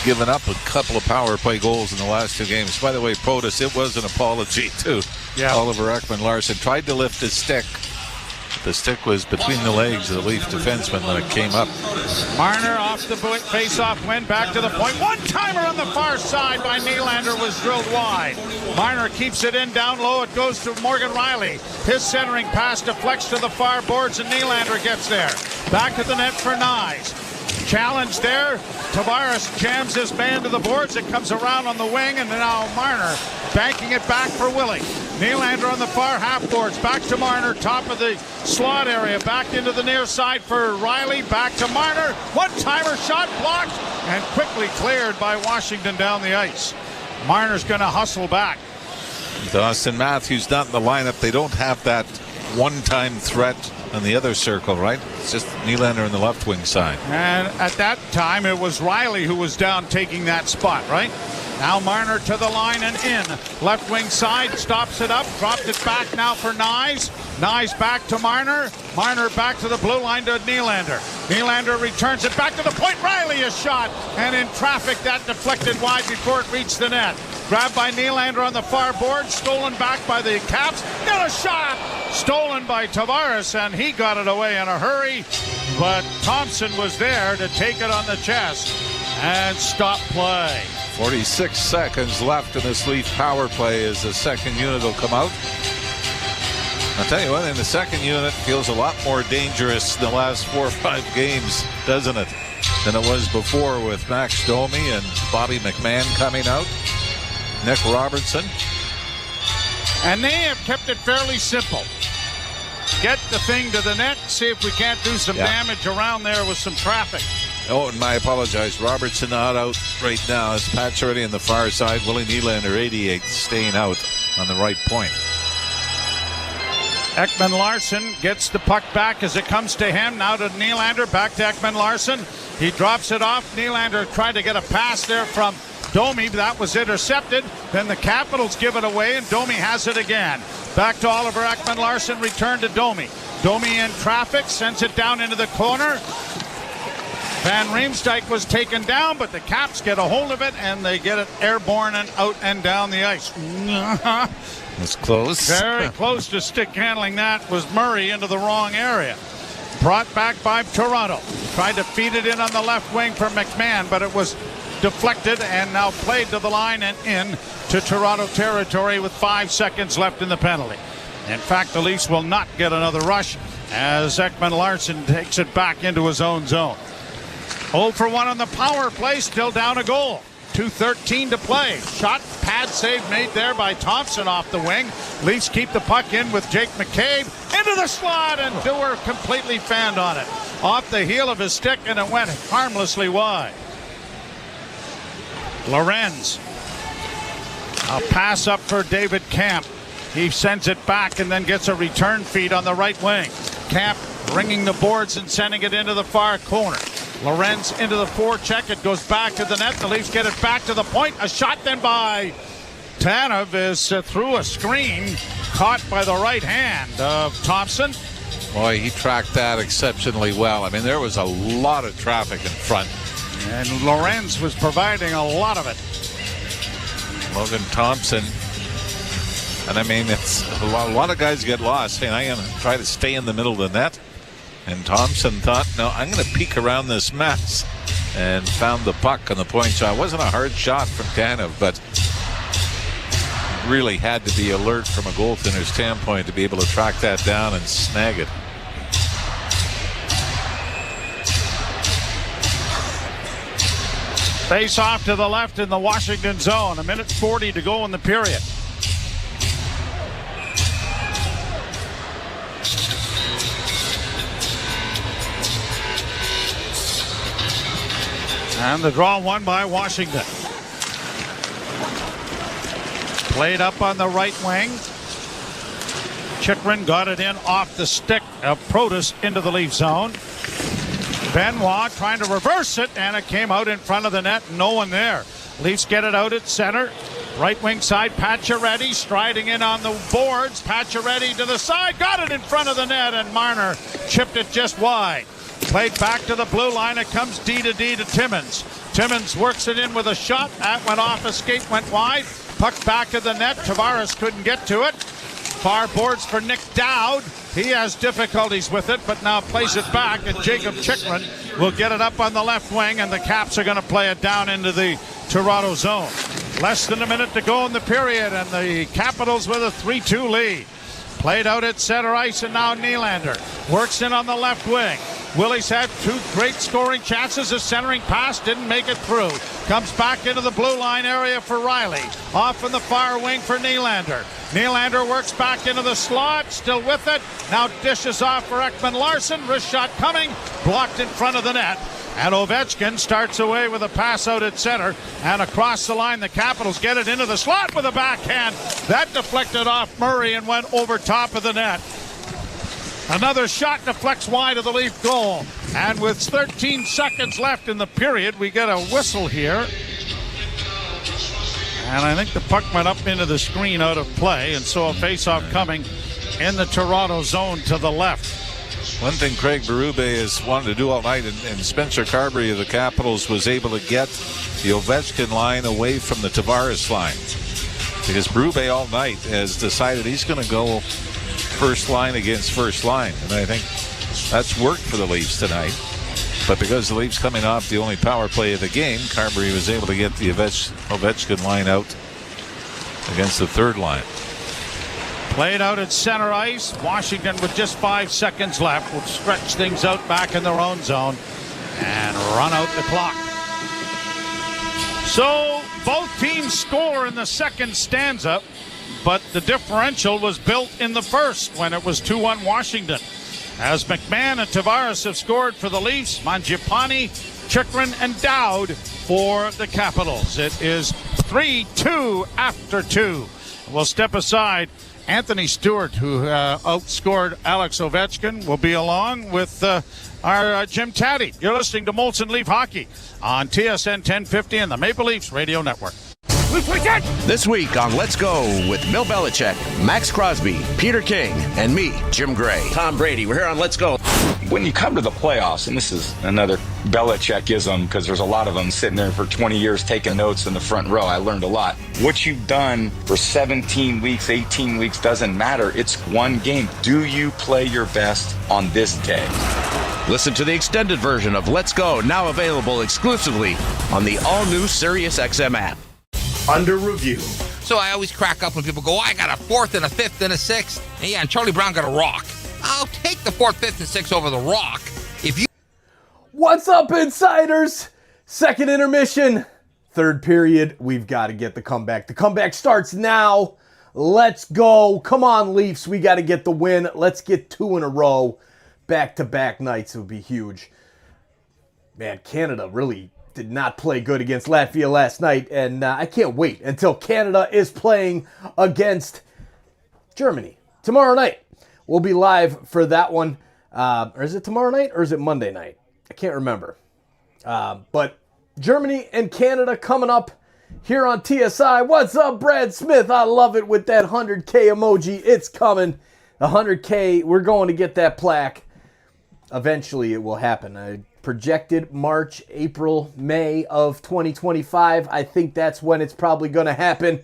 given up a couple of power play goals in the last two games. By the way, Protas, it was an apology to Oliver Ekman-Larsson. Tried to lift his stick. The stick was between the legs of the Leaf defenseman when it came up. Marner off the face-off win, back to the point. One-timer on the far side by Nylander was drilled wide. Marner keeps it in down low. It goes to Morgan Rielly. His centering pass deflects to the far boards, and Nylander gets there. Back at the net for Nyes. Challenge there. Tavares jams his man to the boards. It comes around on the wing, and now Marner banking it back for Willie. Nylander on the far half boards. Back to Marner, top of the slot area. Back into the near side for Rielly. Back to Marner. One-timer shot blocked and quickly cleared by Washington down the ice. Marner's going to hustle back. Austin Matthews not in the lineup. They don't have that one-time threat on the other circle, right? It's just Nylander on the left wing side. And at that time, it was Rielly who was down taking that spot, right? Now Marner to the line and in. Left wing side, stops it up, dropped it back now for Nyes. Nyes back to Marner. Marner back to the blue line to Nylander. Nylander returns it back to the point. Rielly is shot. And in traffic, that deflected wide before it reached the net. Grabbed by Nylander on the far board. Stolen back by the Caps. Got a shot! Stolen by Tavares, and he got it away in a hurry. But Thompson was there to take it on the chest and stop play. 46 seconds left in this Leaf power play as the second unit will come out. I'll tell you what, in the second unit feels a lot more dangerous in the last 4 or 5 games, doesn't it, than it was before with Max Domi and Bobby McMahon coming out, Nick Robertson. And they have kept it fairly simple. Get the thing to the net, see if we can't do some damage around there with some traffic. Oh, and I apologize. Robertson not out right now. It's Pacioretty on the far side. Willie Nylander, 88, staying out on the right point. Ekman-Larsson gets the puck back as it comes to him. Now to Nylander, back to Ekman-Larsson. He drops it off. Nylander tried to get a pass there from Domi. That was intercepted. Then the Capitals give it away, and Domi has it again. Back to Oliver Ekman-Larsson. Return to Domi. Domi in traffic, sends it down into the corner. Van Riemsdyk was taken down, but the Caps get a hold of it, and they get it airborne and out and down the ice. It's close. Very close to stick handling that was Murray into the wrong area. Brought back by Toronto. Tried to feed it in on the left wing for McMahon, but it was deflected and now played to the line and in to Toronto territory with 5 seconds left in the penalty. In fact, the Leafs will not get another rush as Ekman-Larsson takes it back into his own zone. 0 for 1 on the power play, still down a goal. 2:13 to play. Shot, pad save made there by Thompson off the wing. Leafs keep the puck in with Jake McCabe into the slot, and Dewar completely fanned on it. Off the heel of his stick, and it went harmlessly wide. Lorenz. A pass up for David Camp. He sends it back and then gets a return feed on the right wing. Camp ringing the boards and sending it into the far corner. Lorenz into the forecheck. It goes back to the net. The Leafs get it back to the point. A shot then by Tanev is through a screen. Caught by the right hand of Thompson. Boy, he tracked that exceptionally well. I mean, there was a lot of traffic in front. And Lorenz was providing a lot of it. Logan Thompson. And I mean, it's a lot of guys get lost saying, I'm going to try to stay in the middle of the net. And Thompson thought, no, I'm going to peek around this mess, and found the puck on the point shot. It wasn't a hard shot from Tanev, but really had to be alert from a goaltender standpoint to be able to track that down and snag it. Face off to the left in the Washington zone. 1:40 to go in the period. And the draw won by Washington. Played up on the right wing. Chychrun got it in off the stick of Protas into the Leaf zone. Benoit trying to reverse it, and it came out in front of the net. No one there. Leafs get it out at center. Right wing side, Pacioretty striding in on the boards. Pacioretty to the side, got it in front of the net, and Marner chipped it just wide. Played back to the blue line. It comes D to Timmins. Timmins works it in with a shot. That went off. Escape went wide. Puck back to the net. Tavares couldn't get to it. Far boards for Nick Dowd. He has difficulties with it, but now plays it back, and Jacob Chychrun will get it up on the left wing, and the Caps are going to play it down into the Toronto zone. Less than a minute to go in the period, and the Capitals with a 3-2 lead. Played out at center ice, and now Nylander works in on the left wing. Willie's had 2 great scoring chances. A centering pass didn't make it through. Comes back into the blue line area for Riley. Off in the far wing for Nylander. Nylander works back into the slot, still with it. Now dishes off for Ekman-Larsson. Wrist shot coming, blocked in front of the net. And Ovechkin starts away with a pass out at center. And across the line, the Capitals get it into the slot with a backhand. That deflected off Murray and went over top of the net. Another shot deflects wide of the Leaf goal. And with 13 seconds left in the period, we get a whistle here. And I think the puck went up into the screen out of play. And so a face-off coming in the Toronto zone to the left. One thing Craig Berube has wanted to do all night, and Spencer Carberry of the Capitals was able to get the Ovechkin line away from the Tavares line. Because Berube all night has decided he's going to go first line against first line. And I think that's worked for the Leafs tonight. But because the Leafs coming off the only power play of the game, Carberry was able to get the Ovechkin line out against the third line. Played out at center ice. Washington with just 5 seconds left will stretch things out back in their own zone and run out the clock. So both teams score in the second stanza, but the differential was built in the first when it was 2-1 Washington. As McMahon and Tavares have scored for the Leafs, Mangiapane, Chychrun, and Dowd for the Capitals. It is 3-2 after 2. We'll step aside. Anthony Stewart, who outscored Alex Ovechkin, will be along with our Jim Taddy. You're listening to Molson Leaf Hockey on TSN 1050 and the Maple Leafs Radio Network. This week on Let's Go with Bill Belichick, Max Crosby, Peter King, and me, Jim Gray. Tom Brady. We're here on Let's Go. When you come to the playoffs, and this is another Belichickism because there's a lot of them sitting there for 20 years taking notes in the front row. I learned a lot. What you've done for 17 weeks, 18 weeks doesn't matter. It's one game. Do you play your best on this day? Listen to the extended version of Let's Go, now available exclusively on the all-new SiriusXM app. Under review. So I always crack up when people go, I got a 4th and a 5th and a 6th. And yeah, and Charlie Brown got a rock. I'll take the 4th, 5th, and 6th over the rock. If you... What's up, insiders? Second intermission. Third period. We've got to get the comeback. The comeback starts now. Let's go. Come on, Leafs. We got to get the win. Let's get 2 in a row. Back-to-back nights would be huge. Man, Canada really did not play good against Latvia last night, and I can't wait until Canada is playing against Germany tomorrow night. We'll be live for that one. Or is it tomorrow night or is it Monday night? I can't remember. But Germany and Canada coming up here on TSI. What's up, Brad Smith? I love it with that 100K emoji. It's coming. The 100K, we're going to get that plaque. Eventually it will happen. I projected March, April, May of 2025. I think that's when it's probably going to happen.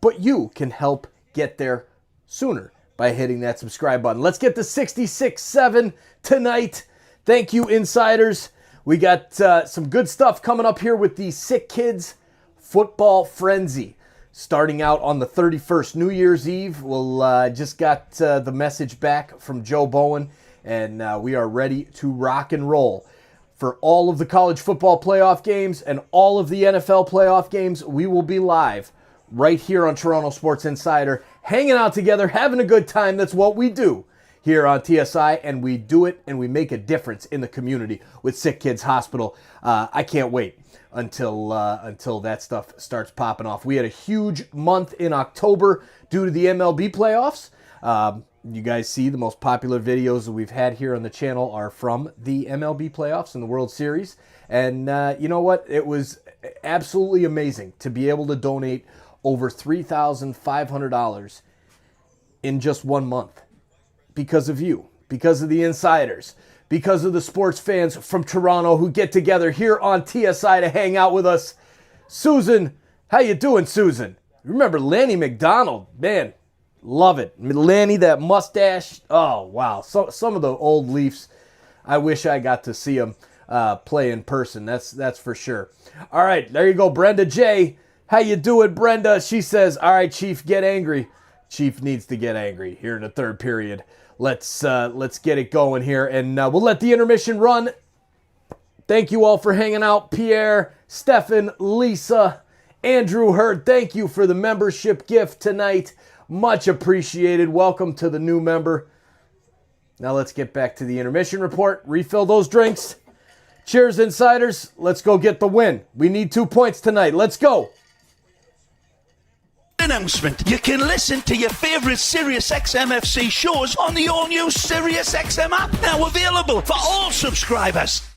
But you can help get there sooner by hitting that subscribe button. Let's get to 66.7 tonight. Thank you, insiders. We got some good stuff coming up here with the SickKids Football Frenzy. Starting out on the 31st, New Year's Eve. We'll just got the message back from Joe Bowen, and we are ready to rock and roll. For all of the college football playoff games and all of the NFL playoff games, we will be live right here on Toronto Sports Insider, hanging out together, having a good time. That's what we do here on TSI, and we do it and we make a difference in the community with SickKids Hospital. I can't wait until that stuff starts popping off. We had a huge month in October due to the MLB playoffs. You guys see the most popular videos that we've had here on the channel are from the MLB playoffs and the World Series. And you know what? It was absolutely amazing to be able to donate over $3,500 in just 1 month because of you, because of the insiders, because of the sports fans from Toronto who get together here on TSI to hang out with us. Susan, how you doing, Susan? Remember Lanny McDonald? Man, love it. Lanny, that mustache. Oh, wow. So, some of the old Leafs, I wish I got to see them play in person. That's for sure. All right, there you go. Brenda J. How you doing, Brenda? She says, all right, Chief, get angry. Chief needs to get angry here in the third period. Let's get it going here, and we'll let the intermission run. Thank you all for hanging out. Pierre, Stefan, Lisa, Andrew Hurd, thank you for the membership gift tonight. Much appreciated. Welcome to the new member. Now let's get back to the intermission report. Refill those drinks. Cheers, insiders. Let's go get the win. We need 2 points tonight. Let's go. Announcement. You can listen to your favorite SiriusXM FC shows on the all-new SiriusXM app, now available for all subscribers.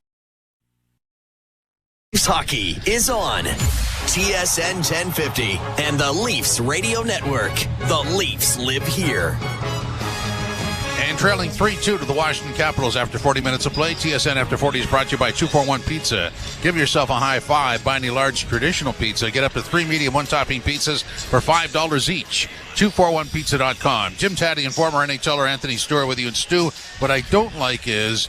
Leafs hockey is on TSN 1050 and the Leafs Radio Network. The Leafs live here. And trailing 3-2 to the Washington Capitals after 40 minutes of play. TSN After 40 is brought to you by 241 Pizza. Give yourself a high five. Buy any large traditional pizza. Get up to 3 medium one-topping pizzas for $5 each. 241pizza.com. Jim Taddy and former NHLer Anthony Stewart with you. And Stu, what I don't like is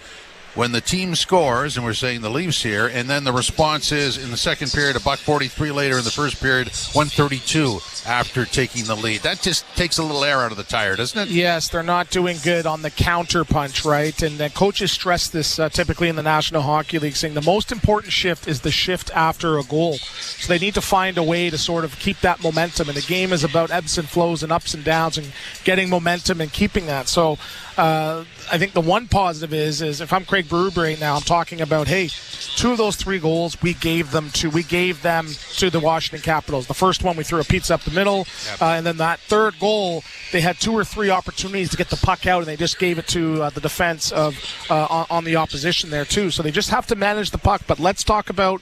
when the team scores, and we're saying the Leafs here, and then the response is in the second period, $1:43 later, in the first period, 1:32 after taking the lead. That just takes a little air out of the tire, doesn't it? Yes, they're not doing good on the counter punch, right? And coaches stress this typically in the National Hockey League, saying the most important shift is the shift after a goal. So they need to find a way to sort of keep that momentum. And the game is about ebbs and flows and ups and downs and getting momentum and keeping that. So I think the one positive is if I'm Craig Berube right now, I'm talking about, hey, 2 of those 3 goals we gave them to the Washington Capitals. The first one we threw a pizza up the middle, and then that third goal they had 2 or 3 opportunities to get the puck out, and they just gave it to the defense of on the opposition there too. So they just have to manage the puck. But let's talk about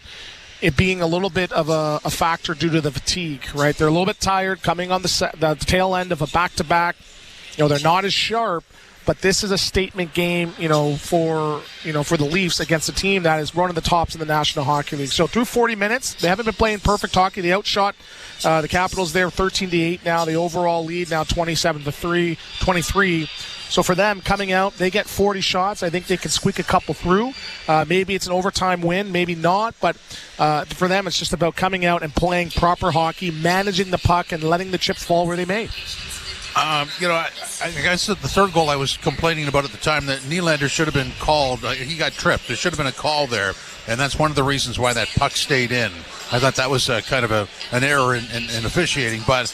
it being a little bit of a factor due to the fatigue, right? They're a little bit tired coming on the tail end of a back-to-back. They're not as sharp. but this is a statement game, for the Leafs against a team that is one of the tops in the National Hockey League. So through 40 minutes, they haven't been playing perfect hockey. They outshot the Capitals there 13-8 now. The overall lead now 23. So for them, coming out, they get 40 shots. I think they can squeak a couple through. Maybe it's an overtime win, maybe not. But for them, it's just about coming out and playing proper hockey, managing the puck, and letting the chips fall where they may. I guess the third goal I was complaining about at the time that Nylander should have been called. He got tripped. There should have been a call there, and that's one of the reasons why that puck stayed in. I thought that was kind of an error in officiating. But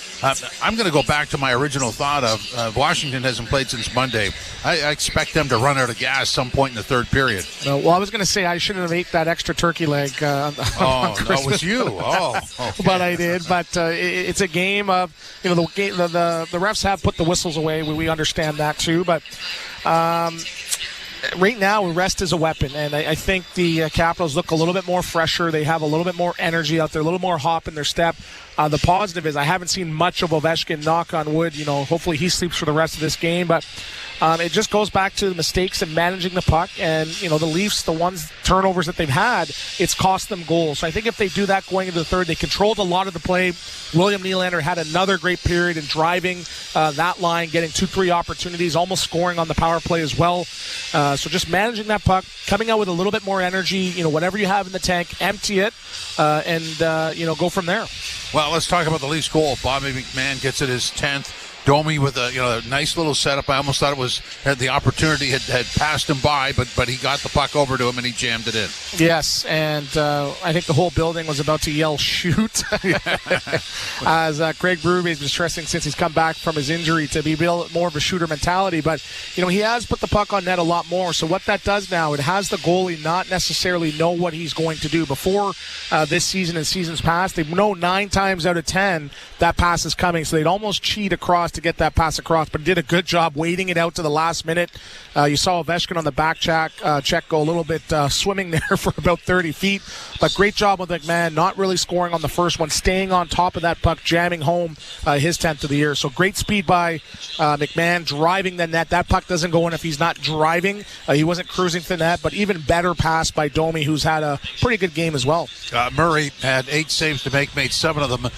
I'm going to go back to my original thought of Washington hasn't played since Monday. I expect them to run out of gas some point in the third period. Well, I was going to say I shouldn't have ate that extra turkey leg on no, it was you. Oh, okay. But I did. But it's a game of, the refs have put the whistles away. We understand that too. But right now, rest is a weapon, and I think the Capitals look a little bit more fresher. They have a little bit more energy out there, a little more hop in their step. The positive is I haven't seen much of Ovechkin, knock on wood. Hopefully he sleeps for the rest of this game, but it just goes back to the mistakes and managing the puck. And, the Leafs, the turnovers that they've had, it's cost them goals. So I think if they do that going into the third, they controlled a lot of the play. William Nylander had another great period in driving that line, getting 2-3 opportunities, almost scoring on the power play as well. So just managing that puck, coming out with a little bit more energy, whatever you have in the tank, empty it, and go from there. Well, let's talk about the Leafs goal. Bobby McMann gets it his 10th. Domi with a nice little setup. I almost thought had the opportunity had passed him by, but he got the puck over to him and he jammed it in. Yes, and I think the whole building was about to yell shoot as Craig Berube been stressing since he's come back from his injury to be more of a shooter mentality. But he has put the puck on net a lot more. So what that does now, it has the goalie not necessarily know what he's going to do. Before this season and seasons past, they know 9 times out of 10 that pass is coming. So they'd almost cheat across to get that pass across, but did a good job waiting it out to the last minute. You saw Ovechkin on the back check go a little bit swimming there for about 30 feet, but great job with McMahon, not really scoring on the first one, staying on top of that puck, jamming home his 10th of the year. So great speed by McMahon, driving the net. That puck doesn't go in if he's not driving. He wasn't cruising to the net, but even better pass by Domi, who's had a pretty good game as well. Murray had 8 saves to make, made 7 of them.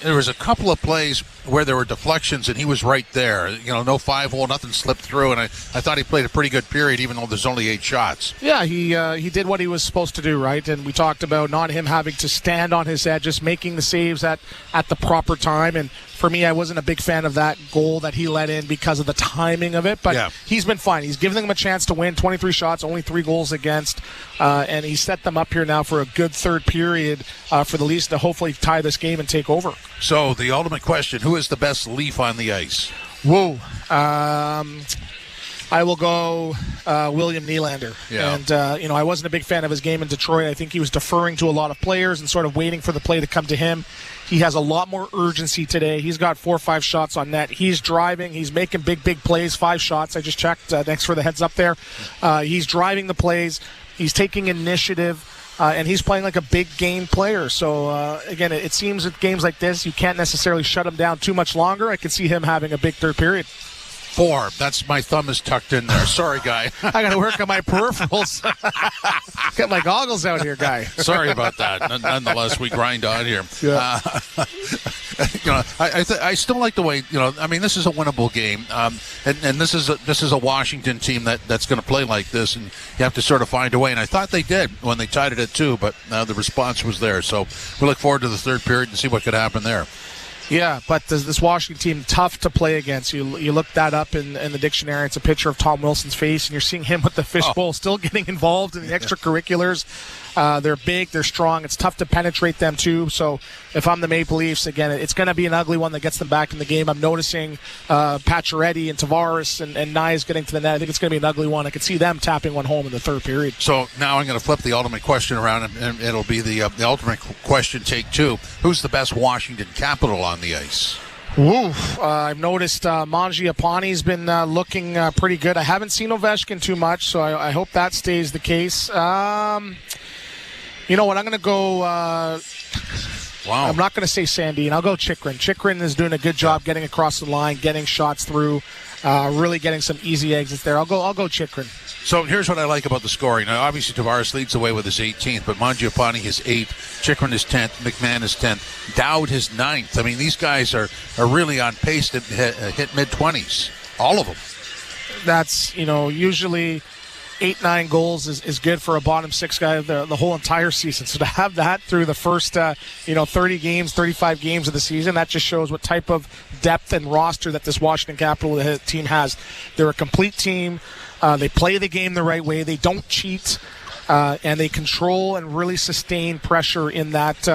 There was a couple of plays where there were deflections, and he was right there. No 5-hole, nothing slipped through, and I thought he played a pretty good period, even though there's only 8 shots. Yeah, he did what he was supposed to do, right? And we talked about not him having to stand on his head, just making the saves at the proper time. And for me, I wasn't a big fan of that goal that he let in because of the timing of it, but he's been fine. He's giving them a chance to win. 23 shots, only 3 goals against, and he set them up here now for a good third period for the Leafs to hopefully tie this game and take over. So the ultimate question, who is the best Leaf on the ice? Whoa. I will go William Nylander. Yeah. And, I wasn't a big fan of his game in Detroit. I think he was deferring to a lot of players and sort of waiting for the play to come to him. He has a lot more urgency today. He's got 4 or 5 shots on net. He's driving. He's making big plays. 5 shots. I just checked. Thanks for the heads up there. He's driving the plays. He's taking initiative. And he's playing like a big game player. So, again, it seems with games like this, you can't necessarily shut him down too much longer. I could see him having a big third period. 4. That's my thumb is tucked in there. Sorry, guy. I got to work on my peripherals. Got my goggles out here, guy. Sorry about that. Nonetheless, we grind on here. Yeah. I still like the way, this is a winnable game. And this is a Washington team that's going to play like this, and you have to sort of find a way. And I thought they did when they tied it at 2, but the response was there. So we look forward to the third period and see what could happen there. Yeah, but this Washington team, tough to play against. You look that up in the dictionary. It's a picture of Tom Wilson's face, and you're seeing him with the fishbowl, still getting involved in the extracurriculars. They're big, they're strong. It's tough to penetrate them, too. So if I'm the Maple Leafs, again, it's going to be an ugly one that gets them back in the game. I'm noticing Pacioretty and Tavares and Nyes getting to the net. I think it's going to be an ugly one. I could see them tapping one home in the third period. So now I'm going to flip the ultimate question around, and it'll be the ultimate question, take 2. Who's the best Washington Capital on the ice? I've noticed Mangiapane's been looking pretty good. I haven't seen Ovechkin too much, so I hope that stays the case. You know what? I'm going to go Wow. I'm not going to say Sandin. I'll go Chychrun. Chychrun is doing a good job getting across the line, getting shots through, really getting some easy exits there. I'll go Chychrun. So here's what I like about the scoring. Now, obviously, Tavares leads the way with his 18th, but Mangiapane is 8th, Chychrun is 10th, McMahon is 10th, Dowd is 9th. I mean, these guys are really on pace to hit mid-20s, all of them. That's, usually 8-9 goals is good for a bottom six guy the whole entire season. So to have that through the first 30 games, 35 games of the season, that just shows what type of depth and roster that this Washington Capitals team has. They're a complete team. They play the game the right way. They don't cheat, and they control and really sustain pressure in that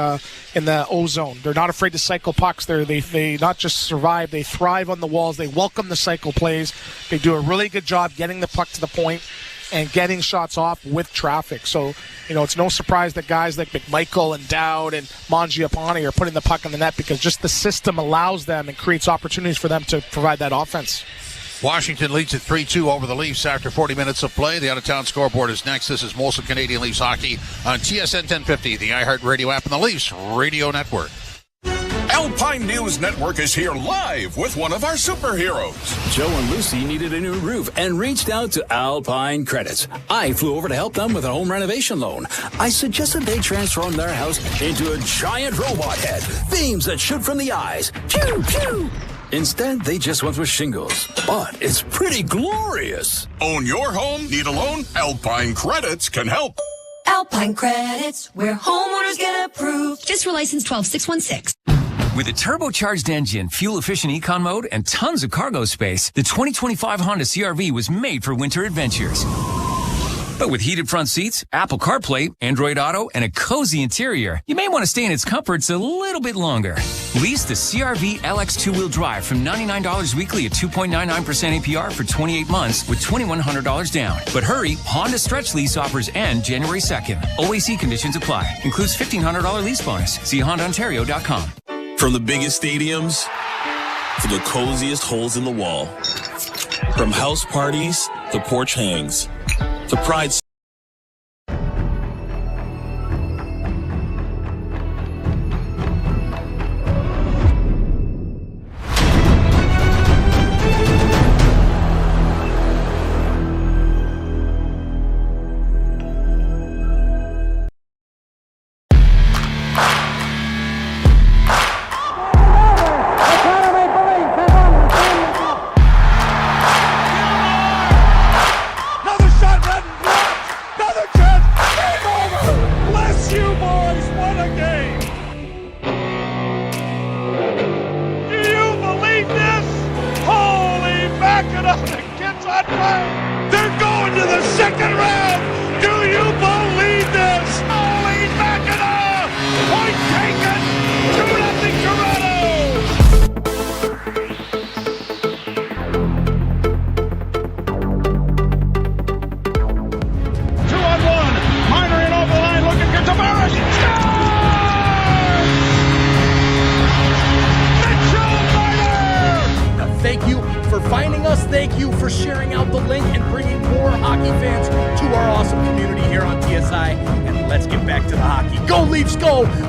in the O zone. They're not afraid to cycle pucks. They not just survive; they thrive on the walls. They welcome the cycle plays. They do a really good job getting the puck to the point and getting shots off with traffic. So, it's no surprise that guys like McMichael and Dowd and Mangiapane are putting the puck in the net because just the system allows them and creates opportunities for them to provide that offense. Washington leads at 3-2 over the Leafs after 40 minutes of play. The out-of-town scoreboard is next. This is Molson Canadian Leafs Hockey on TSN 1050, the iHeartRadio app, and the Leafs Radio Network. Alpine News Network is here live with one of our superheroes. Joe and Lucy needed a new roof and reached out to Alpine Credits. I flew over to help them with a home renovation loan. I suggested they transform their house into a giant robot head, beams that shoot from the eyes. Pew, pew. Instead, they just went with shingles. But it's pretty glorious. Own your home? Need a loan? Alpine Credits can help. Alpine Credits, where homeowners get approved. Just for license 12616. With a turbocharged engine, fuel-efficient econ mode, and tons of cargo space, the 2025 Honda CR-V was made for winter adventures. But with heated front seats, Apple CarPlay, Android Auto, and a cozy interior, you may want to stay in its comforts a little bit longer. Lease the CR-V LX two-wheel drive from $99 weekly at 2.99% APR for 28 months with $2,100 down. But hurry, Honda Stretch Lease offers end January 2nd. OAC conditions apply. Includes $1,500 lease bonus. See HondaOntario.com. From the biggest stadiums to the coziest holes in the wall. From house parties to porch hangs. The Pride.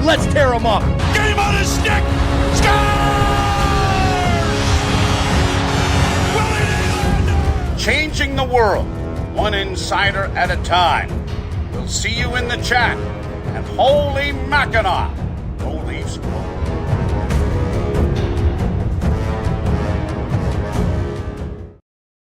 Let's tear them up. Game on his stick. Score! Changing the world, one insider at a time. We'll see you in the chat. And holy Mackinac, go Leafs go.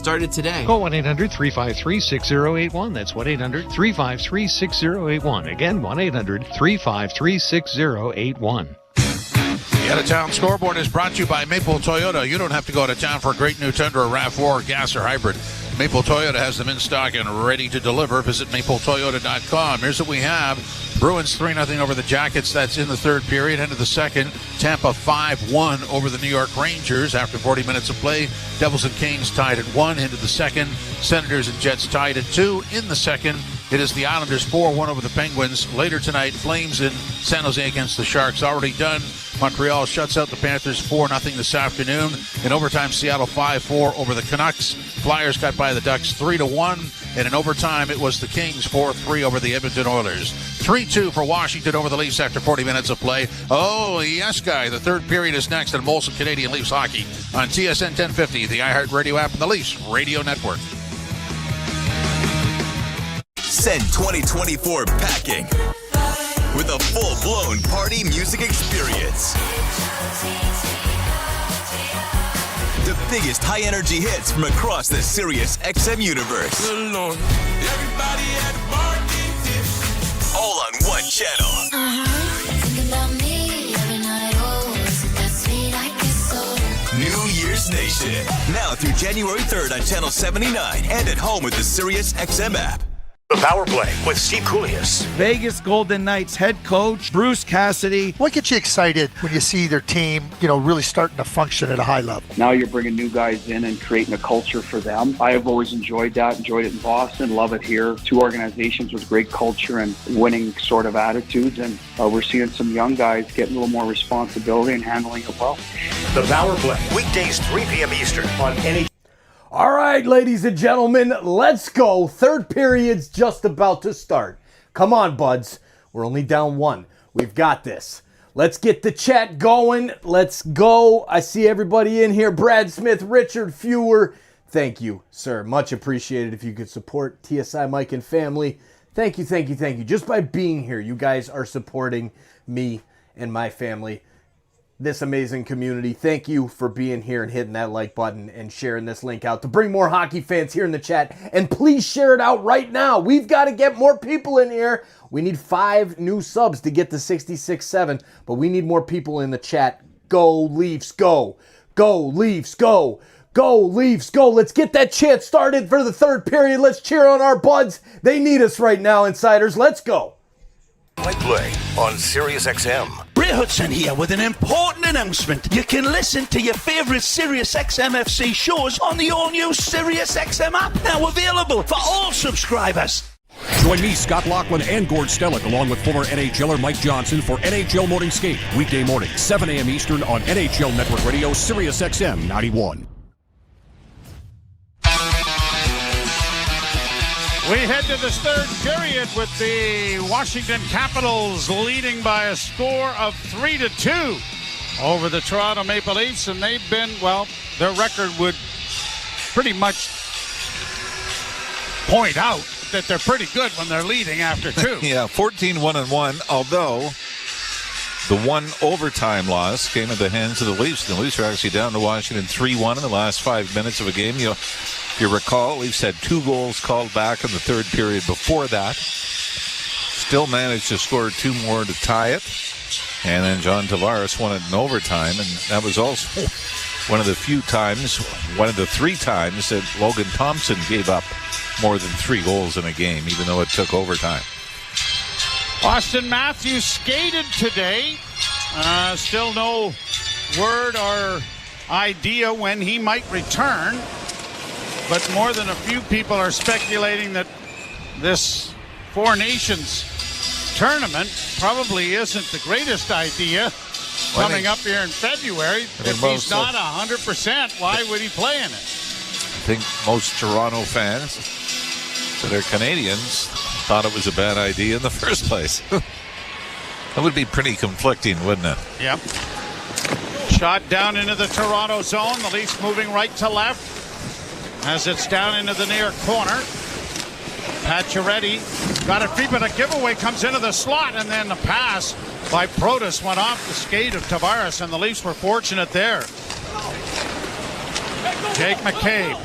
Started today. Call 1-800-353-6081. That's 1-800-353-6081. Again, 1-800-353-6081. The out-of-town scoreboard is brought to you by Maple Toyota. You don't have to go out of town for a great new Tundra, RAV4, gas, or hybrid. Maple Toyota has them in stock and ready to deliver. Visit mapletoyota.com. Here's what we have. Bruins 3-0 over the Jackets. That's in the third period. End of the second. Tampa 5-1 over the New York Rangers after 40 minutes of play. Devils and Canes tied at 1 into the second. Senators and Jets tied at 2 in the second. It is the Islanders 4-1 over the Penguins. Later tonight, Flames in San Jose against the Sharks. Already done. Montreal shuts out the Panthers 4-0 this afternoon. In overtime, Seattle 5-4 over the Canucks. Flyers got by the Ducks 3-1. And in overtime, it was the Kings 4-3 over the Edmonton Oilers. 3-2 for Washington over the Leafs after 40 minutes of play. Oh, yes, guy. The third period is next on Molson Canadian Leafs Hockey on TSN 1050, the iHeartRadio app, and the Leafs Radio Network. Send 2024 packing with a full-blown party music experience. The biggest high-energy hits from across the Sirius XM universe. All on one channel. New Year's Nation. Now through January 3rd on Channel 79 and at home with the Sirius XM app. The Power Play with Steve Koulias. Vegas Golden Knights head coach Bruce Cassidy. What gets you excited when you see their team, really starting to function at a high level? Now you're bringing new guys in and creating a culture for them. I have always enjoyed that. Enjoyed it in Boston. Love it here. Two organizations with great culture and winning sort of attitudes. And we're seeing some young guys getting a little more responsibility and handling it well. The Power Play. Weekdays 3 p.m. Eastern on NHL. All right, ladies and gentlemen, let's go. Third period's just about to start. Come on, buds. We're only down 1. We've got this. Let's get the chat going. Let's go. I see everybody in here. Brad Smith, Richard Fewer. Thank you, sir. Much appreciated if you could support TSI Mike and family. Thank you, thank you, thank you. Just by being here, you guys are supporting me and my family. This amazing community. Thank you for being here and hitting that like button and sharing this link out to bring more hockey fans here in the chat. And please share it out right now. We've got to get more people in here. We need 5 new subs to get to 66.7, but we need more people in the chat. Go Leafs, go. Go Leafs, go. Go Leafs, go. Let's get that chant started for the third period. Let's cheer on our buds. They need us right now, insiders. Let's go. Play on Sirius XM. Ray Hudson here with an important announcement. You can listen to your favorite Sirius XM FC shows on the all-new Sirius XM app, now available for all subscribers. Join me, Scott Laughlin, and Gord Stellick, along with former NHLer Mike Johnson for NHL Morning Skate. Weekday morning, 7 a.m. Eastern on NHL Network Radio, Sirius XM 91. We head to this third period with the Washington Capitals leading by a score of 3-2 over the Toronto Maple Leafs, and they've been, their record would pretty much point out that they're pretty good when they're leading after 2. Yeah, 14-1-1, although the one overtime loss came at the hands of the Leafs. The Leafs are actually down to Washington 3-1 in the last 5 minutes of a game. If you recall, Leafs had 2 goals called back in the third period before that. Still managed to score 2 more to tie it. And then John Tavares won it in overtime. And that was also one of the 3 times that Logan Thompson gave up more than 3 goals in a game, even though it took overtime. Austin Matthews skated today. Still no word or idea when he might return. But more than a few people are speculating that this Four Nations tournament probably isn't the greatest idea coming up here in February. If he's not 100%, why would he play in it? I think most Toronto fans that are Canadians thought it was a bad idea in the first place. That would be pretty conflicting, wouldn't it? Yep. Shot down into the Toronto zone. The Leafs moving right to left as it's down into the near corner. Pacioretty got it free, but a giveaway comes into the slot, and then the pass by Protas went off the skate of Tavares, and the Leafs were fortunate there. Jake McCabe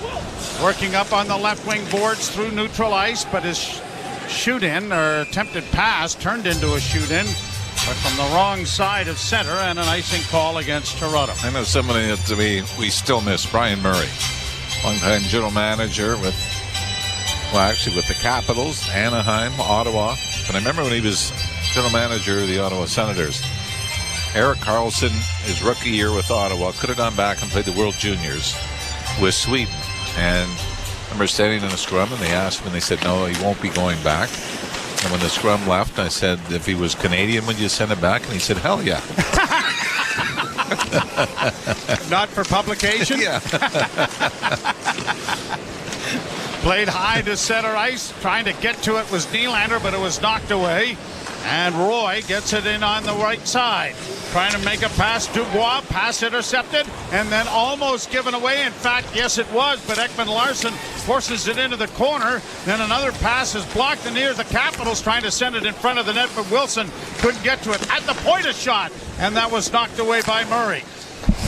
working up on the left wing boards through neutral ice, but his shoot-in or attempted pass turned into a shoot-in, but from the wrong side of center, and an icing call against Toronto. I know somebody that we still miss, Brian Murray. Longtime general manager with the Capitals, Anaheim, Ottawa. But I remember when he was general manager of the Ottawa Senators. Erik Karlsson, his rookie year with Ottawa, could have gone back and played the World Juniors with Sweden. And I remember standing in a scrum, and they asked him, and they said, no, he won't be going back. And when the scrum left, I said, if he was Canadian, would you send him back? And he said, hell yeah. Not for publication? Yeah. Played high to center ice. Trying to get to it was Nylander, but it was knocked away. And Roy gets it in on the right side. Trying to make a pass. Dubois, pass intercepted, and then almost given away. In fact, yes, it was, but Ekman-Larsson forces it into the corner. Then another pass is blocked, and here's the Capitals trying to send it in front of the net, but Wilson couldn't get to it. At the point, a shot, and that was knocked away by Murray.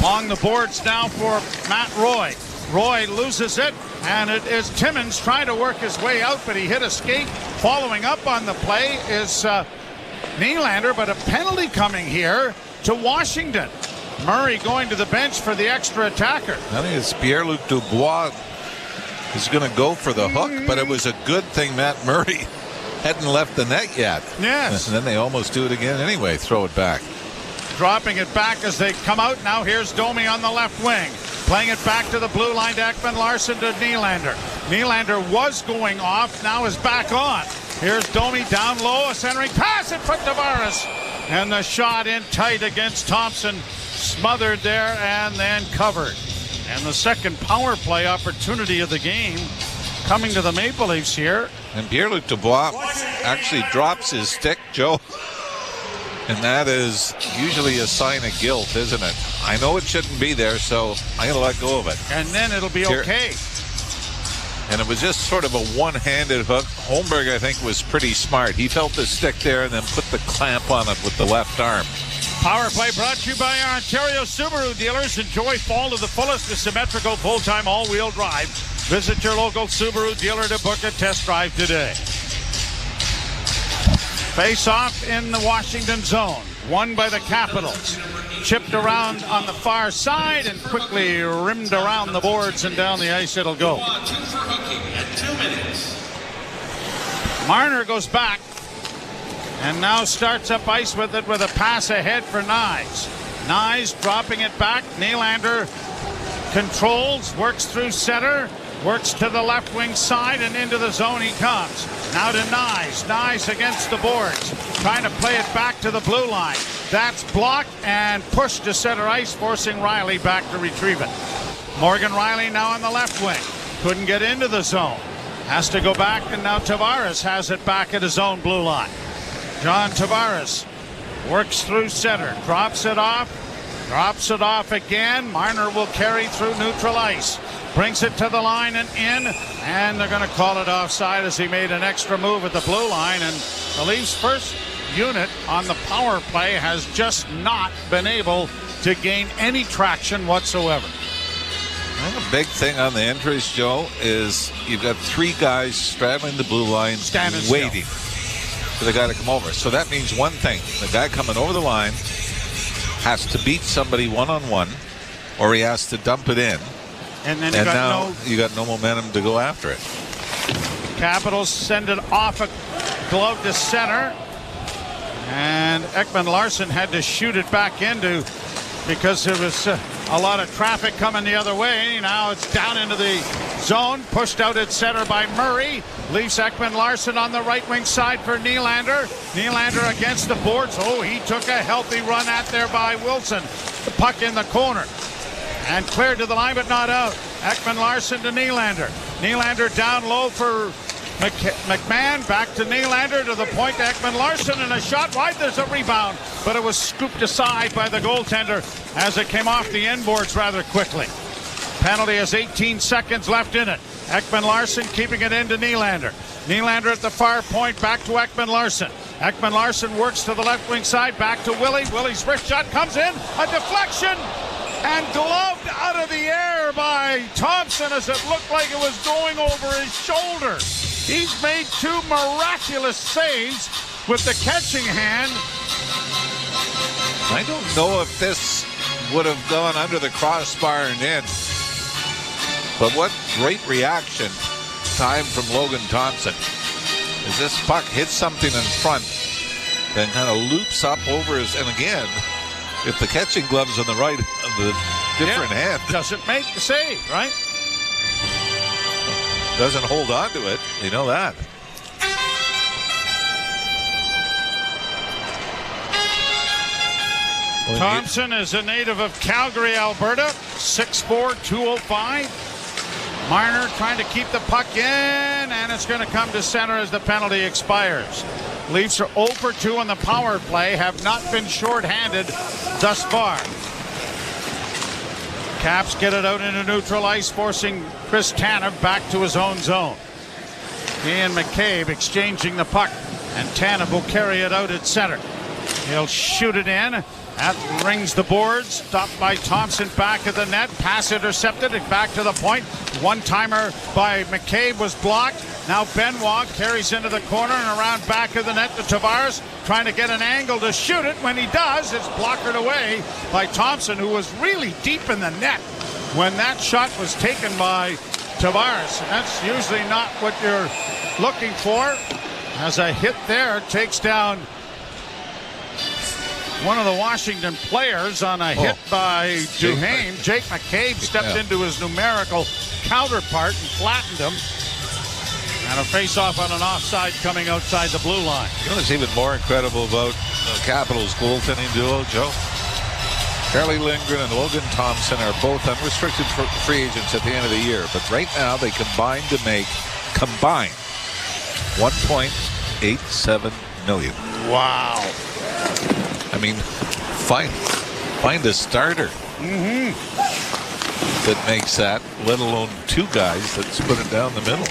Along the boards now for Matt Roy. Roy loses it, and it is Timmins trying to work his way out, but he hit a skate. Following up on the play is Nylander, but a penalty coming here to Washington. Murray going to the bench for the extra attacker. I think it's Pierre-Luc Dubois is going to go for the hook, but it was a good thing Matt Murray hadn't left the net yet. Yes. And then they almost do it again anyway, throw it back. Dropping it back as they come out. Now here's Domi on the left wing. Playing it back to the blue line to Ekman-Larsson to Nylander. Nylander was going off, now is back on. Here's Domi down low, a centering pass in front of Tavares. And the shot in tight against Thompson. Smothered there and then covered. And the second power play opportunity of the game coming to the Maple Leafs here. And Pierre-Luc Dubois actually drops his stick, Joe. And that is usually a sign of guilt, isn't it? I know it shouldn't be there, so I'm going to let go of it. And then it'll be okay. And it was just sort of a one-handed hook. Holmberg, I think, was pretty smart. He felt the stick there and then put the clamp on it with the left arm. Power play brought to you by our Ontario Subaru dealers. Enjoy fall to the fullest with symmetrical full-time all-wheel drive. Visit your local Subaru dealer to book a test drive today. Face-off in the Washington zone. Won by the Capitals. Chipped around on the far side and quickly rimmed around the boards and down the ice it'll go. Marner goes back and now starts up ice with it with a pass ahead for Nyes. Nyes dropping it back. Nylander controls, works through center, works to the left wing side and into the zone he comes. Now to Nyes. Nyes against the boards. Trying to play it back to the blue line. That's blocked and pushed to center ice, forcing Riley back to retrieve it. Morgan Riley now on the left wing. Couldn't get into the zone. Has to go back, and now Tavares has it back at his own blue line. John Tavares works through center. Drops it off again. Marner will carry through neutral ice. Brings it to the line and in, and they're going to call it offside as he made an extra move at the blue line. And the Leafs' first unit on the power play has just not been able to gain any traction whatsoever. And a big thing on the entries, Joe, is you've got three guys straddling the blue line, waiting for the guy to come over. So that means one thing. The guy coming over the line has to beat somebody one-on-one, or he has to dump it in. And then you got no momentum to go after it. Capitals send it off a glove to center. And Ekman-Larsson had to shoot it back into because there was a lot of traffic coming the other way. Now it's down into the zone, pushed out at center by Murray. Leaves Ekman-Larsson on the right wing side for Nylander. Nylander against the boards. Oh, he took a healthy run at there by Wilson. The puck in the corner. And cleared to the line, but not out. Ekman-Larsson to Nylander. Nylander down low for McMahon. Back to Nylander to the point to Ekman-Larsson, and a shot wide. There's a rebound, but it was scooped aside by the goaltender as it came off the end boards rather quickly. Penalty has 18 seconds left in it. Ekman-Larsson keeping it into Nylander. Nylander at the far point, back to Ekman-Larsson. Ekman-Larsson works to the left wing side, back to Willie. Willie's wrist shot comes in, a deflection, and gloved out of the air by Thompson as it looked like it was going over his shoulder. He's made two miraculous saves with the catching hand. I don't know if this would have gone under the crossbar and in. But what great reaction time from Logan Thompson. As this puck hits something in front, then kind of loops up over his, and again, if the catching glove's on the right of the different hand. Doesn't make the save, right? Doesn't hold on to it. You know that. Thompson is a native of Calgary, Alberta, 6'4", 205. Marner trying to keep the puck in, and it's going to come to center as the penalty expires. Leafs are 0 for 2 on the power play, have not been shorthanded thus far. Caps get it out into neutral ice, forcing Chris Tanev back to his own zone. He and McCabe exchanging the puck, and Tanev will carry it out at center. He'll shoot it in. That rings the boards. Stopped by Thompson back at the net. Pass intercepted and back to the point. One-timer by McCabe was blocked. Now Benoit carries into the corner and around back of the net to Tavares, trying to get an angle to shoot it. When he does, it's blockered away by Thompson, who was really deep in the net when that shot was taken by Tavares. And that's usually not what you're looking for. As a hit there, takes down one of the Washington players on a hit by Duhaime. Jake McCabe stepped into his numerical counterpart and flattened him. And a face-off on an offside coming outside the blue line. You know what's even more incredible about the Capitals goaltending duo, Joe? Charlie Lindgren and Logan Thompson are both unrestricted free agents at the end of the year. But right now they combine to make $1.87 million. Wow. I mean, find a starter that makes that, let alone two guys that split it down the middle.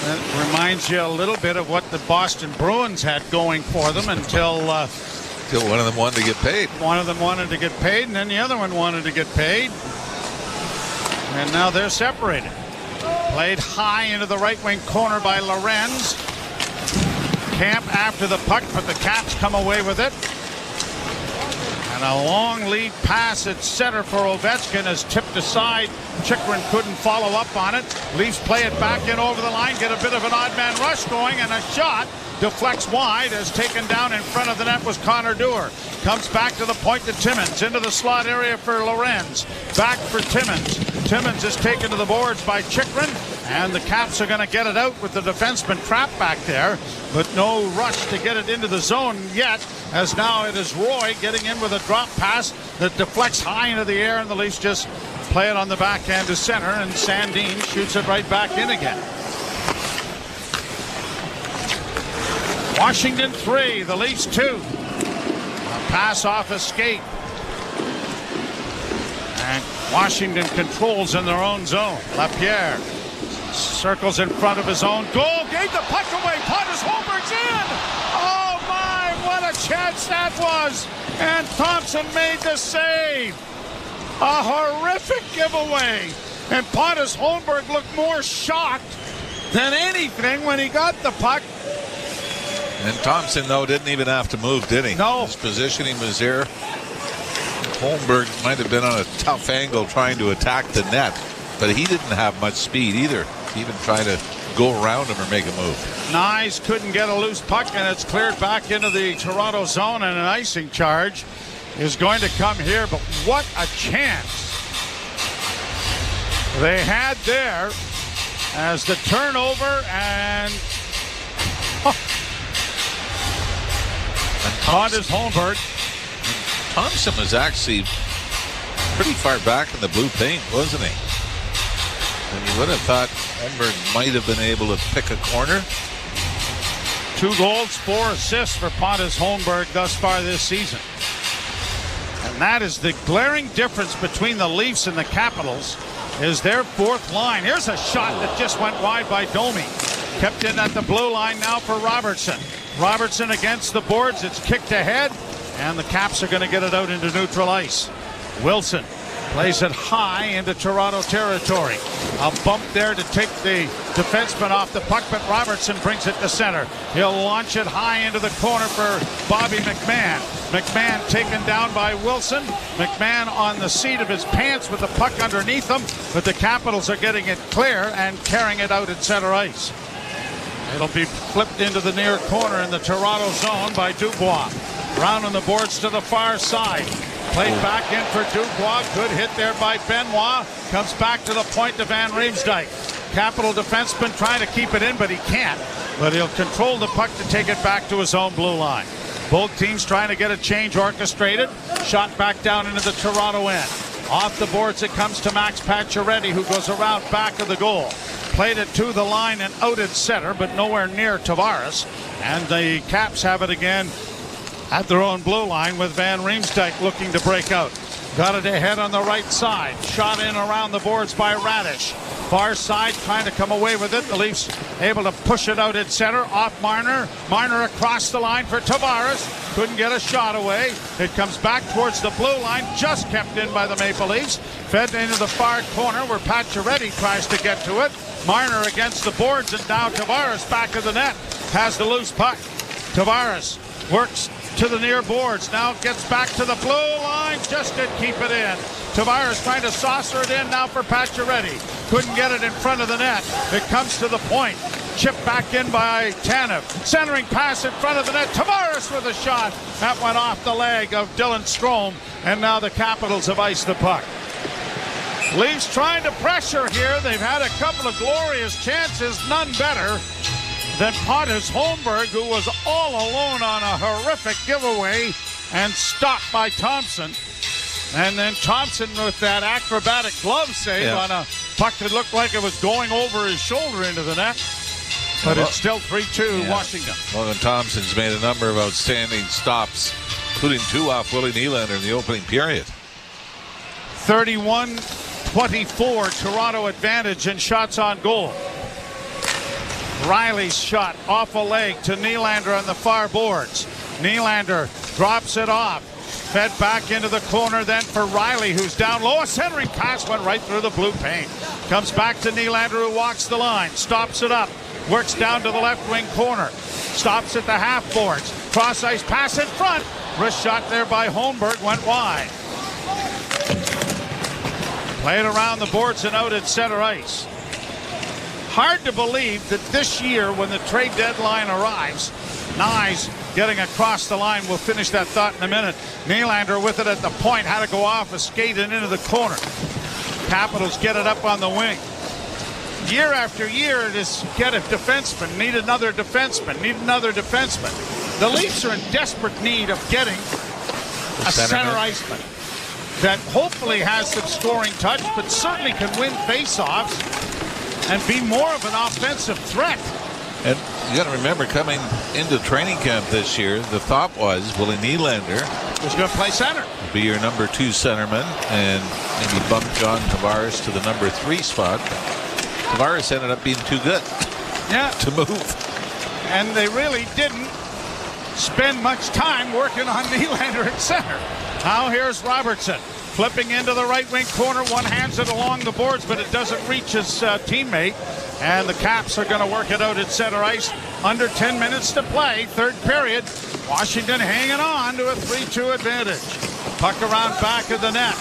That reminds you a little bit of what the Boston Bruins had going for them until one of them wanted to get paid. One of them wanted to get paid, and then the other one wanted to get paid. And now they're separated. Played high into the right wing corner by Lorenz. Camp after the puck, but the Caps come away with it. And a long lead pass at center for Ovechkin is tipped aside. Chychrun couldn't follow up on it. Leafs play it back in over the line, get a bit of an odd man rush going, and a shot deflects wide as taken down in front of the net was Connor Dewar. Comes back to the point to Timmins, into the slot area for Lorenz. Back for Timmins. Timmins is taken to the boards by Chychrun, and the Caps are going to get it out with the defenseman trapped back there, but no rush to get it into the zone yet, as now it is Roy getting in with a drop pass that deflects high into the air, and the Leafs just play it on the backhand to center, and Sandin shoots it right back in again. Washington 3, the Leafs 2. A pass off a skate. And Washington controls in their own zone. Lapierre circles in front of his own goal. Gave the puck away. Pontus Holmberg's in. Oh my, what a chance that was. And Thompson made the save. A horrific giveaway. And Pontus Holmberg looked more shocked than anything when he got the puck. And Thompson, though, didn't even have to move, did he? No. His positioning was there. Holmberg might have been on a tough angle trying to attack the net, but he didn't have much speed either to even try to go around him or make a move. Nyes couldn't get a loose puck, and it's cleared back into the Toronto zone, and an icing charge is going to come here, but what a chance they had there as the turnover, and Pontus Holmberg. Thompson was actually pretty far back in the blue paint, wasn't he? And you would have thought Holmberg might have been able to pick a corner. 2 goals, 4 assists for Pontus Holmberg thus far this season. And that is the glaring difference between the Leafs and the Capitals, is their fourth line. Here's a shot that just went wide by Domi. Kept in at the blue line now for Robertson. Robertson against the boards. It's kicked ahead, and the Caps are going to get it out into neutral ice. Wilson plays it high into Toronto territory. A bump there to take the defenseman off the puck, but Robertson brings it to center. He'll launch it high into the corner for Bobby McMahon. McMahon taken down by Wilson. McMahon on the seat of his pants with the puck underneath him, but the Capitals are getting it clear and carrying it out at center ice. It'll be flipped into the near corner in the Toronto zone by Dubois. Round on the boards to the far side. Played back in for Dubois. Good hit there by Benoit. Comes back to the point to Van Riemsdyk. Capital defenseman trying to keep it in, but he can't. But he'll control the puck to take it back to his own blue line. Both teams trying to get a change orchestrated. Shot back down into the Toronto end. Off the boards it comes to Max Pacioretty, who goes around back of the goal. Played it to the line and out at center, but nowhere near Tavares. And the Caps have it again at their own blue line with Van Riemsdyk looking to break out. Got it ahead on the right side. Shot in around the boards by Radish. Far side trying to come away with it. The Leafs able to push it out at center. Off Marner. Marner across the line for Tavares. Couldn't get a shot away. It comes back towards the blue line. Just kept in by the Maple Leafs. Fed into the far corner where Pacioretty tries to get to it. Marner against the boards, and now Tavares back of the net. Has the loose puck. Tavares works to the near boards. Now gets back to the blue line. Just did keep it in. Tavares trying to saucer it in now for Pacioretty. Couldn't get it in front of the net. It comes to the point. Chipped back in by Tanev. Centering pass in front of the net. Tavares with a shot. That went off the leg of Dylan Strome. And now the Capitals have iced the puck. Leafs trying to pressure here. They've had a couple of glorious chances. None better than Pontus Holmberg, who was all alone on a horrific giveaway and stopped by Thompson. And then Thompson with that acrobatic glove save on a puck that looked like it was going over his shoulder into the net. But it's still 3-2 Washington. Logan Thompson's made a number of outstanding stops, including 2 off Willie Nylander in the opening period. 31-24 Toronto advantage in shots on goal. Riley's shot off a leg to Nylander on the far boards. Nylander drops it off. Fed back into the corner then for Riley, who's down low. A centering pass went right through the blue paint. Comes back to Nylander, who walks the line. Stops it up. Works down to the left wing corner. Stops at the half boards. Cross ice pass in front. Wrist shot there by Holmberg. Went wide. Played around the boards and out at center ice. Hard to believe that this year, when the trade deadline arrives, Nyes getting across the line. We'll finish that thought in a minute. Nylander with it at the point. Had to go off a skate and into the corner. Capitals get it up on the wing. Year after year, it is get a defenseman, need another defenseman, need another defenseman. The Leafs are in desperate need of getting a center iceman that hopefully has some scoring touch, but certainly can win faceoffs and be more of an offensive threat. And you got to remember, coming into training camp this year, the thought was Willie Nylander was going to play center, be your number 2 centerman, and maybe bump John Tavares to the number 3 spot. Tavares ended up being too good to move. And they really didn't spend much time working on Nylander at center. Now here's Robertson. Flipping into the right wing corner. One hands it along the boards, but it doesn't reach his teammate. And the Caps are going to work it out at center ice. Under 10 minutes to play. Third period. Washington hanging on to a 3-2 advantage. Puck around back of the net.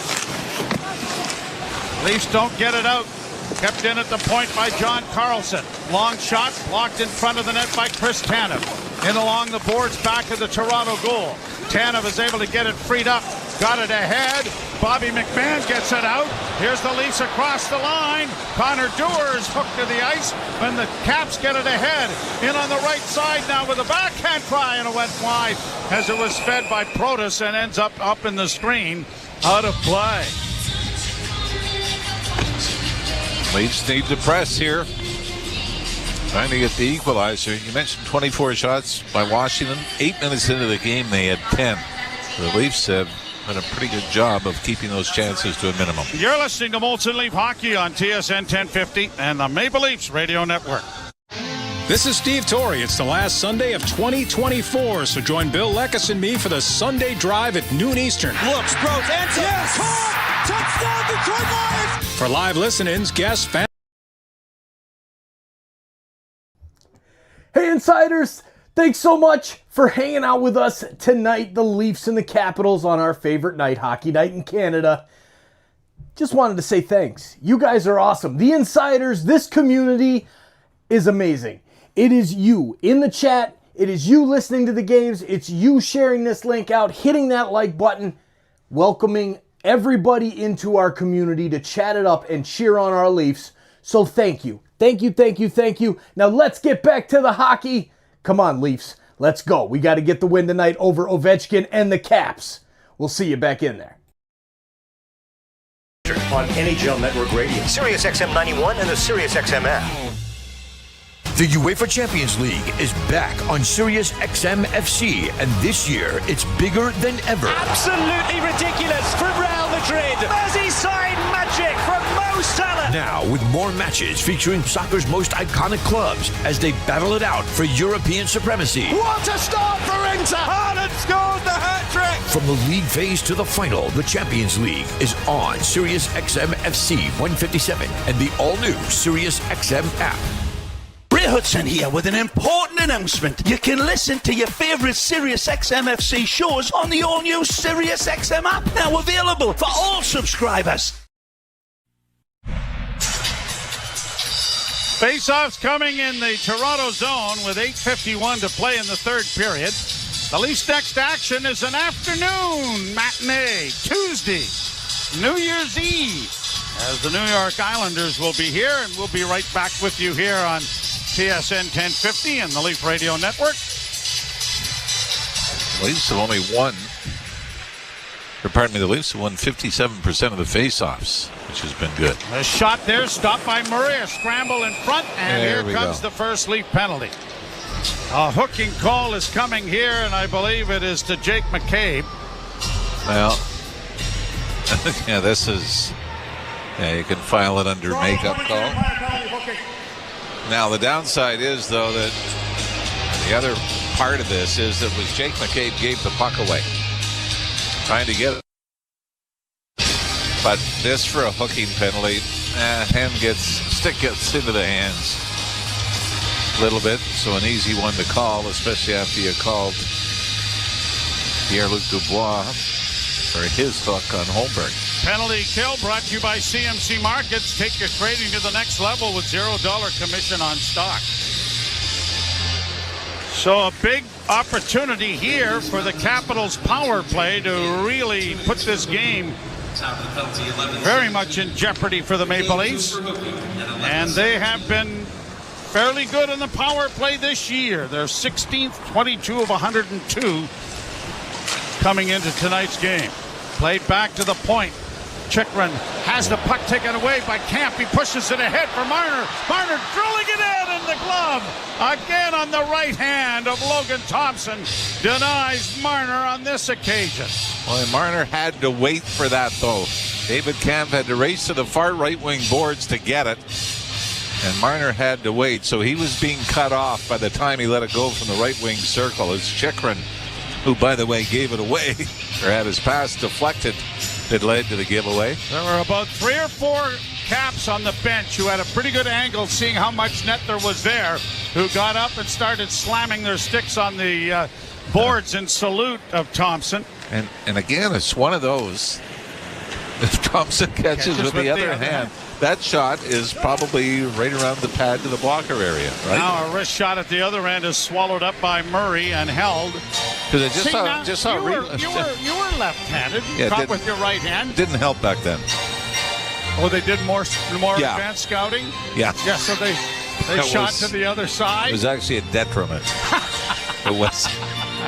Leafs don't get it out. Kept in at the point by John Carlson. Long shot blocked in front of the net by Chris Tanev. In along the boards back of the Toronto goal. Tanev is able to get it freed up. Got it ahead. Bobby McMahon gets it out. Here's the Leafs across the line. Connor Dewars hooked to the ice. When the Caps get it ahead. In on the right side now with a backhand try, and it went wide as it was fed by Protas and ends up in the screen. Out of play. Leafs need to press here. Trying to get the equalizer. You mentioned 24 shots by Washington. 8 minutes into the game, they had 10. The Leafs have done a pretty good job of keeping those chances to a minimum. You're listening to Molson Leaf Hockey on TSN 1050 and the Maple Leafs Radio Network. This is Steve Torrey. It's the last Sunday of 2024, so join Bill Leckus and me for the Sunday Drive at noon Eastern. Looks, throws, ends it. Yes! Touchdown, Detroit Lions! For live listen-ins, guests, fans. Hey, Insiders! Thanks so much for hanging out with us tonight, the Leafs and the Capitals on our favorite night, Hockey Night in Canada. Just wanted to say thanks. You guys are awesome. The Insiders, this community is amazing. It is you in the chat. It is you listening to the games. It's you sharing this link out, hitting that like button, welcoming everybody into our community to chat it up and cheer on our Leafs. So thank you. Thank you, thank you, thank you. Now let's get back to the hockey. Come on, Leafs. Let's go. We got to get the win tonight over Ovechkin and the Caps. We'll see you back in there. On NHL Network Radio, Sirius XM 91 and the Sirius XM app. The UEFA Champions League is back on Sirius XM FC, and this year it's bigger than ever. Absolutely ridiculous from Real Madrid. Merseyside magic from Mo Salah. Now with more matches featuring soccer's most iconic clubs as they battle it out for European supremacy. What a start for Inter! Haaland scores the hat-trick! From the league phase to the final, the Champions League is on Sirius XM FC 157 and the all-new Sirius XM app. Ray Hudson here with an important announcement. You can listen to your favourite Sirius XM FC shows on the all-new Sirius XM app, now available for all subscribers. Face-offs coming in the Toronto zone with 8:51 to play in the third period. The Leafs' next action is an afternoon matinee, Tuesday, New Year's Eve, as the New York Islanders will be here, and we'll be right back with you here on TSN 1050 and the Leaf Radio Network. The Leafs have only won, the Leafs have won 57% of the face-offs, which has been good. A shot there, stopped by Murray, a scramble in front, and here comes the first Leaf penalty. A hooking call is coming here, and I believe it is to Jake McCabe. Well, yeah, this is, you can file it under makeup call. Now, the downside is, though, that the other part of this is that was Jake McCabe gave the puck away, trying to get it. But this for a hooking penalty, stick gets into the hands a little bit, so an easy one to call, especially after you called Pierre-Luc Dubois for his hook on Holmberg. Penalty kill brought to you by CMC Markets. Take your trading to the next level with $0 commission on stock. So a big opportunity here for the Capitals power play to really put this game very much in jeopardy for the Maple Leafs. And they have been fairly good in the power play this year. They're 16th, 22 of 102 coming into tonight's game. Played back to the point. Chychrun has the puck taken away by Camp. He pushes it ahead for Marner. Marner drilling it in the glove. Again on the right hand of Logan Thompson. Denies Marner on this occasion. Well, Marner had to wait for that, though. David Camp had to race to the far right wing boards to get it. And Marner had to wait. So he was being cut off by the time he let it go from the right wing circle. It's Chychrun, who, by the way, gave it away, or had his pass deflected, that led to the giveaway. There were about 3 or 4 Caps on the bench who had a pretty good angle seeing how much net there was there, who got up and started slamming their sticks on the boards in salute of Thompson. And again, it's one of those. If Thompson catches with the other hand, that shot is probably right around the pad to the blocker area, right? Now a wrist shot at the other end is swallowed up by Murray and held. Because I just saw you were left-handed. You caught with your right hand. Didn't help back then. Oh, they did more advanced scouting? Yeah. Yeah, so they shot to the other side? It was actually a detriment. It was.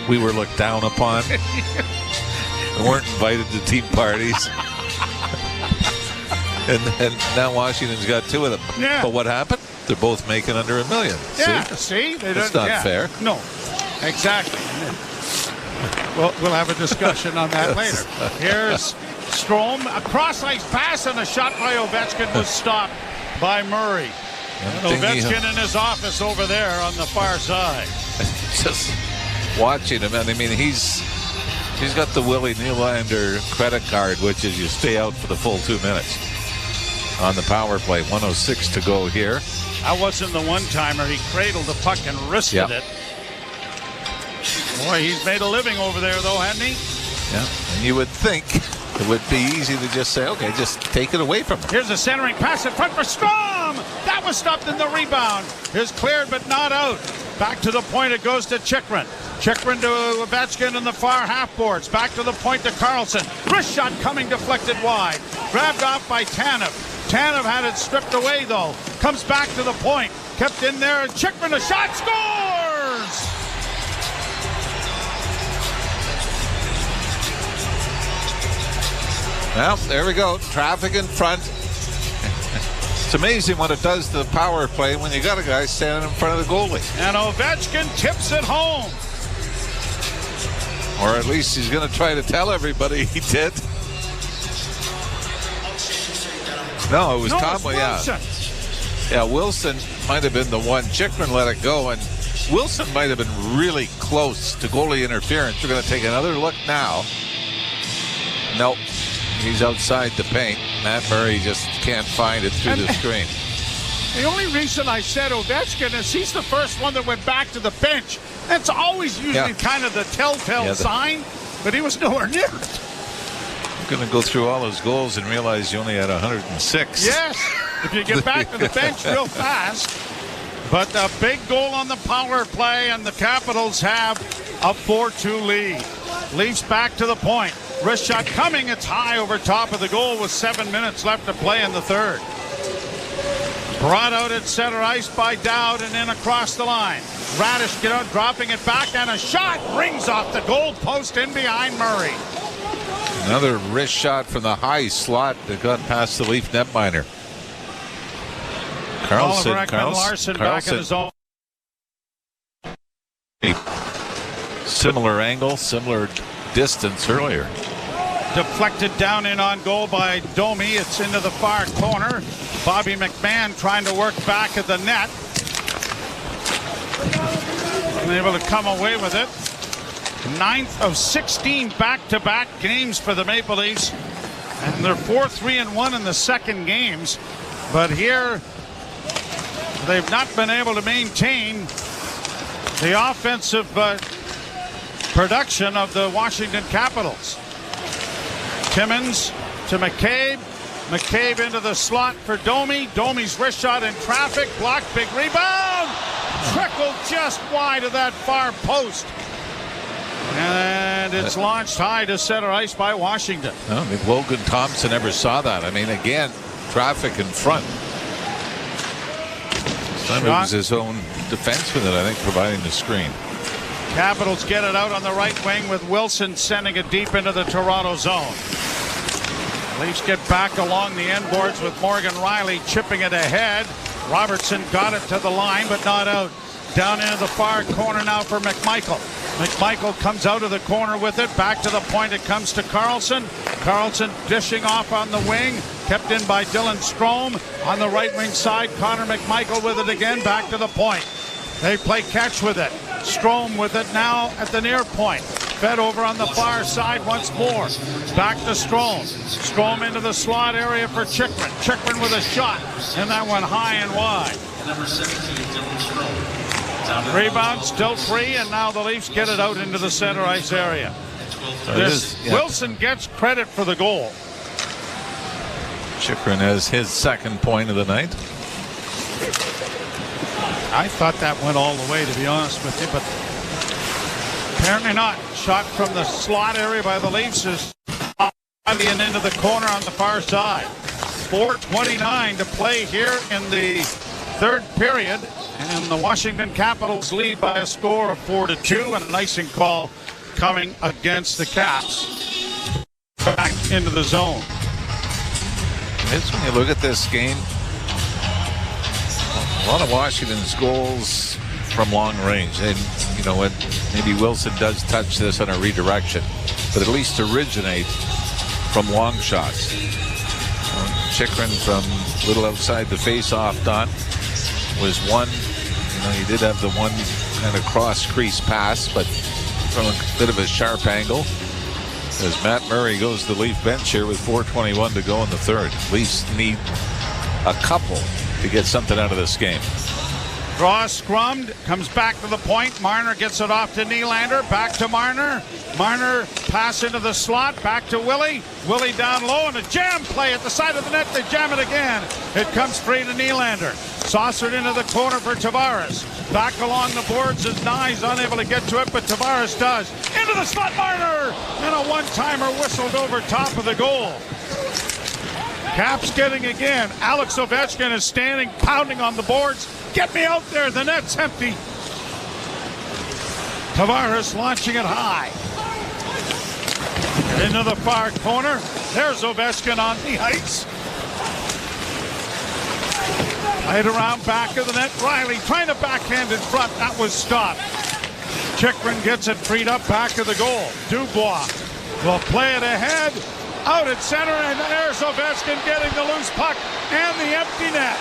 We were looked down upon. We weren't invited to team parties. And now Washington's got 2 of them. Yeah. But what happened? They're both making under $1 million. Yeah, see? That's not fair. No, exactly. We'll have a discussion on that later. Here's Strome. A cross-ice pass and a shot by Ovechkin was stopped by Murray. Ovechkin in his office over there on the far side. Just watching him, and I mean, he's got the Willie Nylander credit card, which is you stay out for the full 2 minutes on the power play. 1:06 to go here. That wasn't the one-timer. He cradled the puck and wristed it. Boy, he's made a living over there, though, hasn't he? Yeah, and you would think it would be easy to just say, okay, just take it away from him. Here's a centering pass in front for Strome. That was stopped in the rebound. Here's cleared, but not out. Back to the point, it goes to Chychrun. Chychrun to Ovechkin in the far half boards. Back to the point to Carlson. Wrist shot coming deflected wide. Grabbed off by Tanev. Tanev had it stripped away, though. Comes back to the point. Kept in there, and Chychrun, a shot, scores! Well, there we go. Traffic in front. It's amazing what it does to the power play when you got a guy standing in front of the goalie. And Ovechkin tips it home. Or at least he's going to try to tell everybody he did. No, it was Tom. Wilson. Yeah, Wilson might have been the one. Chickman let it go, and Wilson might have been really close to goalie interference. We're going to take another look now. Nope. He's outside the paint. Matt Murray just can't find it through the screen. The only reason I said Ovechkin is he's the first one that went back to the bench. That's always usually kind of the telltale sign, but he was nowhere near it. I'm going to go through all his goals and realize you only had 106. Yes, if you get back to the bench real fast. But a big goal on the power play, and the Capitals have a 4-2 lead. Leafs back to the point. Wrist shot coming. It's high over top of the goal with 7 minutes left to play in the third. Brought out at center ice by Dowd and in across the line. Radish get out, dropping it back, and a shot rings off the goal post in behind Murray. Another wrist shot from the high slot that got past the Leaf netminder. Carlson back in his own. Similar angle, similar distance earlier. Deflected down in on goal by Domi. It's into the far corner. Bobby McMahon trying to work back at the net. Unable to come away with it. 9th of 16 back-to-back games for the Maple Leafs. And they're 4-3-1 in the second games. But here, they've not been able to maintain the offensive production of the Washington Capitals. Timmins to McCabe. McCabe into the slot for Domi. Domi's wrist shot in traffic. Blocked, big rebound. Trickled just wide of that far post. And it's launched high to center ice by Washington. I don't think Logan Thompson ever saw that. I mean, again, traffic in front. It was his own defenseman that I think providing the screen. Capitals get it out on the right wing with Wilson sending it deep into the Toronto zone. Leafs get back along the end boards with Morgan Riley chipping it ahead. Robertson got it to the line but not out. Down into the far corner now for McMichael. McMichael comes out of the corner with it. Back to the point it comes to Carlson. Carlson dishing off on the wing. Kept in by Dylan Strome. On the right wing side, Connor McMichael with it again. Back to the point. They play catch with it. Strome with it now at the near point. Fed over on the far side once more. Back to Strome. Strome into the slot area for Chickman. Chickman with a shot. And that one high and wide. Number 17, Dylan Strome. Rebound still free, and now the Leafs get it out into the center ice area. Wilson gets credit for the goal. Chychrun has his second point of the night. I thought that went all the way, to be honest with you, but apparently not. Shot from the slot area by the Leafs is and into the corner on the far side. 4:29 to play here in the third period, and the Washington Capitals lead by a score of 4-2, and an icing call coming against the Caps. Back into the zone. It's when you look at this game, a lot of Washington's goals from long range. And you know what? Maybe Wilson does touch this on a redirection, but at least originate from long shots. Chychrun from a little outside the face-off dot was one. You know, he did have the one kind of cross-crease pass, but from a bit of a sharp angle. As Matt Murray goes to the Leaf bench here with 4:21 to go in the third. Leafs need a couple to get something out of this game. Draw scrummed, comes back to the point. Marner gets it off to Nylander. Back to Marner. Marner pass into the slot. Back to Willie. Willie down low and a jam play at the side of the net. They jam it again. It comes free to Nylander. Saucered into the corner for Tavares. Back along the boards as Nye's unable to get to it, but Tavares does. Into the slot, Marner! And a one-timer whistled over top of the goal. Caps getting again. Alex Ovechkin is standing, pounding on the boards. Get me out there. The net's empty. Tavares launching it high. Into the far corner. There's Ovechkin on the ice. Right around back of the net. Riley trying to backhand in front. That was stopped. Chychrun gets it freed up back of the goal. Dubois will play it ahead. Out at center, and there's Ovechkin getting the loose puck and the empty net.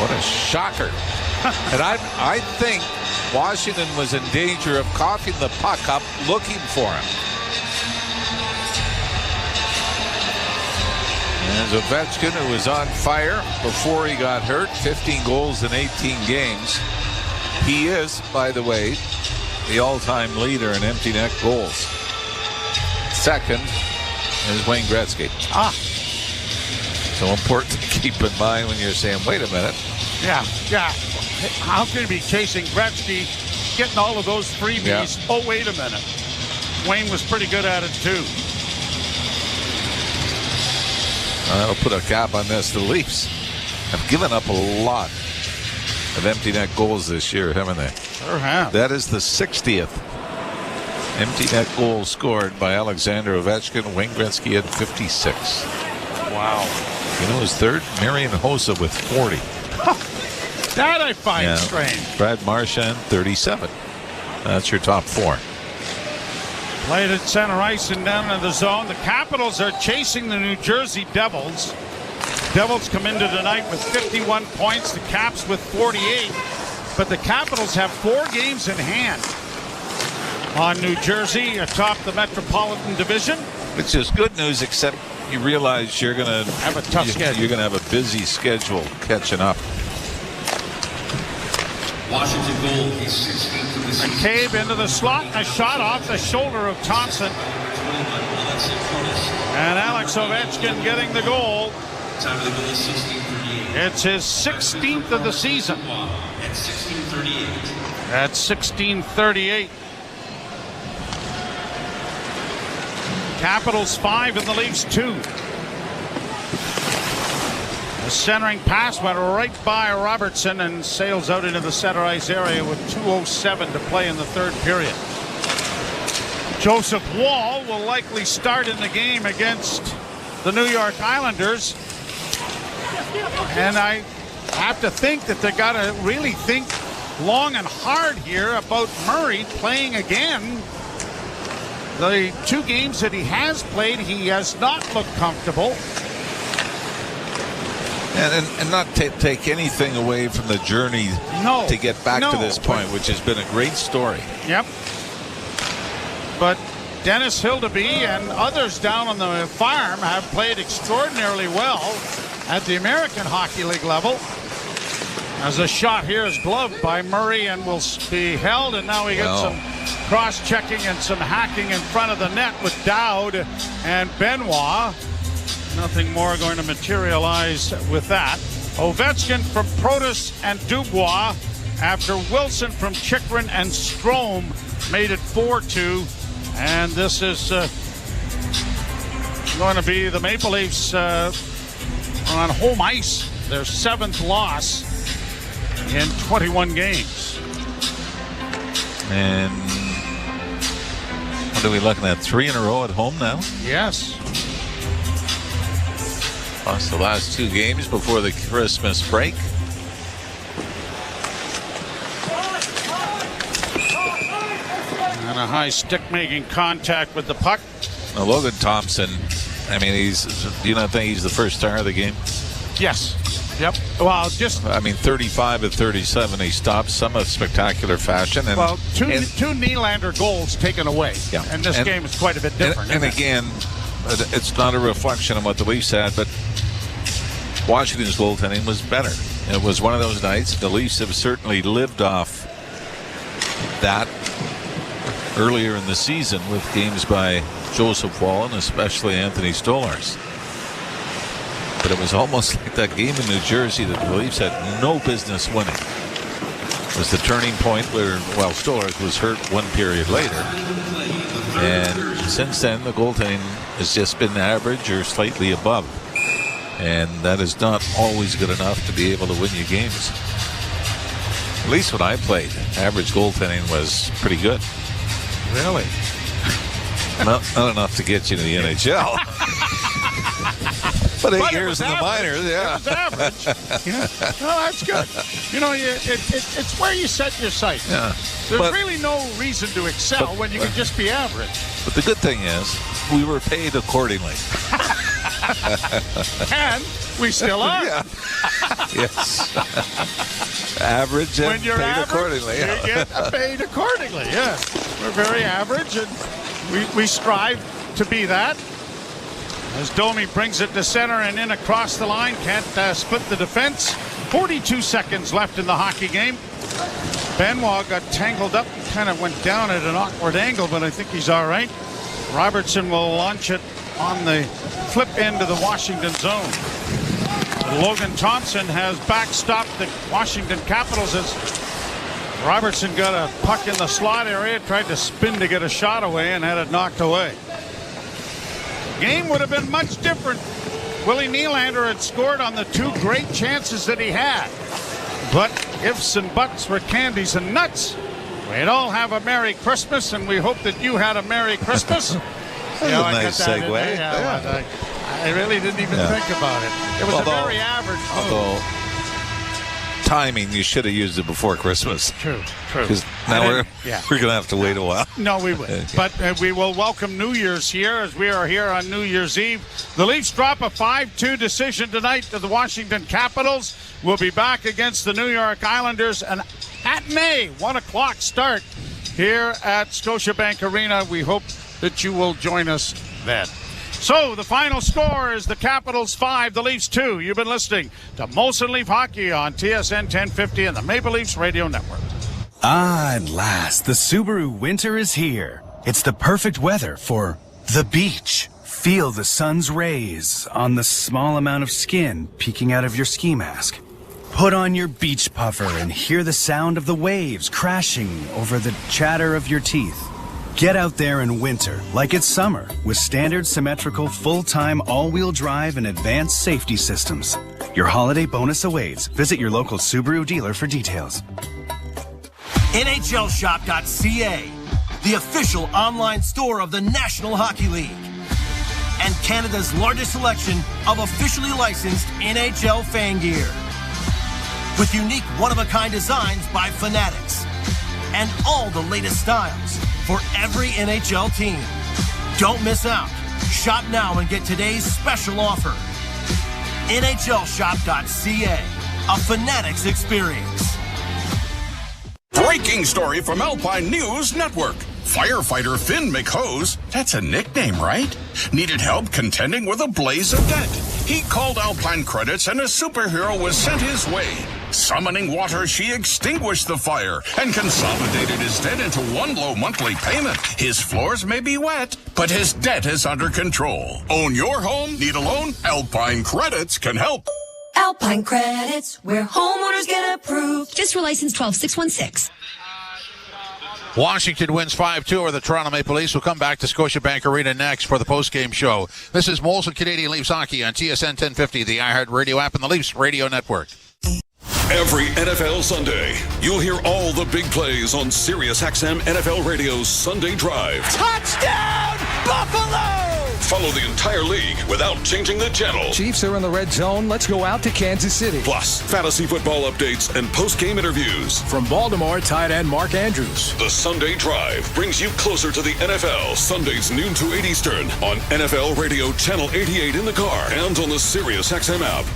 What a shocker. And I think Washington was in danger of coughing the puck up looking for him. And Ovechkin, who was on fire before he got hurt, 15 goals in 18 games. He is, by the way, the all-time leader in empty net goals. Second is Wayne Gretzky. So important to keep in mind when you're saying, wait a minute. Yeah. How can he be chasing Gretzky, getting all of those freebies? Yeah. Oh, wait a minute. Wayne was pretty good at it, too. I'll put a cap on this. The Leafs have given up a lot of empty net goals this year, haven't they? Sure have. That is the 60th empty net goal scored by Alexander Ovechkin. Wayne Gretzky had 56. Wow. You know his third? Marian Hossa with 40. That I find strange. Brad Marchand, 37. That's your top four. Played at center ice and down in the zone. The Capitals are chasing the New Jersey Devils. Devils come into tonight with 51 points. The Caps with 48. But the Capitals have 4 games in hand on New Jersey atop the Metropolitan Division. Which is good news, except you realize you're going to have a tough schedule. You're going to have a busy schedule catching up. Washington goal is 16th of the season. McCabe into the slot, a shot off the shoulder of Thompson. And Alex Ovechkin getting the goal. Time of the goal is 16:38. It's his 16th of the season. At 16:38. At 16:38. Capitals 5 and the Leafs 2. The centering pass went right by Robertson and sails out into the center ice area with 2:07 to play in the third period. Joseph Woll will likely start in the game against the New York Islanders. And I have to think that they got to really think long and hard here about Murray playing again. The 2 games that he has played, he has not looked comfortable. And not take anything away from the journey to get back to this point, which has been a great story. Yep. But Dennis Hildeby and others down on the farm have played extraordinarily well at the American Hockey League level. As a shot here is gloved by Murray and will be held, and now we get some cross-checking and some hacking in front of the net with Dowd and Benoit. Nothing more going to materialize with that. Ovechkin from Protas and Dubois after Wilson from Chychrun and Strome made it 4-2. And this is going to be the Maple Leafs on home ice. Their 7th loss in 21 games. And what are we looking at? 3 in a row at home now? Yes. Lost the last 2 games before the Christmas break. And a high stick making contact with the puck. Now, Logan Thompson, I mean, do you not think he's the first star of the game? Yes. Yep. Well, I mean, 35 of 37, he stopped some of spectacular fashion. And, two Nylander goals taken away. Yeah. And this game is quite a bit different. And again, it's not a reflection of what the Leafs had, but Washington's goaltending was better. It was one of those nights. The Leafs have certainly lived off that earlier in the season with games by Joseph Woll and especially Anthony Stolarz. But it was almost like that game in New Jersey that the Leafs had no business winning. It was the turning point where, Stolarz was hurt 1 period later. And since then, the goaltending has just been average or slightly above. And that is not always good enough to be able to win you games. At least when I played, average goaltending was pretty good. Really? Not enough to get you to the NHL. But 8 years in the minors, yeah. It was average. Yeah. Well, that's good. You know, it's where you set your sights. Yeah. There's really no reason to excel when you can just be average. But the good thing is, we were paid accordingly. And we still are. Yeah. Yes. Average and when you're paid average, accordingly. You get paid accordingly, yes. We're very average, and we strive to be that. As Domi brings it to center and in across the line, can't split the defense. 42 seconds left in the hockey game. Benoit got tangled up and kind of went down at an awkward angle, but I think he's all right. Robertson will launch it on the flip end of the Washington zone. Logan Thompson has backstopped the Washington Capitals as Robertson got a puck in the slot area, tried to spin to get a shot away and had it knocked away. Game would have been much different. Willie Nylander had scored on the 2 great chances that he had. But ifs and buts were candies and nuts. We'd all have a Merry Christmas, and we hope that you had a Merry Christmas. That's a nice segue. I really didn't even think about it. It was a very average move. Although timing, you should have used it before Christmas. True. Because now we're going to have to wait a while. No, we will. Okay. But we will welcome New Year's here as we are here on New Year's Eve. The Leafs drop a 5-2 decision tonight to the Washington Capitals. We'll be back against the New York Islanders and at May, 1 o'clock start here at Scotiabank Arena. We hope that you will join us then. So the final score is the Capitals 5, the Leafs 2. You've been listening to Molson Leaf Hockey on TSN 1050 and the Maple Leafs Radio Network. Ah, at last, the Subaru winter is here. It's the perfect weather for the beach. Feel the sun's rays on the small amount of skin peeking out of your ski mask. Put on your beach puffer and hear the sound of the waves crashing over the chatter of your teeth. Get out there in winter like it's summer with standard symmetrical full-time all-wheel drive and advanced safety systems. Your holiday bonus awaits. Visit your local Subaru dealer for details. NHLshop.ca, the official online store of the National Hockey League. And Canada's largest selection of officially licensed NHL fan gear. With unique one-of-a-kind designs by Fanatics. And all the latest styles for every NHL team. Don't miss out. Shop now and get today's special offer. NHLshop.ca, a Fanatics experience. Breaking story from Alpine News Network. Firefighter Finn McHose, that's a nickname, right? Needed help contending with a blaze of debt. He called Alpine Credits and a superhero was sent his way. Summoning water, she extinguished the fire and consolidated his debt into one low monthly payment. His floors may be wet, but his debt is under control. Own your home? Need a loan? Alpine Credits can help. Alpine Credits, where homeowners get approved. Just for license 12616. Washington wins 5-2 over the Toronto Maple Leafs. We'll come back to Scotiabank Arena next for the post-game show. This is Molson Canadian Leafs Hockey on TSN 1050, the iHeartRadio app, and the Leafs Radio Network. Every NFL Sunday, you'll hear all the big plays on SiriusXM NFL Radio's Sunday Drive. Touchdown, Buffalo! Follow the entire league without changing the channel. Chiefs are in the red zone. Let's go out to Kansas City. Plus, fantasy football updates and post-game interviews. From Baltimore, tight end Mark Andrews. The Sunday Drive brings you closer to the NFL. Sundays noon to 8 Eastern on NFL Radio Channel 88 in the car and on the SiriusXM app.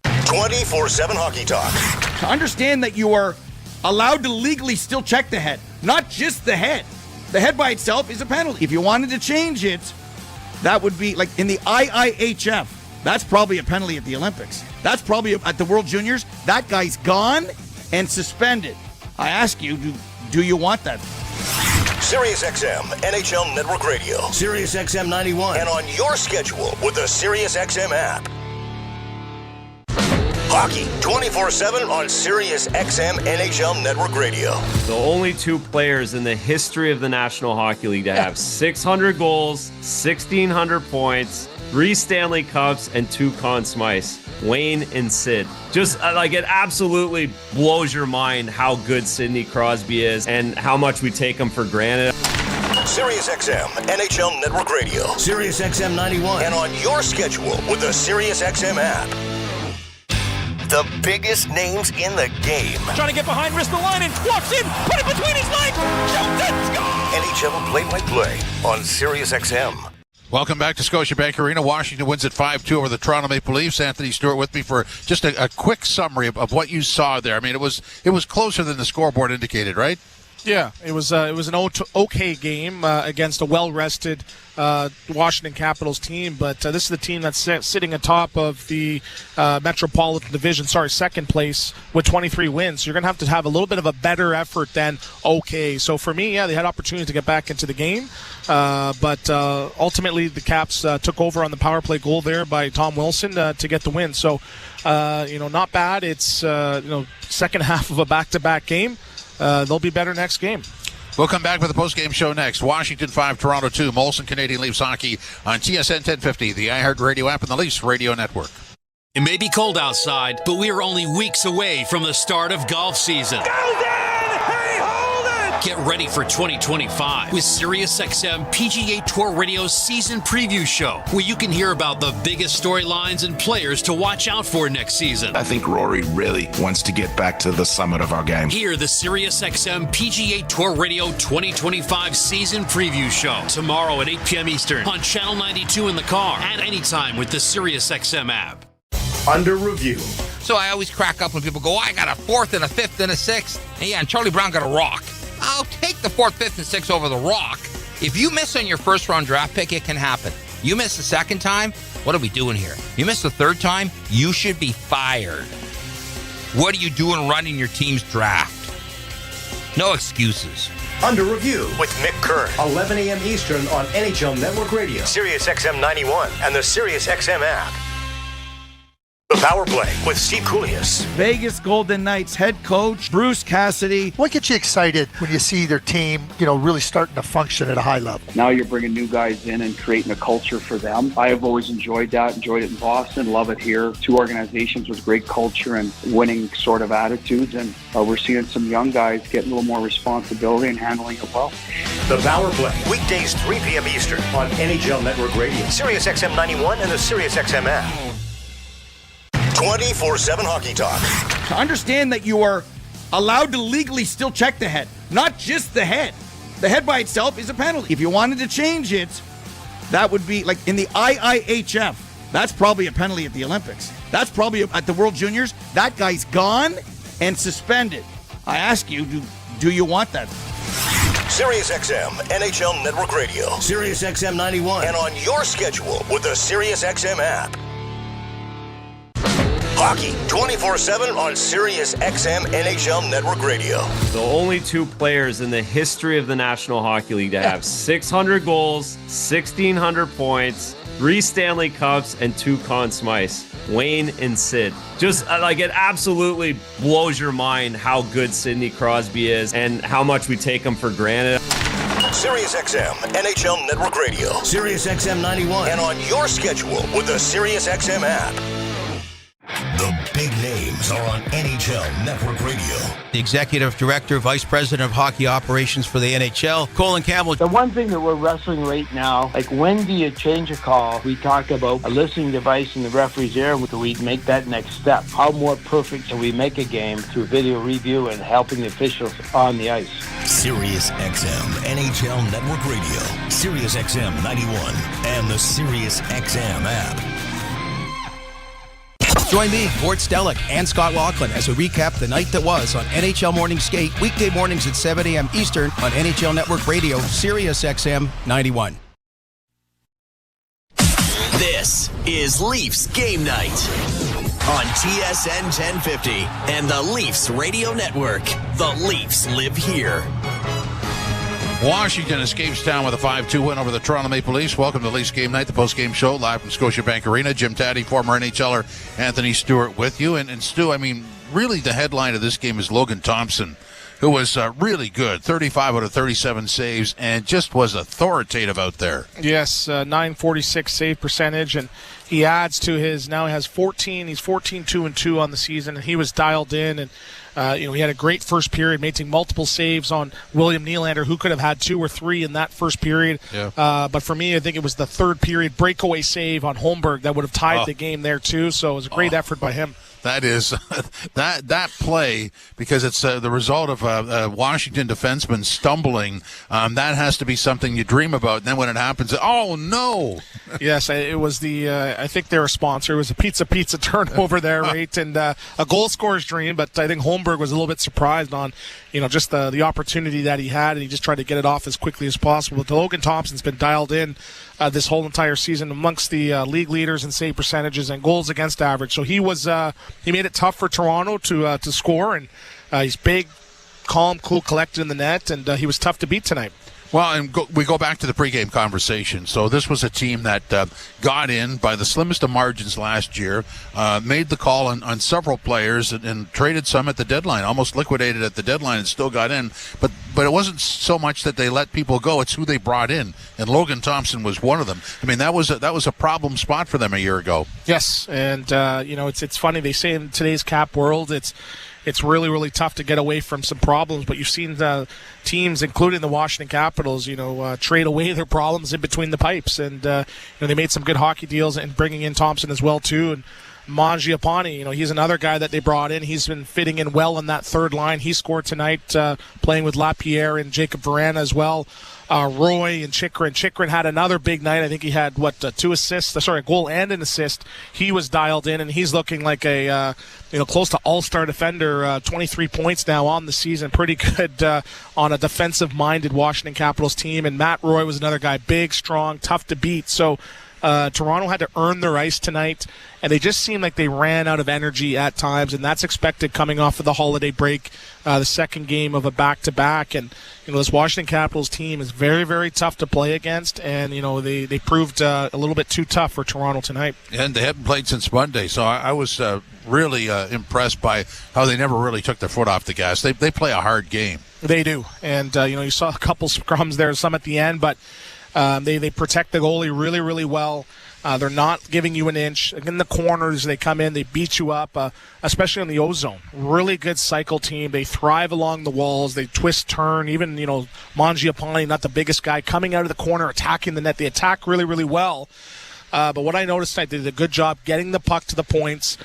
24/7 Hockey Talk. To understand that you are allowed to legally still check the head, not just the head. The head by itself is a penalty. If you wanted to change it, that would be like in the IIHF. That's probably a penalty at the Olympics. That's probably at the World Juniors. That guy's gone and suspended. I ask you, do you want that? SiriusXM NHL Network Radio. SiriusXM 91. And on your schedule with the SiriusXM app. Hockey 24/7 on SiriusXM NHL Network Radio. The only 2 players in the history of the National Hockey League to have 600 goals, 1,600 points, 3 Stanley Cups, and 2 Conn Smythes. Wayne and Sid. Just like it absolutely blows your mind how good Sidney Crosby is and how much we take him for granted. SiriusXM NHL Network Radio, SiriusXM 91, and on your schedule with the SiriusXM app. The biggest names in the game. Trying to get behind, wrist the line, and walks in, put it between his legs, shoots it, scores! NHL play-by-play on SiriusXM. Welcome back to Scotiabank Arena. Washington wins at 5-2 over the Toronto Maple Leafs. Anthony Stewart with me for just a quick summary of what you saw there. I mean, it was closer than the scoreboard indicated, right? Yeah, it was an okay game against a well-rested Washington Capitals team, but this is the team that's sitting atop of the Metropolitan Division, second place with 23 wins. So you're going to have a little bit of a better effort than okay. So for me, yeah, they had opportunity to get back into the game, but ultimately the Caps took over on the power play goal there by Tom Wilson to get the win. So, not bad. It's, second half of a back-to-back game. They'll be better next game. We'll come back with the post-game show next. Washington 5, Toronto 2. Molson Canadian Leafs hockey on TSN 1050, the iHeartRadio app, and the Leafs radio network. It may be cold outside, but we are only weeks away from the start of golf season. Get ready for 2025 with SiriusXM PGA Tour Radio's season preview show, where you can hear about the biggest storylines and players to watch out for next season. I think Rory really wants to get back to the summit of our game. Hear the SiriusXM PGA Tour Radio 2025 season preview show tomorrow at 8 p.m. Eastern on Channel 92 in the car and anytime with the SiriusXM app. Under review. So I always crack up when people go, I got a fourth and a fifth and a sixth. And yeah, and Charlie Brown got a rock. I'll take the fourth, fifth, and sixth over the rock. If you miss on your first round draft pick, it can happen. You miss the second time, what are we doing here? You miss the third time, you should be fired. What are you doing running your team's draft? No excuses. Under review with Mick Kern, 11 a.m. Eastern on NHL Network Radio, SiriusXM 91, and the SiriusXM app. The Power Play with Steve Koulias. Vegas Golden Knights head coach Bruce Cassidy. What gets you excited when you see their team, really starting to function at a high level? Now you're bringing new guys in and creating a culture for them. I have always enjoyed that. Enjoyed it in Boston. Love it here. Two organizations with great culture and winning sort of attitudes. And we're seeing some young guys getting a little more responsibility and handling it well. The Power Play, weekdays 3 p.m. Eastern on NHL Network Radio, SiriusXM 91, and the SiriusXM app. 24/7 hockey talk. To understand that you are allowed to legally still check the head, not just the head. The head by itself is a penalty. If you wanted to change it, that would be like in the IIHF. That's probably a penalty at the Olympics. That's probably at the World Juniors. That guy's gone and suspended. I ask you, do you want that? SiriusXM NHL Network Radio, SiriusXM 91, and on your schedule with the SiriusXM app. Hockey 24/7 on SiriusXM NHL Network Radio. The only two players in the history of the National Hockey League to have 600 goals, 1,600 points, 3 Stanley Cups, and 2 Conn Smythes. Wayne and Sid. Just like it absolutely blows your mind how good Sidney Crosby is and how much we take him for granted. SiriusXM NHL Network Radio, SiriusXM 91, and on your schedule with the SiriusXM app. The big names are on NHL Network Radio. The Executive Director, Vice President of Hockey Operations for the NHL, Colin Campbell. The one thing that we're wrestling right now, like when do you change a call? We talk about a listening device in the referee's ear. Do we make that next step? How more perfect can we make a game through video review and helping the officials on the ice? SiriusXM NHL Network Radio, SiriusXM 91, and the SiriusXM app. Join me, Gord Stellick, and Scott Laughlin as we recap the night that was on NHL Morning Skate, weekday mornings at 7 a.m. Eastern on NHL Network Radio, SiriusXM 91. This is Leafs Game Night on TSN 1050 and the Leafs Radio Network. The Leafs live here. Washington escapes town with a 5-2 win over the Toronto Maple Leafs. Welcome to Leafs Game Night, the post-game show, live from Scotiabank Arena. Jim Taddy, former NHLer Anthony Stewart with you. And Stu, I mean, really the headline of this game is Logan Thompson who was really good, 35 out of 37 saves, and just was authoritative out there. Yes, 946 save percentage, and he adds to his, now he has 14. He's 14-2-2 on the season, and he was dialed in, and he had a great first period, making multiple saves on William Nylander, who could have had 2 or 3 in that first period. Yeah. But for me, I think it was the third period breakaway save on Holmberg that would have tied the game there too. So it was a great effort by him. That is that play, because it's the result of a Washington defenseman stumbling. That has to be something you dream about. And then when it happens, oh no! Yes, it was the. I think they're a sponsor. It was a pizza turnover there, right? And a goal scorer's dream. But I think Holmberg was a little bit surprised on, just the opportunity that he had, and he just tried to get it off as quickly as possible. But Logan Thompson's been dialed in this whole entire season amongst the league leaders in save percentages and goals against average. So he was. He made it tough for Toronto to score, and he's big, calm, cool, collected in the net, and he was tough to beat tonight. Well, and we go back to the pregame conversation. So this was a team that got in by the slimmest of margins last year, made the call on several players, and traded some at the deadline, almost liquidated at the deadline, and still got in. But it wasn't so much that they let people go; it's who they brought in, and Logan Thompson was one of them. I mean, that was a problem spot for them a year ago. Yes, and it's funny, they say in today's cap world, it's really, really tough to get away from some problems, but you've seen teams, including the Washington Capitals, trade away their problems in between the pipes, and they made some good hockey deals and bringing in Thompson as well too. And Mangiapane, he's another guy that they brought in. He's been fitting in well on that third line. He scored tonight, playing with Lapierre and Jacob Verana as well. Roy and Chikrin. Chikrin had another big night. I think he had, 2 assists? A goal and an assist. He was dialed in, and he's looking like a, close to all-star defender. 23 points now on the season. Pretty good on a defensive-minded Washington Capitals team. And Matt Roy was another guy, big, strong, tough to beat. So Toronto had to earn their ice tonight, and they just seemed like they ran out of energy at times, and that's expected coming off of the holiday break, the second game of a back-to-back. And this Washington Capitals team is very, very tough to play against, and they proved a little bit too tough for Toronto tonight. And they haven't played since Monday, so I was really impressed by how they never really took their foot off the gas. They play a hard game. They do, and you saw a couple scrums there, some at the end, but they protect the goalie really, really well. They're not giving you an inch. In the corners, they come in, they beat you up, especially on the O-zone. Really good cycle team. They thrive along the walls. They twist, turn. Even, Mangiapane, not the biggest guy, coming out of the corner, attacking the net. They attack really, really well. But what I noticed, they did a good job getting the puck to the points,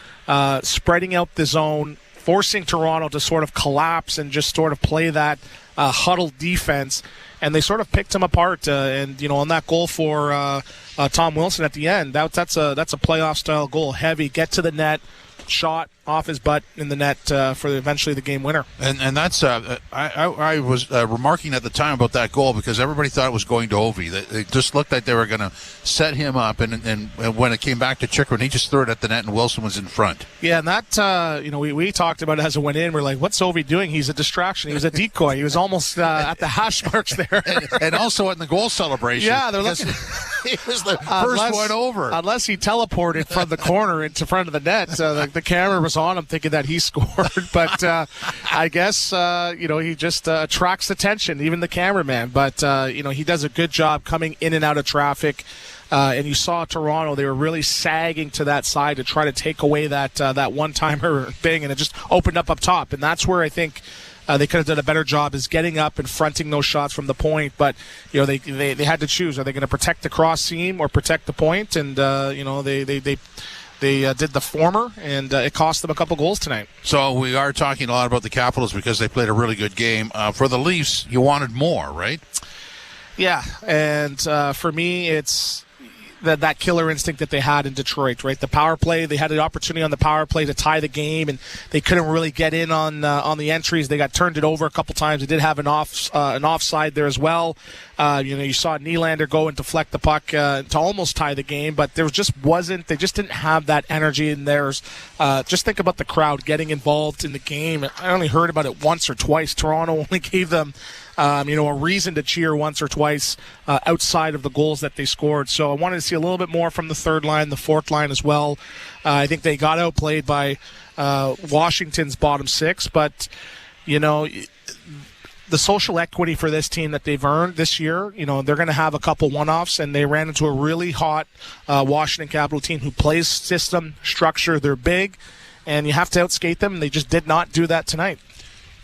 spreading out the zone, forcing Toronto to sort of collapse and just sort of play that huddled defense. And they sort of picked him apart, and on that goal for Tom Wilson at the end, that's a playoff style goal, heavy, get to the net, shot off his butt in the net for eventually the game winner. And that's I was remarking at the time about that goal because everybody thought it was going to Ovi. They just looked like they were going to set him up, and when it came back to Chikrin, he just threw it at the net, and Wilson was in front. Yeah, and that we talked about it as it went in. We're like, what's Ovi doing? He's a distraction. He was a decoy. He was almost at the hash marks there, and also in the goal celebration. Yeah, they're looking. He was the first one over. Unless he teleported from the corner into front of the net, the camera was on him, thinking that he scored. But I guess he just attracts attention, even the cameraman. But he does a good job coming in and out of traffic. And you saw Toronto; they were really sagging to that side to try to take away that one-timer thing, and it just opened up top. And that's where I think they could have done a better job is getting up and fronting those shots from the point. But they had to choose: are they going to protect the cross seam or protect the point? And they did the former, and it cost them a couple goals tonight. So we are talking a lot about the Capitals because they played a really good game. For the Leafs, you wanted more, right? Yeah, and for me, it's that killer instinct that they had in Detroit, right? The power play, they had an opportunity on the power play to tie the game, and they couldn't really get in on the entries. They got turned it over a couple times. They did have an offside there as well. You saw Nylander go and deflect the puck to almost tie the game, but there just wasn't. They just didn't have that energy in theirs. Just think about the crowd getting involved in the game. I only heard about it once or twice. Toronto only gave them a reason to cheer once or twice outside of the goals that they scored. So I wanted to see a little bit more from the third line, the fourth line as well. I think they got outplayed by Washington's bottom six, but the social equity for this team that they've earned this year, they're going to have a couple one-offs, and they ran into a really hot Washington Capital team who plays system, structure. They're big, and you have to outskate them, and they just did not do that tonight.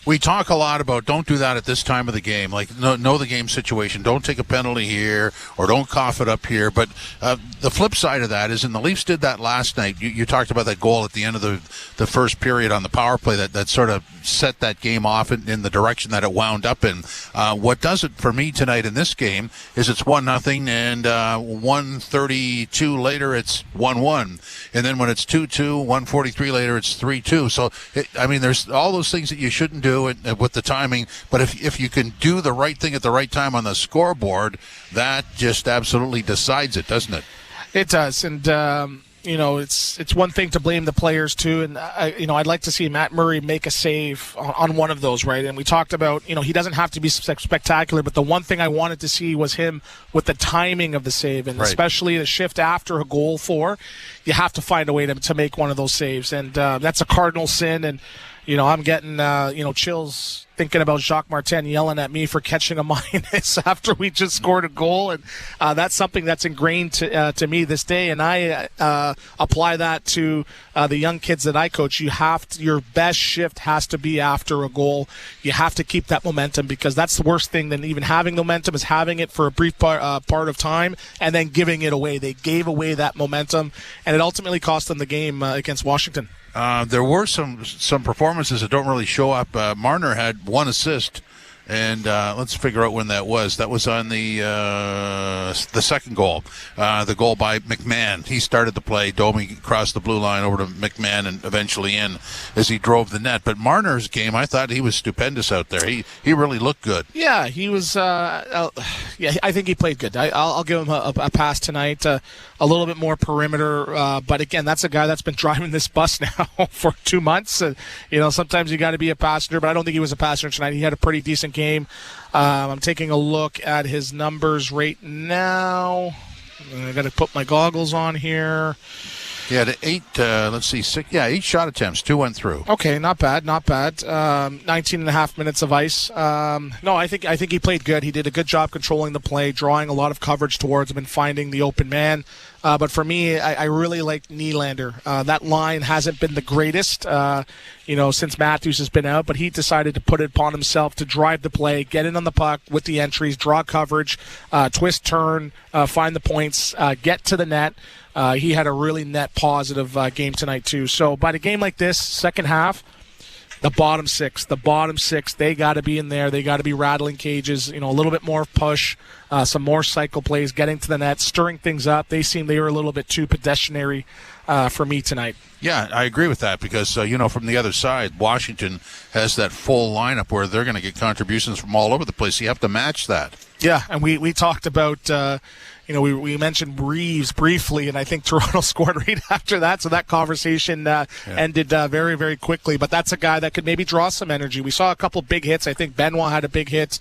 We talk a lot about don't do that at this time of the game. Like, know the game situation. Don't take a penalty here or don't cough it up here. But the flip side of that is, and the Leafs did that last night. You talked about that goal at the end of the first period on the power play that sort of set that game off in the direction that it wound up in. What does it for me tonight in this game is it's 1-0, and 1:32 later it's 1-1. And then when it's 2-2, 1:43 later it's 3-2. So, there's all those things that you shouldn't do with the timing, but if you can do the right thing at the right time on the scoreboard, that just absolutely decides it, doesn't it? It does, and it's one thing to blame the players too, and I'd like to see Matt Murray make a save on one of those, right? And we talked about he doesn't have to be spectacular, but the one thing I wanted to see was him with the timing of the save, and especially the shift after a goal for, you have to find a way to make one of those saves, and that's a cardinal sin. And I'm getting, chills thinking about Jacques Martin yelling at me for catching a minus after we just scored a goal. And that's something that's ingrained to me this day. And I apply that to the young kids that I coach. Your best shift has to be after a goal. You have to keep that momentum, because that's the worst thing than even having momentum is having it for a brief part of time and then giving it away. They gave away that momentum, and it ultimately cost them the game against Washington. There were some performances that don't really show up. Marner had 1 assist, and let's figure out when that was. That was on the second goal, the goal by McMahon. He started the play. Domi crossed the blue line over to McMahon and eventually in as he drove the net. But Marner's game, I thought he was stupendous out there. He really looked good. Yeah, he was. I think he played good. I'll give him a pass tonight. A little bit more perimeter, but again, that's a guy that's been driving this bus now for 2 months. Sometimes you got to be a passenger, but I don't think he was a passenger tonight. He had a pretty decent game. I'm taking a look at his numbers right now. I got to put my goggles on here. He had 8 shot attempts, 2 went through. Okay, not bad. 19 and a half minutes of ice. No, I think he played good. He did a good job controlling the play, drawing a lot of coverage towards him and finding the open man. But for me, I really like Nylander. That line hasn't been the greatest, since Matthews has been out, but he decided to put it upon himself to drive the play, get in on the puck with the entries, draw coverage, twist, turn, find the points, get to the net. He had a really net positive game tonight too. So by the game like this, second half, the bottom six, they got to be in there. They got to be rattling cages, a little bit more push, some more cycle plays, getting to the net, stirring things up. They were a little bit too pedestrian for me tonight. Yeah, I agree with that because, from the other side, Washington has that full lineup where they're going to get contributions from all over the place. You have to match that. Yeah, and we talked about, we mentioned Reeves briefly, and I think Toronto scored right after that, so that conversation ended very, very quickly. But that's a guy that could maybe draw some energy. We saw a couple big hits. I think Benoit had a big hit.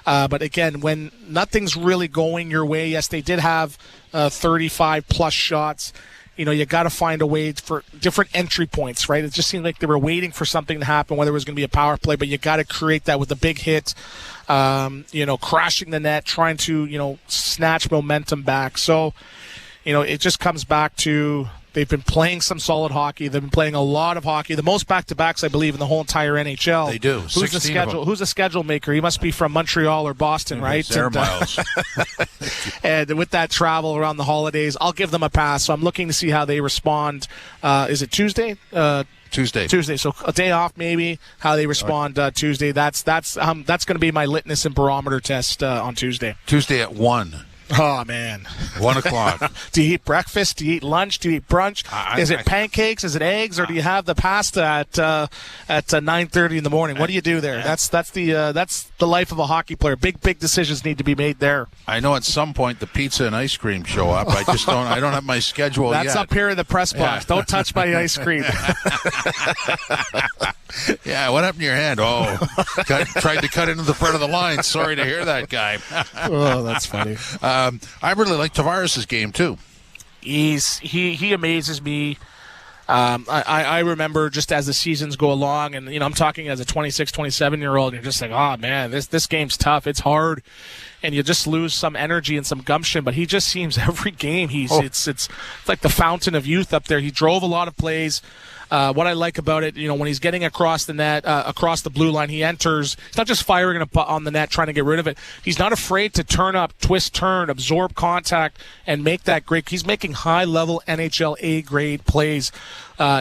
But again, when nothing's really going your way, yes, they did have 35-plus shots. You got to find a way for different entry points, right? It just seemed like they were waiting for something to happen, whether it was going to be a power play, but you got to create that with a big hit, crashing the net, trying to, snatch momentum back. So, it just comes back to they've been playing some solid hockey. They've been playing a lot of hockey, the most back-to-backs, I believe, in the whole entire NHL. They do. Who's the schedule maker? He must be from Montreal or Boston, right? Air miles. And with that travel around the holidays, I'll give them a pass. So I'm looking to see how they respond. Is it Tuesday? Tuesday. So a day off, maybe. How they respond Tuesday. That's going to be my litmus and barometer test on Tuesday. Tuesday at 1. Oh, man. 1 o'clock. Do you eat breakfast? Do you eat lunch? Do you eat brunch? Is it pancakes? Is it eggs? Or do you have the pasta at 9:30 in the morning? What do you do there? That's the life of a hockey player. Big decisions need to be made there. I know at some point the pizza and ice cream show up. I don't have my schedule yet. That's up here in the press box. Don't touch my ice cream. Yeah, what happened to your hand? Oh, tried to cut into the front of the line. Sorry to hear that, guy. Oh, that's funny. I really like Tavares' game too. He amazes me. I remember just as the seasons go along, and I'm talking as a 26, 27-year-old, you're just like, oh man, this game's tough, it's hard, and you just lose some energy and some gumption. But he just seems every game it's like the fountain of youth up there. He drove a lot of plays. What I like about it, when he's getting across the net, across the blue line, he enters. He's not just firing on the net, trying to get rid of it. He's not afraid to turn up, twist, turn, absorb contact, and make that great. He's making high-level NHL A-grade plays.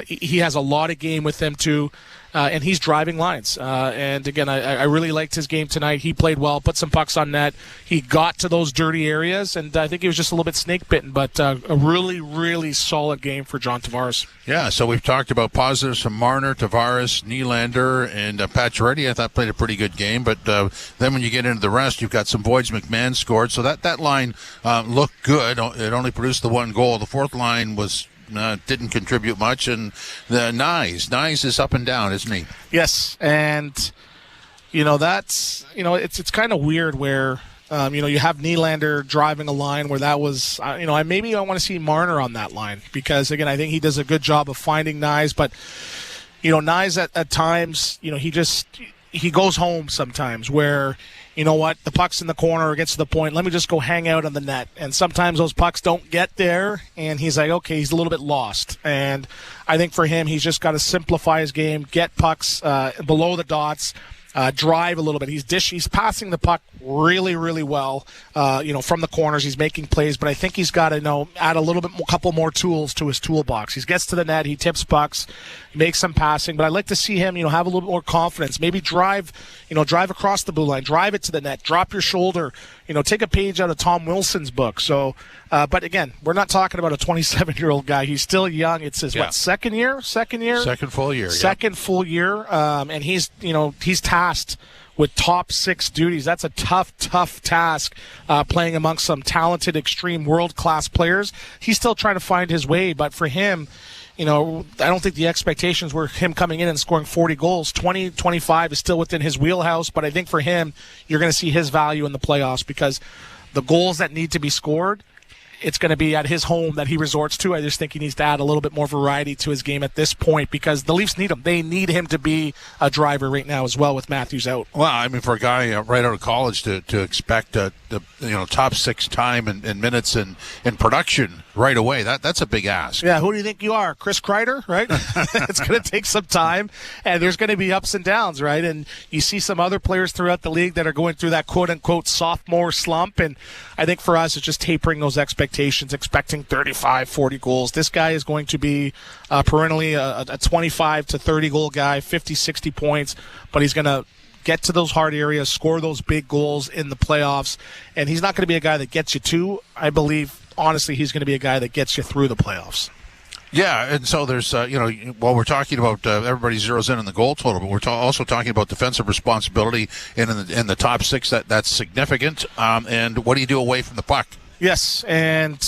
He has a lot of game with him, too. And he's driving lines. And again, I really liked his game tonight. He played well, put some pucks on net. He got to those dirty areas, and I think he was just a little bit snake-bitten, but a really, really solid game for John Tavares. Yeah, so we've talked about positives from Marner, Tavares, Nylander, and Pacioretty. I thought played a pretty good game, but then when you get into the rest, you've got some voids. McMahon scored, so that line looked good. It only produced the one goal. The fourth line was didn't contribute much, and the Nyes is up and down, isn't he? Yes, and that's it's kind of weird where you have Nylander driving a line where that was maybe I want to see Marner on that line, because again I think he does a good job of finding Nyes, but Nyes at times he goes home sometimes where the puck's in the corner or gets to the point, let me just go hang out on the net. And sometimes those pucks don't get there, and he's like, okay, he's a little bit lost. And I think for him, he's just got to simplify his game, get pucks below the dots, drive a little bit. He's passing the puck really, really well, from the corners. He's making plays, but I think he's got to add a little bit more, couple more tools to his toolbox. He gets to the net, he tips pucks, makes some passing, but I'd like to see him, have a little bit more confidence. Maybe drive across the blue line, drive it to the net, drop your shoulder, take a page out of Tom Wilson's book. So, but again, we're not talking about a 27-year-old guy. He's still young. It's his second year? Second full year. Second full year, and he's tasked with top 6 duties. That's a tough task, playing amongst some talented, extreme, world-class players. He's still trying to find his way, but for him, I don't think the expectations were him coming in and scoring 40 goals. 20, 25 is still within his wheelhouse, but I think for him, you're going to see his value in the playoffs, because the goals that need to be scored, it's going to be at his home that he resorts to. I just think he needs to add a little bit more variety to his game at this point, because the Leafs need him. They need him to be a driver right now as well, with Matthews out. Well, I mean, for a guy right out of college to expect the top 6 time and minutes and production right away, that's a big ask. Yeah, who do you think you are? Chris Kreider, right? It's going to take some time, and there's going to be ups and downs, right? And you see some other players throughout the league that are going through that quote-unquote sophomore slump, and I think for us it's just tapering those expectations, expecting 35, 40 goals. This guy is going to be perennially a 25 to 30 goal guy, 50, 60 points, but he's going to get to those hard areas, score those big goals in the playoffs, and he's not going to be a guy that gets you to. I believe, honestly, he's going to be a guy that gets you through the playoffs. Yeah, and so there's, while we're talking about everybody zeroes in on the goal total, but we're also talking about defensive responsibility in the top 6. That's significant. And what do you do away from the puck? Yes, and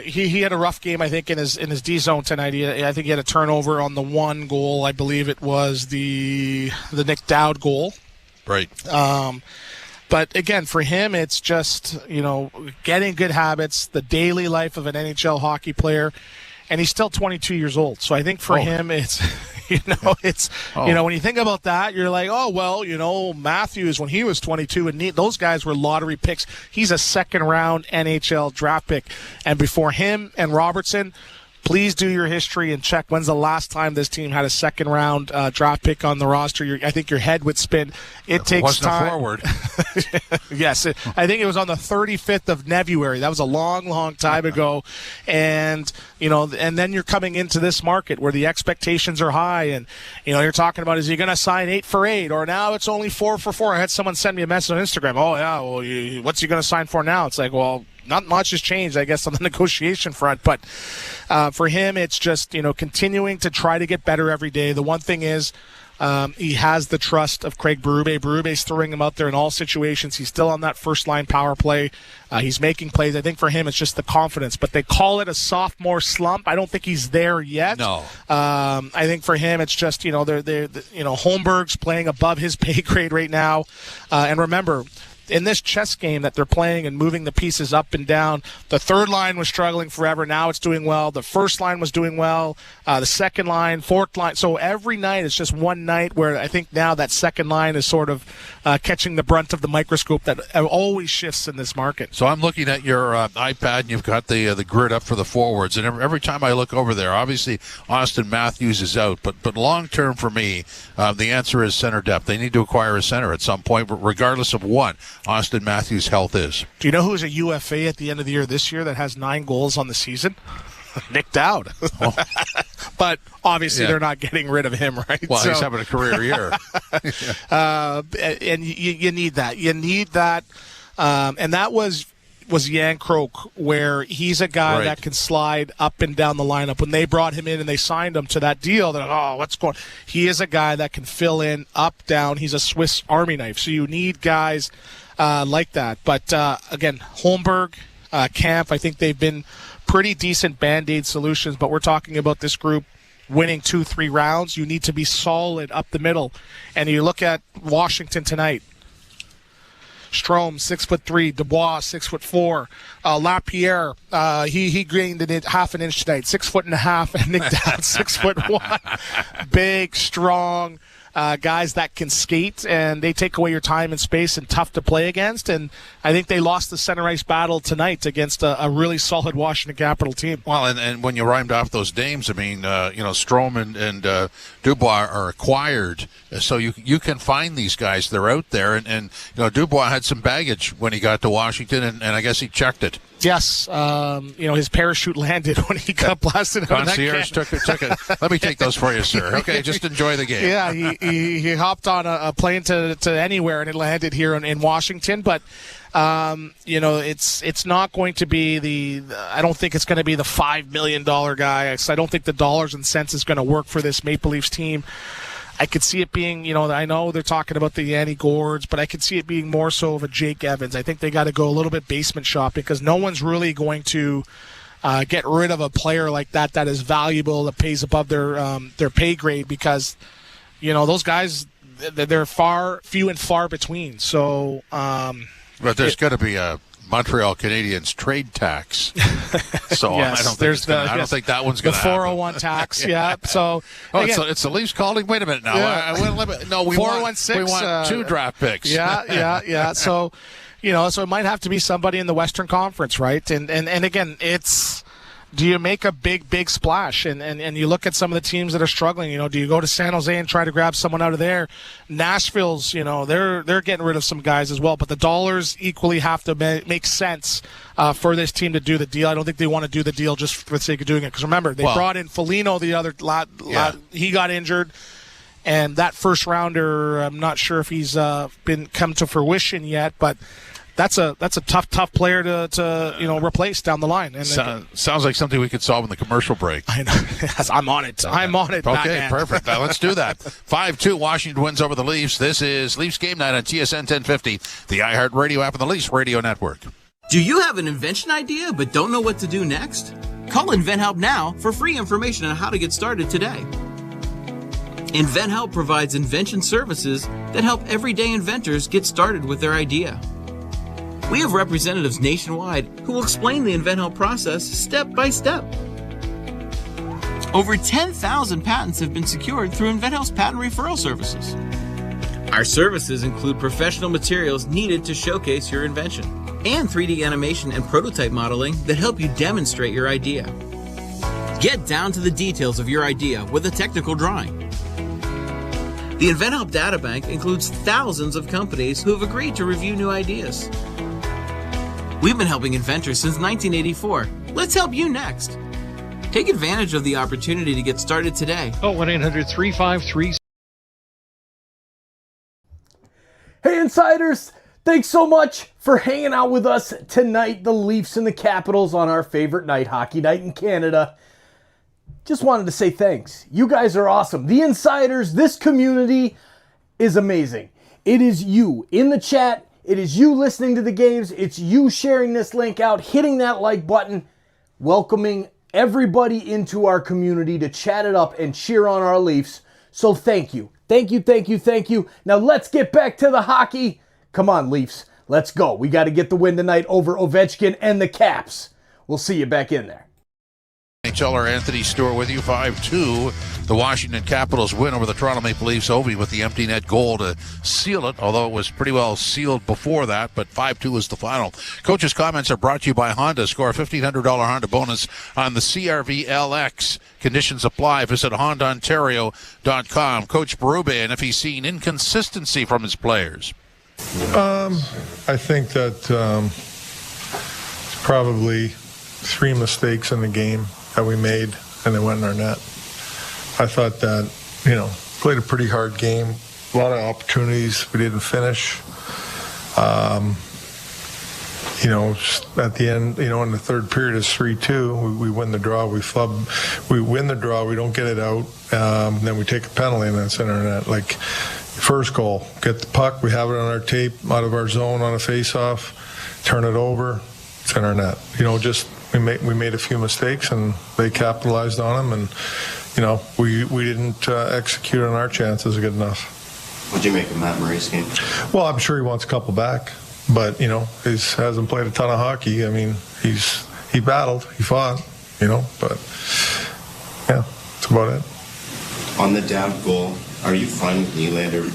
he had a rough game, I think, in his D zone tonight. I think he had a turnover on the one goal. I believe it was the Nick Dowd goal. Right. But again, for him, it's just getting good habits, the daily life of an NHL hockey player, and he's still 22 years old. So I think for him, it's when you think about that, you're like, oh well, Matthews when he was 22 and those guys were lottery picks. He's a second-round NHL draft pick, and before him and Robertson, please do your history and check when's the last time this team had a second-round draft pick on the roster. I think your head would spin. It takes time. A forward. Yes, I think it was on the 35th of February. That was a long, long time ago. And, and then you're coming into this market where the expectations are high. And, you're talking about, is he going to sign 8 for 8? Or now it's only 4 for 4. I had someone send me a message on Instagram. Oh, yeah, well, what's he going to sign for now? It's like, well, not much has changed, I guess, on the negotiation front. But for him, it's just, continuing to try to get better every day. The one thing is he has the trust of Craig Berube. Berube's throwing him out there in all situations. He's still on that first-line power play. He's making plays. I think for him, it's just the confidence. But they call it a sophomore slump. I don't think he's there yet. No. I think for him, it's just, Holmberg's playing above his pay grade right now. And remember, in this chess game that they're playing and moving the pieces up and down, the third line was struggling forever. Now it's doing well. The first line was doing well. The second line, fourth line. So every night it's just one night where I think now that second line is sort of catching the brunt of the microscope that always shifts in this market. So I'm looking at your iPad, and you've got the grid up for the forwards. And every time I look over there, obviously Austin Matthews is out. But long term for me, the answer is center depth. They need to acquire a center at some point, regardless of what Austin Matthews' health is. Do you know who's a UFA at the end of the year this year that has 9 goals on the season? Nick Dowd. Oh. But obviously they're not getting rid of him, right? Well, he's having a career year. And you need that. You need that. And that was Jan Krook, where he's a guy that can slide up and down the lineup. When they brought him in and they signed him to that deal, they're like, what's going on? He is a guy that can fill in up, down. He's a Swiss Army knife. So you need guys like that. But, again, Holmberg, Camp, I think they've been pretty decent Band-Aid solutions, but we're talking about this group winning 2-3 rounds. You need to be solid up the middle. And you look at Washington tonight. Strome, 6'3", Dubois, 6'4", Lapierre, he gained half an inch tonight, 6'1.5", and Nick Dowd, 6'1". Big, strong guys that can skate, and they take away your time and space and tough to play against. And I think they lost the center ice battle tonight against a really solid Washington Capital team. Well, and when you rhymed off those names, I mean, Strome and Dubois are acquired, so you can find these guys. They're out there, and Dubois had some baggage when he got to Washington, and I guess he checked it. Yes, his parachute landed when he got blasted out of that game. Concierge took it. Let me take those for you, sir. Okay, just enjoy the game. Yeah, he hopped on a plane to anywhere, and it landed here in Washington. But it's not going to be I don't think it's going to be the $5 million guy. I don't think the dollars and cents is going to work for this Maple Leafs team. I could see it being, I know they're talking about the Yanni Gourds, but I could see it being more so of a Jake Evans. I think they got to go a little bit basement shop because no one's really going to get rid of a player like that is valuable, that pays above their pay grade because, those guys, they're few and far between. So, but there's got to be a Montreal Canadiens trade tax. So yes, I don't think that one's going to happen. The 401 tax, yeah. So it's the Leafs calling. Wait a minute now. Yeah. We 416. We want 2 draft picks. Yeah. So, so it might have to be somebody in the Western Conference, right? And again, do you make a big splash? And you look at some of the teams that are struggling. Do you go to San Jose and try to grab someone out of there? Nashville's, they're getting rid of some guys as well. But the dollars equally have to make sense for this team to do the deal. I don't think they want to do the deal just for the sake of doing it. Because remember, they brought in Foligno the other lot. He got injured. And that first rounder, I'm not sure if he's come to fruition yet, but that's a tough player to replace down the line. And sounds like something we could solve in the commercial break. I know. Yes, I'm on it. Okay, Batman. Perfect. Now, let's do that. 5-2, Washington wins over the Leafs. This is Leafs Game Night on TSN 1050, the iHeartRadio app, and the Leafs Radio Network. Do you have an invention idea but don't know what to do next? Call InventHelp now for free information on how to get started today. InventHelp provides invention services that help everyday inventors get started with their idea. We have representatives nationwide who will explain the InventHelp process step by step. Over 10,000 patents have been secured through InventHelp's patent referral services. Our services include professional materials needed to showcase your invention and 3D animation and prototype modeling that help you demonstrate your idea. Get down to the details of your idea with a technical drawing. The InventHelp Databank includes thousands of companies who have agreed to review new ideas. We've been helping inventors since 1984. Let's help you next. Take advantage of the opportunity to get started today. Call 1-800-353. Hey, Insiders! Thanks so much for hanging out with us tonight. The Leafs and the Capitals on our favorite night, hockey night in Canada. Just wanted to say thanks. You guys are awesome. The Insiders, this community is amazing. It is you in the chat. It is you listening to the games. It's you sharing this link out, hitting that like button, welcoming everybody into our community to chat it up and cheer on our Leafs. So thank you. Thank you. Now let's get back to the hockey. Come on, Leafs. Let's go. We got to get the win tonight over Ovechkin and the Caps. We'll see you back in there. NHLer Anthony Stewart with you. 5-2. The Washington Capitals win over the Toronto Maple Leafs. Ovi with the empty net goal to seal it, although it was pretty well sealed before that, but 5-2 was the final. Coach's comments are brought to you by Honda. Score a $1,500 Honda bonus on the CRV LX. Conditions apply. Visit HondaOntario.com. Coach Berube, and if he's seen inconsistency from his players. I think that it's probably 3 mistakes in the game that we made, and they went in our net. I thought that, played a pretty hard game. A lot of opportunities we didn't finish. At the end, in the third period, it's 3-2. We win the draw. We win the draw. We don't get it out. Then we take a penalty, and that's in our net. Like, first goal, get the puck. We have it on our tape, out of our zone on a face-off. Turn it over. It's in our net. We made a few mistakes, and they capitalized on them, and we didn't execute on our chances good enough. What did you make of Matt Murray's game? Well, I'm sure he wants a couple back, but he hasn't played a ton of hockey. I mean, he battled, he fought, but yeah, that's about it. On the down goal, are you fine with Nylander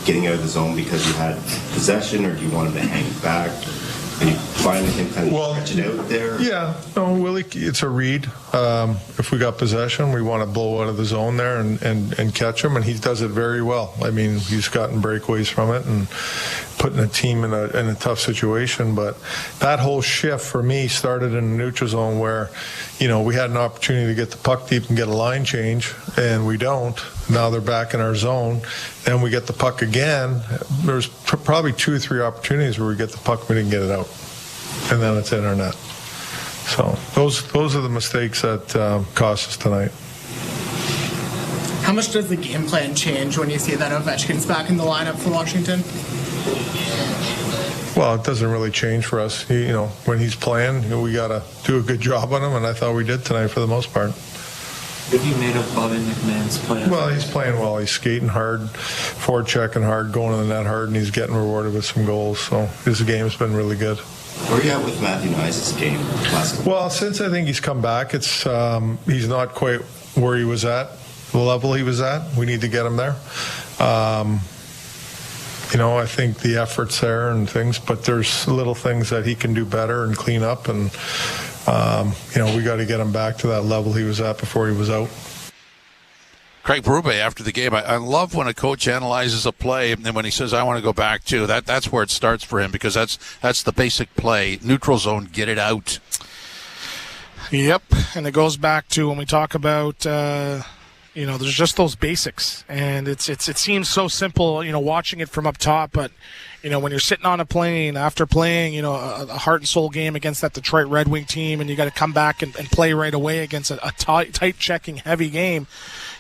getting out of the zone because you had possession, or do you want him to hang back? Are you fine with him kind of stretching out there? Yeah, no, Willie, it's a read. If we got possession, we want to blow out of the zone there and catch him, and he does it very well. I mean, he's gotten breakaways from it and putting a team in a tough situation. But that whole shift for me started in the neutral zone where, we had an opportunity to get the puck deep and get a line change, and we don't. Now they're back in our zone. Then we get the puck again. There's probably 2 or 3 opportunities where we get the puck, we didn't get it out. And then it's in our net. So those are the mistakes that cost us tonight. How much does the game plan change when you see that Ovechkin's back in the lineup for Washington? Well, it doesn't really change for us. When he's playing, we got to do a good job on him, and I thought we did tonight for the most part. Have you made up Bobby McMahon's play? Well, he's playing well. He's skating hard, forechecking hard, going to the net hard, and he's getting rewarded with some goals. So his game's been really good. Where are you at with Matthew Knies' game? Well, since I think he's come back, it's he's not quite where he was at, the level he was at. We need to get him there. I think the effort's there and things, but there's little things that he can do better and clean up, and we got to get him back to that level he was at before he was out. Craig Berube after the game. I love when a coach analyzes a play and when he says, I want to go back to that's where it starts for him, because that's the basic play. Neutral zone, get it out. Yep, and it goes back to when we talk about there's just those basics, and it seems so simple, watching it from up top, but when you're sitting on a plane after playing, a heart and soul game against that Detroit Red Wing team, and you got to come back and play right away against a tight checking heavy game,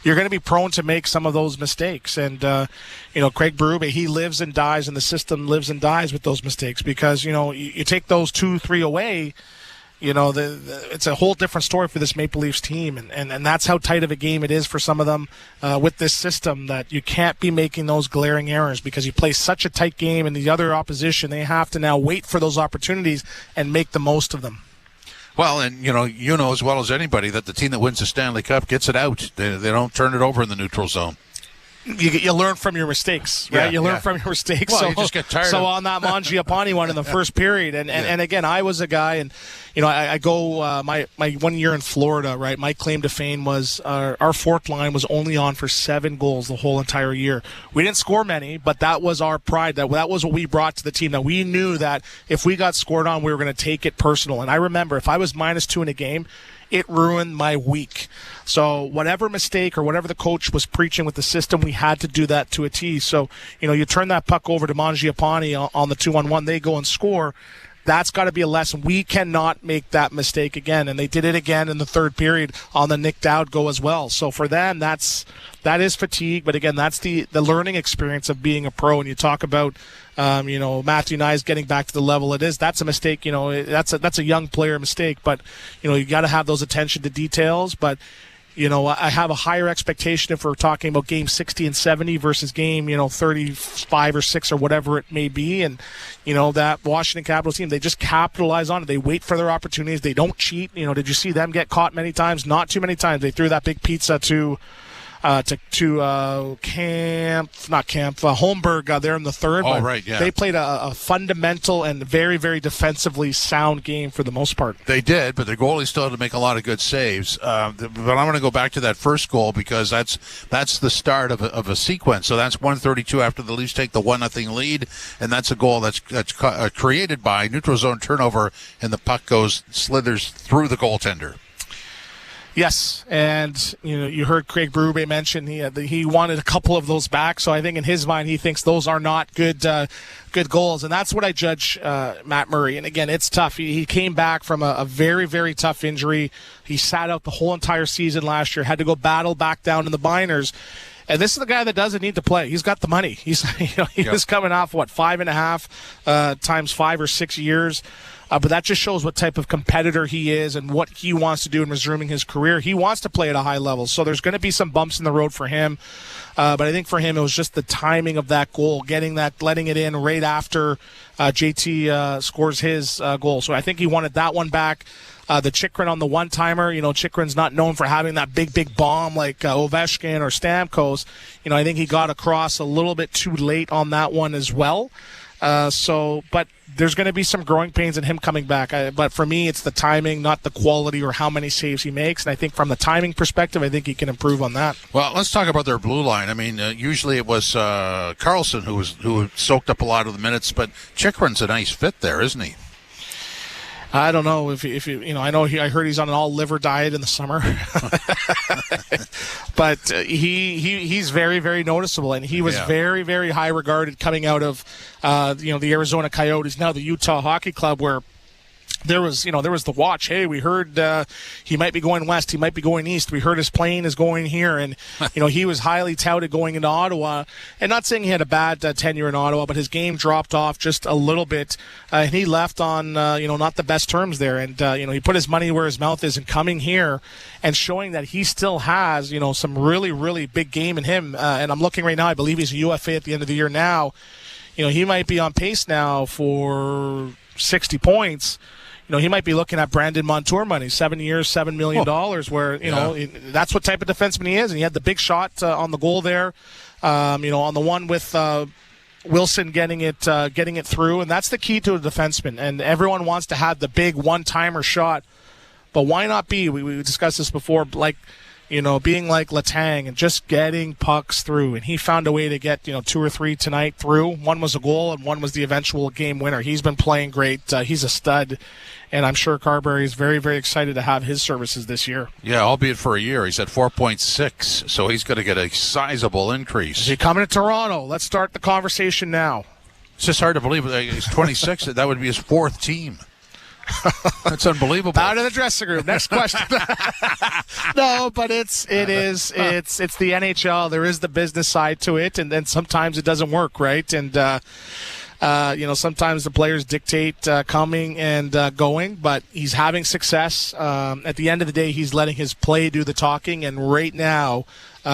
you're going to be prone to make some of those mistakes. And Craig Berube, he lives and dies, and the system lives and dies with those mistakes, because you take those 2-3 away. It's a whole different story for this Maple Leafs team, and that's how tight of a game it is for some of them with this system, that you can't be making those glaring errors, because you play such a tight game, and the other opposition, they have to now wait for those opportunities and make the most of them. Well, and you know as well as anybody that the team that wins the Stanley Cup gets it out. They don't turn it over in the neutral zone. You learn from your mistakes, right? You learn from your mistakes. Well, so you just get tired. So on that Mangiapane one in the first period, and again, I was a guy, and I go my 1 year in Florida, right? My claim to fame was our fourth line was only on for 7 goals the whole entire year. We didn't score many, but that was our pride. That was what we brought to the team. That we knew that if we got scored on, we were going to take it personal. And I remember if I was -2 in a game, it ruined my week. So whatever mistake or whatever the coach was preaching with the system, we had to do that to a T. So, you turn that puck over to Mangiapane on the 2-on-1, they go and score. That's got to be a lesson. We cannot make that mistake again. And they did it again in the third period on the Nick Dowd go as well. So for them, that is fatigue. But again, that's the learning experience of being a pro. And you talk about, Matthew Knies getting back to the level it is. That's a mistake. That's a young player mistake. But, you got to have those attention to details. But, I have a higher expectation if we're talking about game 60 and 70 versus game, 35 or 6 or whatever it may be. And, that Washington Capitals team, they just capitalize on it. They wait for their opportunities. They don't cheat. Did you see them get caught many times? Not too many times. They threw that big pizza to Holmberg there in the third. Oh, right, yeah. They played a fundamental and very, very defensively sound game for the most part. They did, but their goalie still had to make a lot of good saves. But I'm going to go back to that first goal because that's the start of a sequence. So that's 132 after the Leafs take the 1-0 lead, and that's a goal that's created by neutral zone turnover, and the puck slithers through the goaltender. Yes, and you heard Craig Berube mention he wanted a couple of those back. So I think in his mind he thinks those are not good goals, and that's what I judge Matt Murray. And again, it's tough. He came back from a very, very tough injury. He sat out the whole entire season last year. Had to go battle back down in the minors. And this is the guy that doesn't need to play. He's got the money. He was coming off 5.5 times 5 or 6 years. But that just shows what type of competitor he is and what he wants to do in resuming his career. He wants to play at a high level. So there's going to be some bumps in the road for him. But I think for him, it was just the timing of that goal, letting it in right after JT scores his goal. So I think he wanted that one back. The Chychrun on the one-timer, Chychrun's not known for having that big bomb like Ovechkin or Stamkos. I think he got across a little bit too late on that one as well. But there's going to be some growing pains in him coming back. But for me, it's the timing, not the quality or how many saves he makes. And I think from the timing perspective, I think he can improve on that. Well, let's talk about their blue line. I mean, usually it was Carlson who soaked up a lot of the minutes, but Chychrun's a nice fit there, isn't he? I don't know if I know I heard he's on an all liver diet in the summer, but he's very, very noticeable, and he was very, very high regarded coming out of the Arizona Coyotes, now the Utah Hockey Club, where there was the watch. Hey, we heard he might be going west. He might be going east. We heard his plane is going here. And, he was highly touted going into Ottawa. And not saying he had a bad tenure in Ottawa, but his game dropped off just a little bit. And he left on, not the best terms there. And, he put his money where his mouth is and coming here and showing that he still has, some really, really big game in him. And I'm looking right now. I believe he's a UFA at the end of the year now. He might be on pace now for 60 points. He might be looking at Brandon Montour money, 7 years, $7 million, where, that's what type of defenseman he is. And he had the big shot on the goal there, on the one with Wilson getting it through. And that's the key to a defenseman. And everyone wants to have the big one-timer shot. But why not be, we discussed this before, being like Letang and just getting pucks through. And he found a way to get, 2 or 3 tonight through. One was a goal and one was the eventual game winner. He's been playing great. He's a stud. And I'm sure Carberry is very, very excited to have his services this year. Yeah, albeit for a year. He's at 4.6, so he's going to get a sizable increase. Is he coming to Toronto? Let's start the conversation now. It's just hard to believe. He's 26. That would be his 4th team. That's unbelievable. Out of the dressing room. Next question. No, but it's the NHL. There is the business side to it, and then sometimes it doesn't work, right? And sometimes the players dictate coming and going, but he's having success. At the end of the day, he's letting his play do the talking, and right now,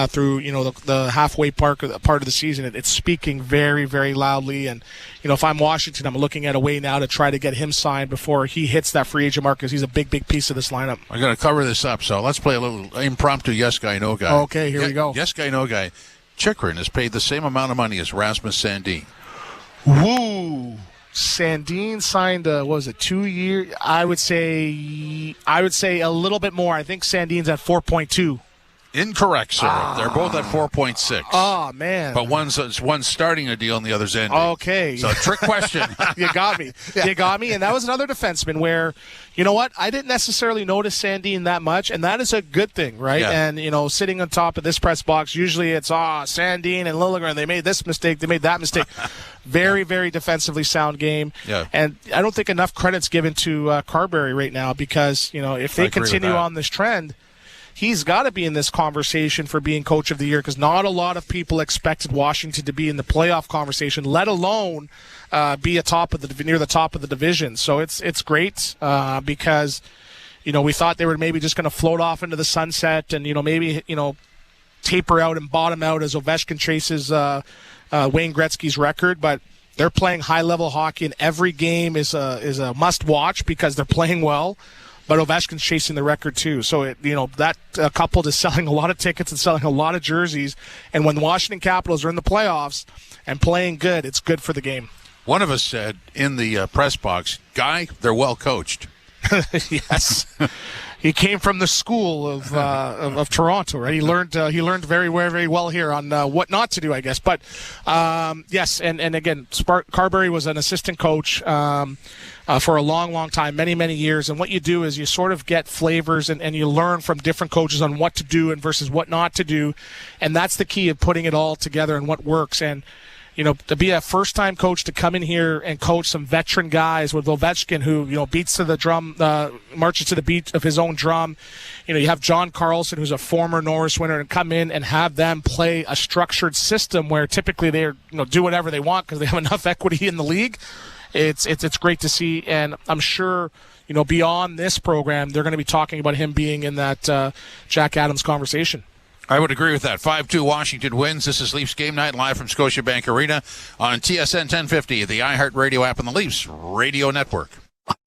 through the halfway part of the season, it's speaking very, very loudly. And if I'm Washington, I'm looking at a way now to try to get him signed before he hits that free agent mark, because he's a big, big piece of this lineup. I'm going to cover this up, so let's play a little impromptu yes guy, no guy. Okay, here we go. Yes guy, no guy. Chychrun is paid the same amount of money as Rasmus Sandin. Woo! Sandin signed 2 year? I would say a little bit more. I think Sandin's at 4.2. Incorrect, sir. They're both at 4.6. Oh, man. But one's starting a deal and the other's ending. Okay. So, trick question. You got me. Yeah. You got me. And that was another defenseman where, you know what, I didn't necessarily notice Sandin that much, and that is a good thing, right? Yeah. And, sitting on top of this press box, usually it's, Sandin and Liljegren, they made this mistake, they made that mistake. Very, very defensively sound game. Yeah. And I don't think enough credit's given to Carberry right now because, if they continue on this trend, he's got to be in this conversation for being coach of the year, because not a lot of people expected Washington to be in the playoff conversation, let alone be near the top of the division. So it's great because we thought they were maybe just going to float off into the sunset and, maybe, taper out and bottom out as Ovechkin chases Wayne Gretzky's record. But they're playing high-level hockey, and every game is a must-watch because they're playing well. But Ovechkin's chasing the record too. So, that coupled is selling a lot of tickets and selling a lot of jerseys. And when the Washington Capitals are in the playoffs and playing good, it's good for the game. One of us said in the press box, Guy, they're well coached. Yes. He came from the school of Toronto, right? He learned very, very, very well here on what not to do, I guess. But yes, and again, Carberry was an assistant coach for a long, long time, many, many years. And what you do is you sort of get flavors and you learn from different coaches on what to do and versus what not to do. And that's the key of putting it all together and what works. And to be a first-time coach to come in here and coach some veteran guys with Ovechkin who, beats to the drum, marches to the beat of his own drum. You have John Carlson, who's a former Norris winner, and come in and have them play a structured system where typically they do whatever they want because they have enough equity in the league. It's great to see, and I'm sure, beyond this program, they're going to be talking about him being in that Jack Adams conversation. I would agree with that. 5-2 Washington wins. This is Leafs Game Night live from Scotiabank Arena on TSN 1050, the iHeartRadio app, and the Leafs Radio Network.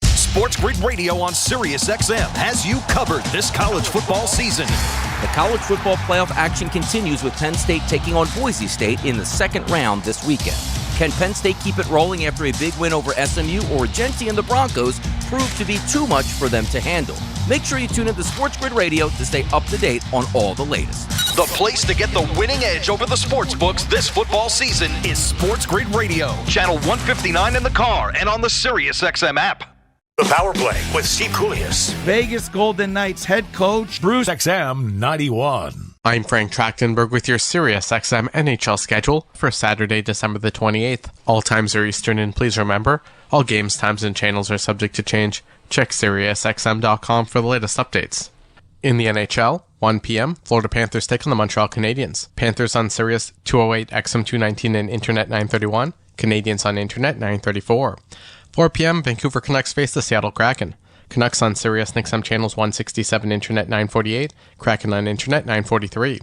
Sports Grid Radio on Sirius XM has you covered this college football season. The college football playoff action continues with Penn State taking on Boise State in the second round this weekend. Can Penn State keep it rolling after a big win over SMU, or Genti and the Broncos prove to be too much for them to handle? Make sure you tune in to Sports Grid Radio to stay up to date on all the latest. The place to get the winning edge over the sports books this football season is Sports Grid Radio, channel 159 in the car and on the Sirius XM app. The Power Play with Steve Koulias. Vegas Golden Knights head coach Bruce XM 91. I'm Frank Trachtenberg with your Sirius XM NHL schedule for Saturday, December the 28th. All times are Eastern, and please remember, all games, times, and channels are subject to change. Check SiriusXM.com for the latest updates. In the NHL, 1 p.m., Florida Panthers take on the Montreal Canadiens. Panthers on Sirius 208, XM 219, and Internet 931. Canadiens on Internet 934. 4 p.m., Vancouver Canucks face the Seattle Kraken. Canucks on Sirius XM channels 167, Internet 948, Kraken on Internet 943.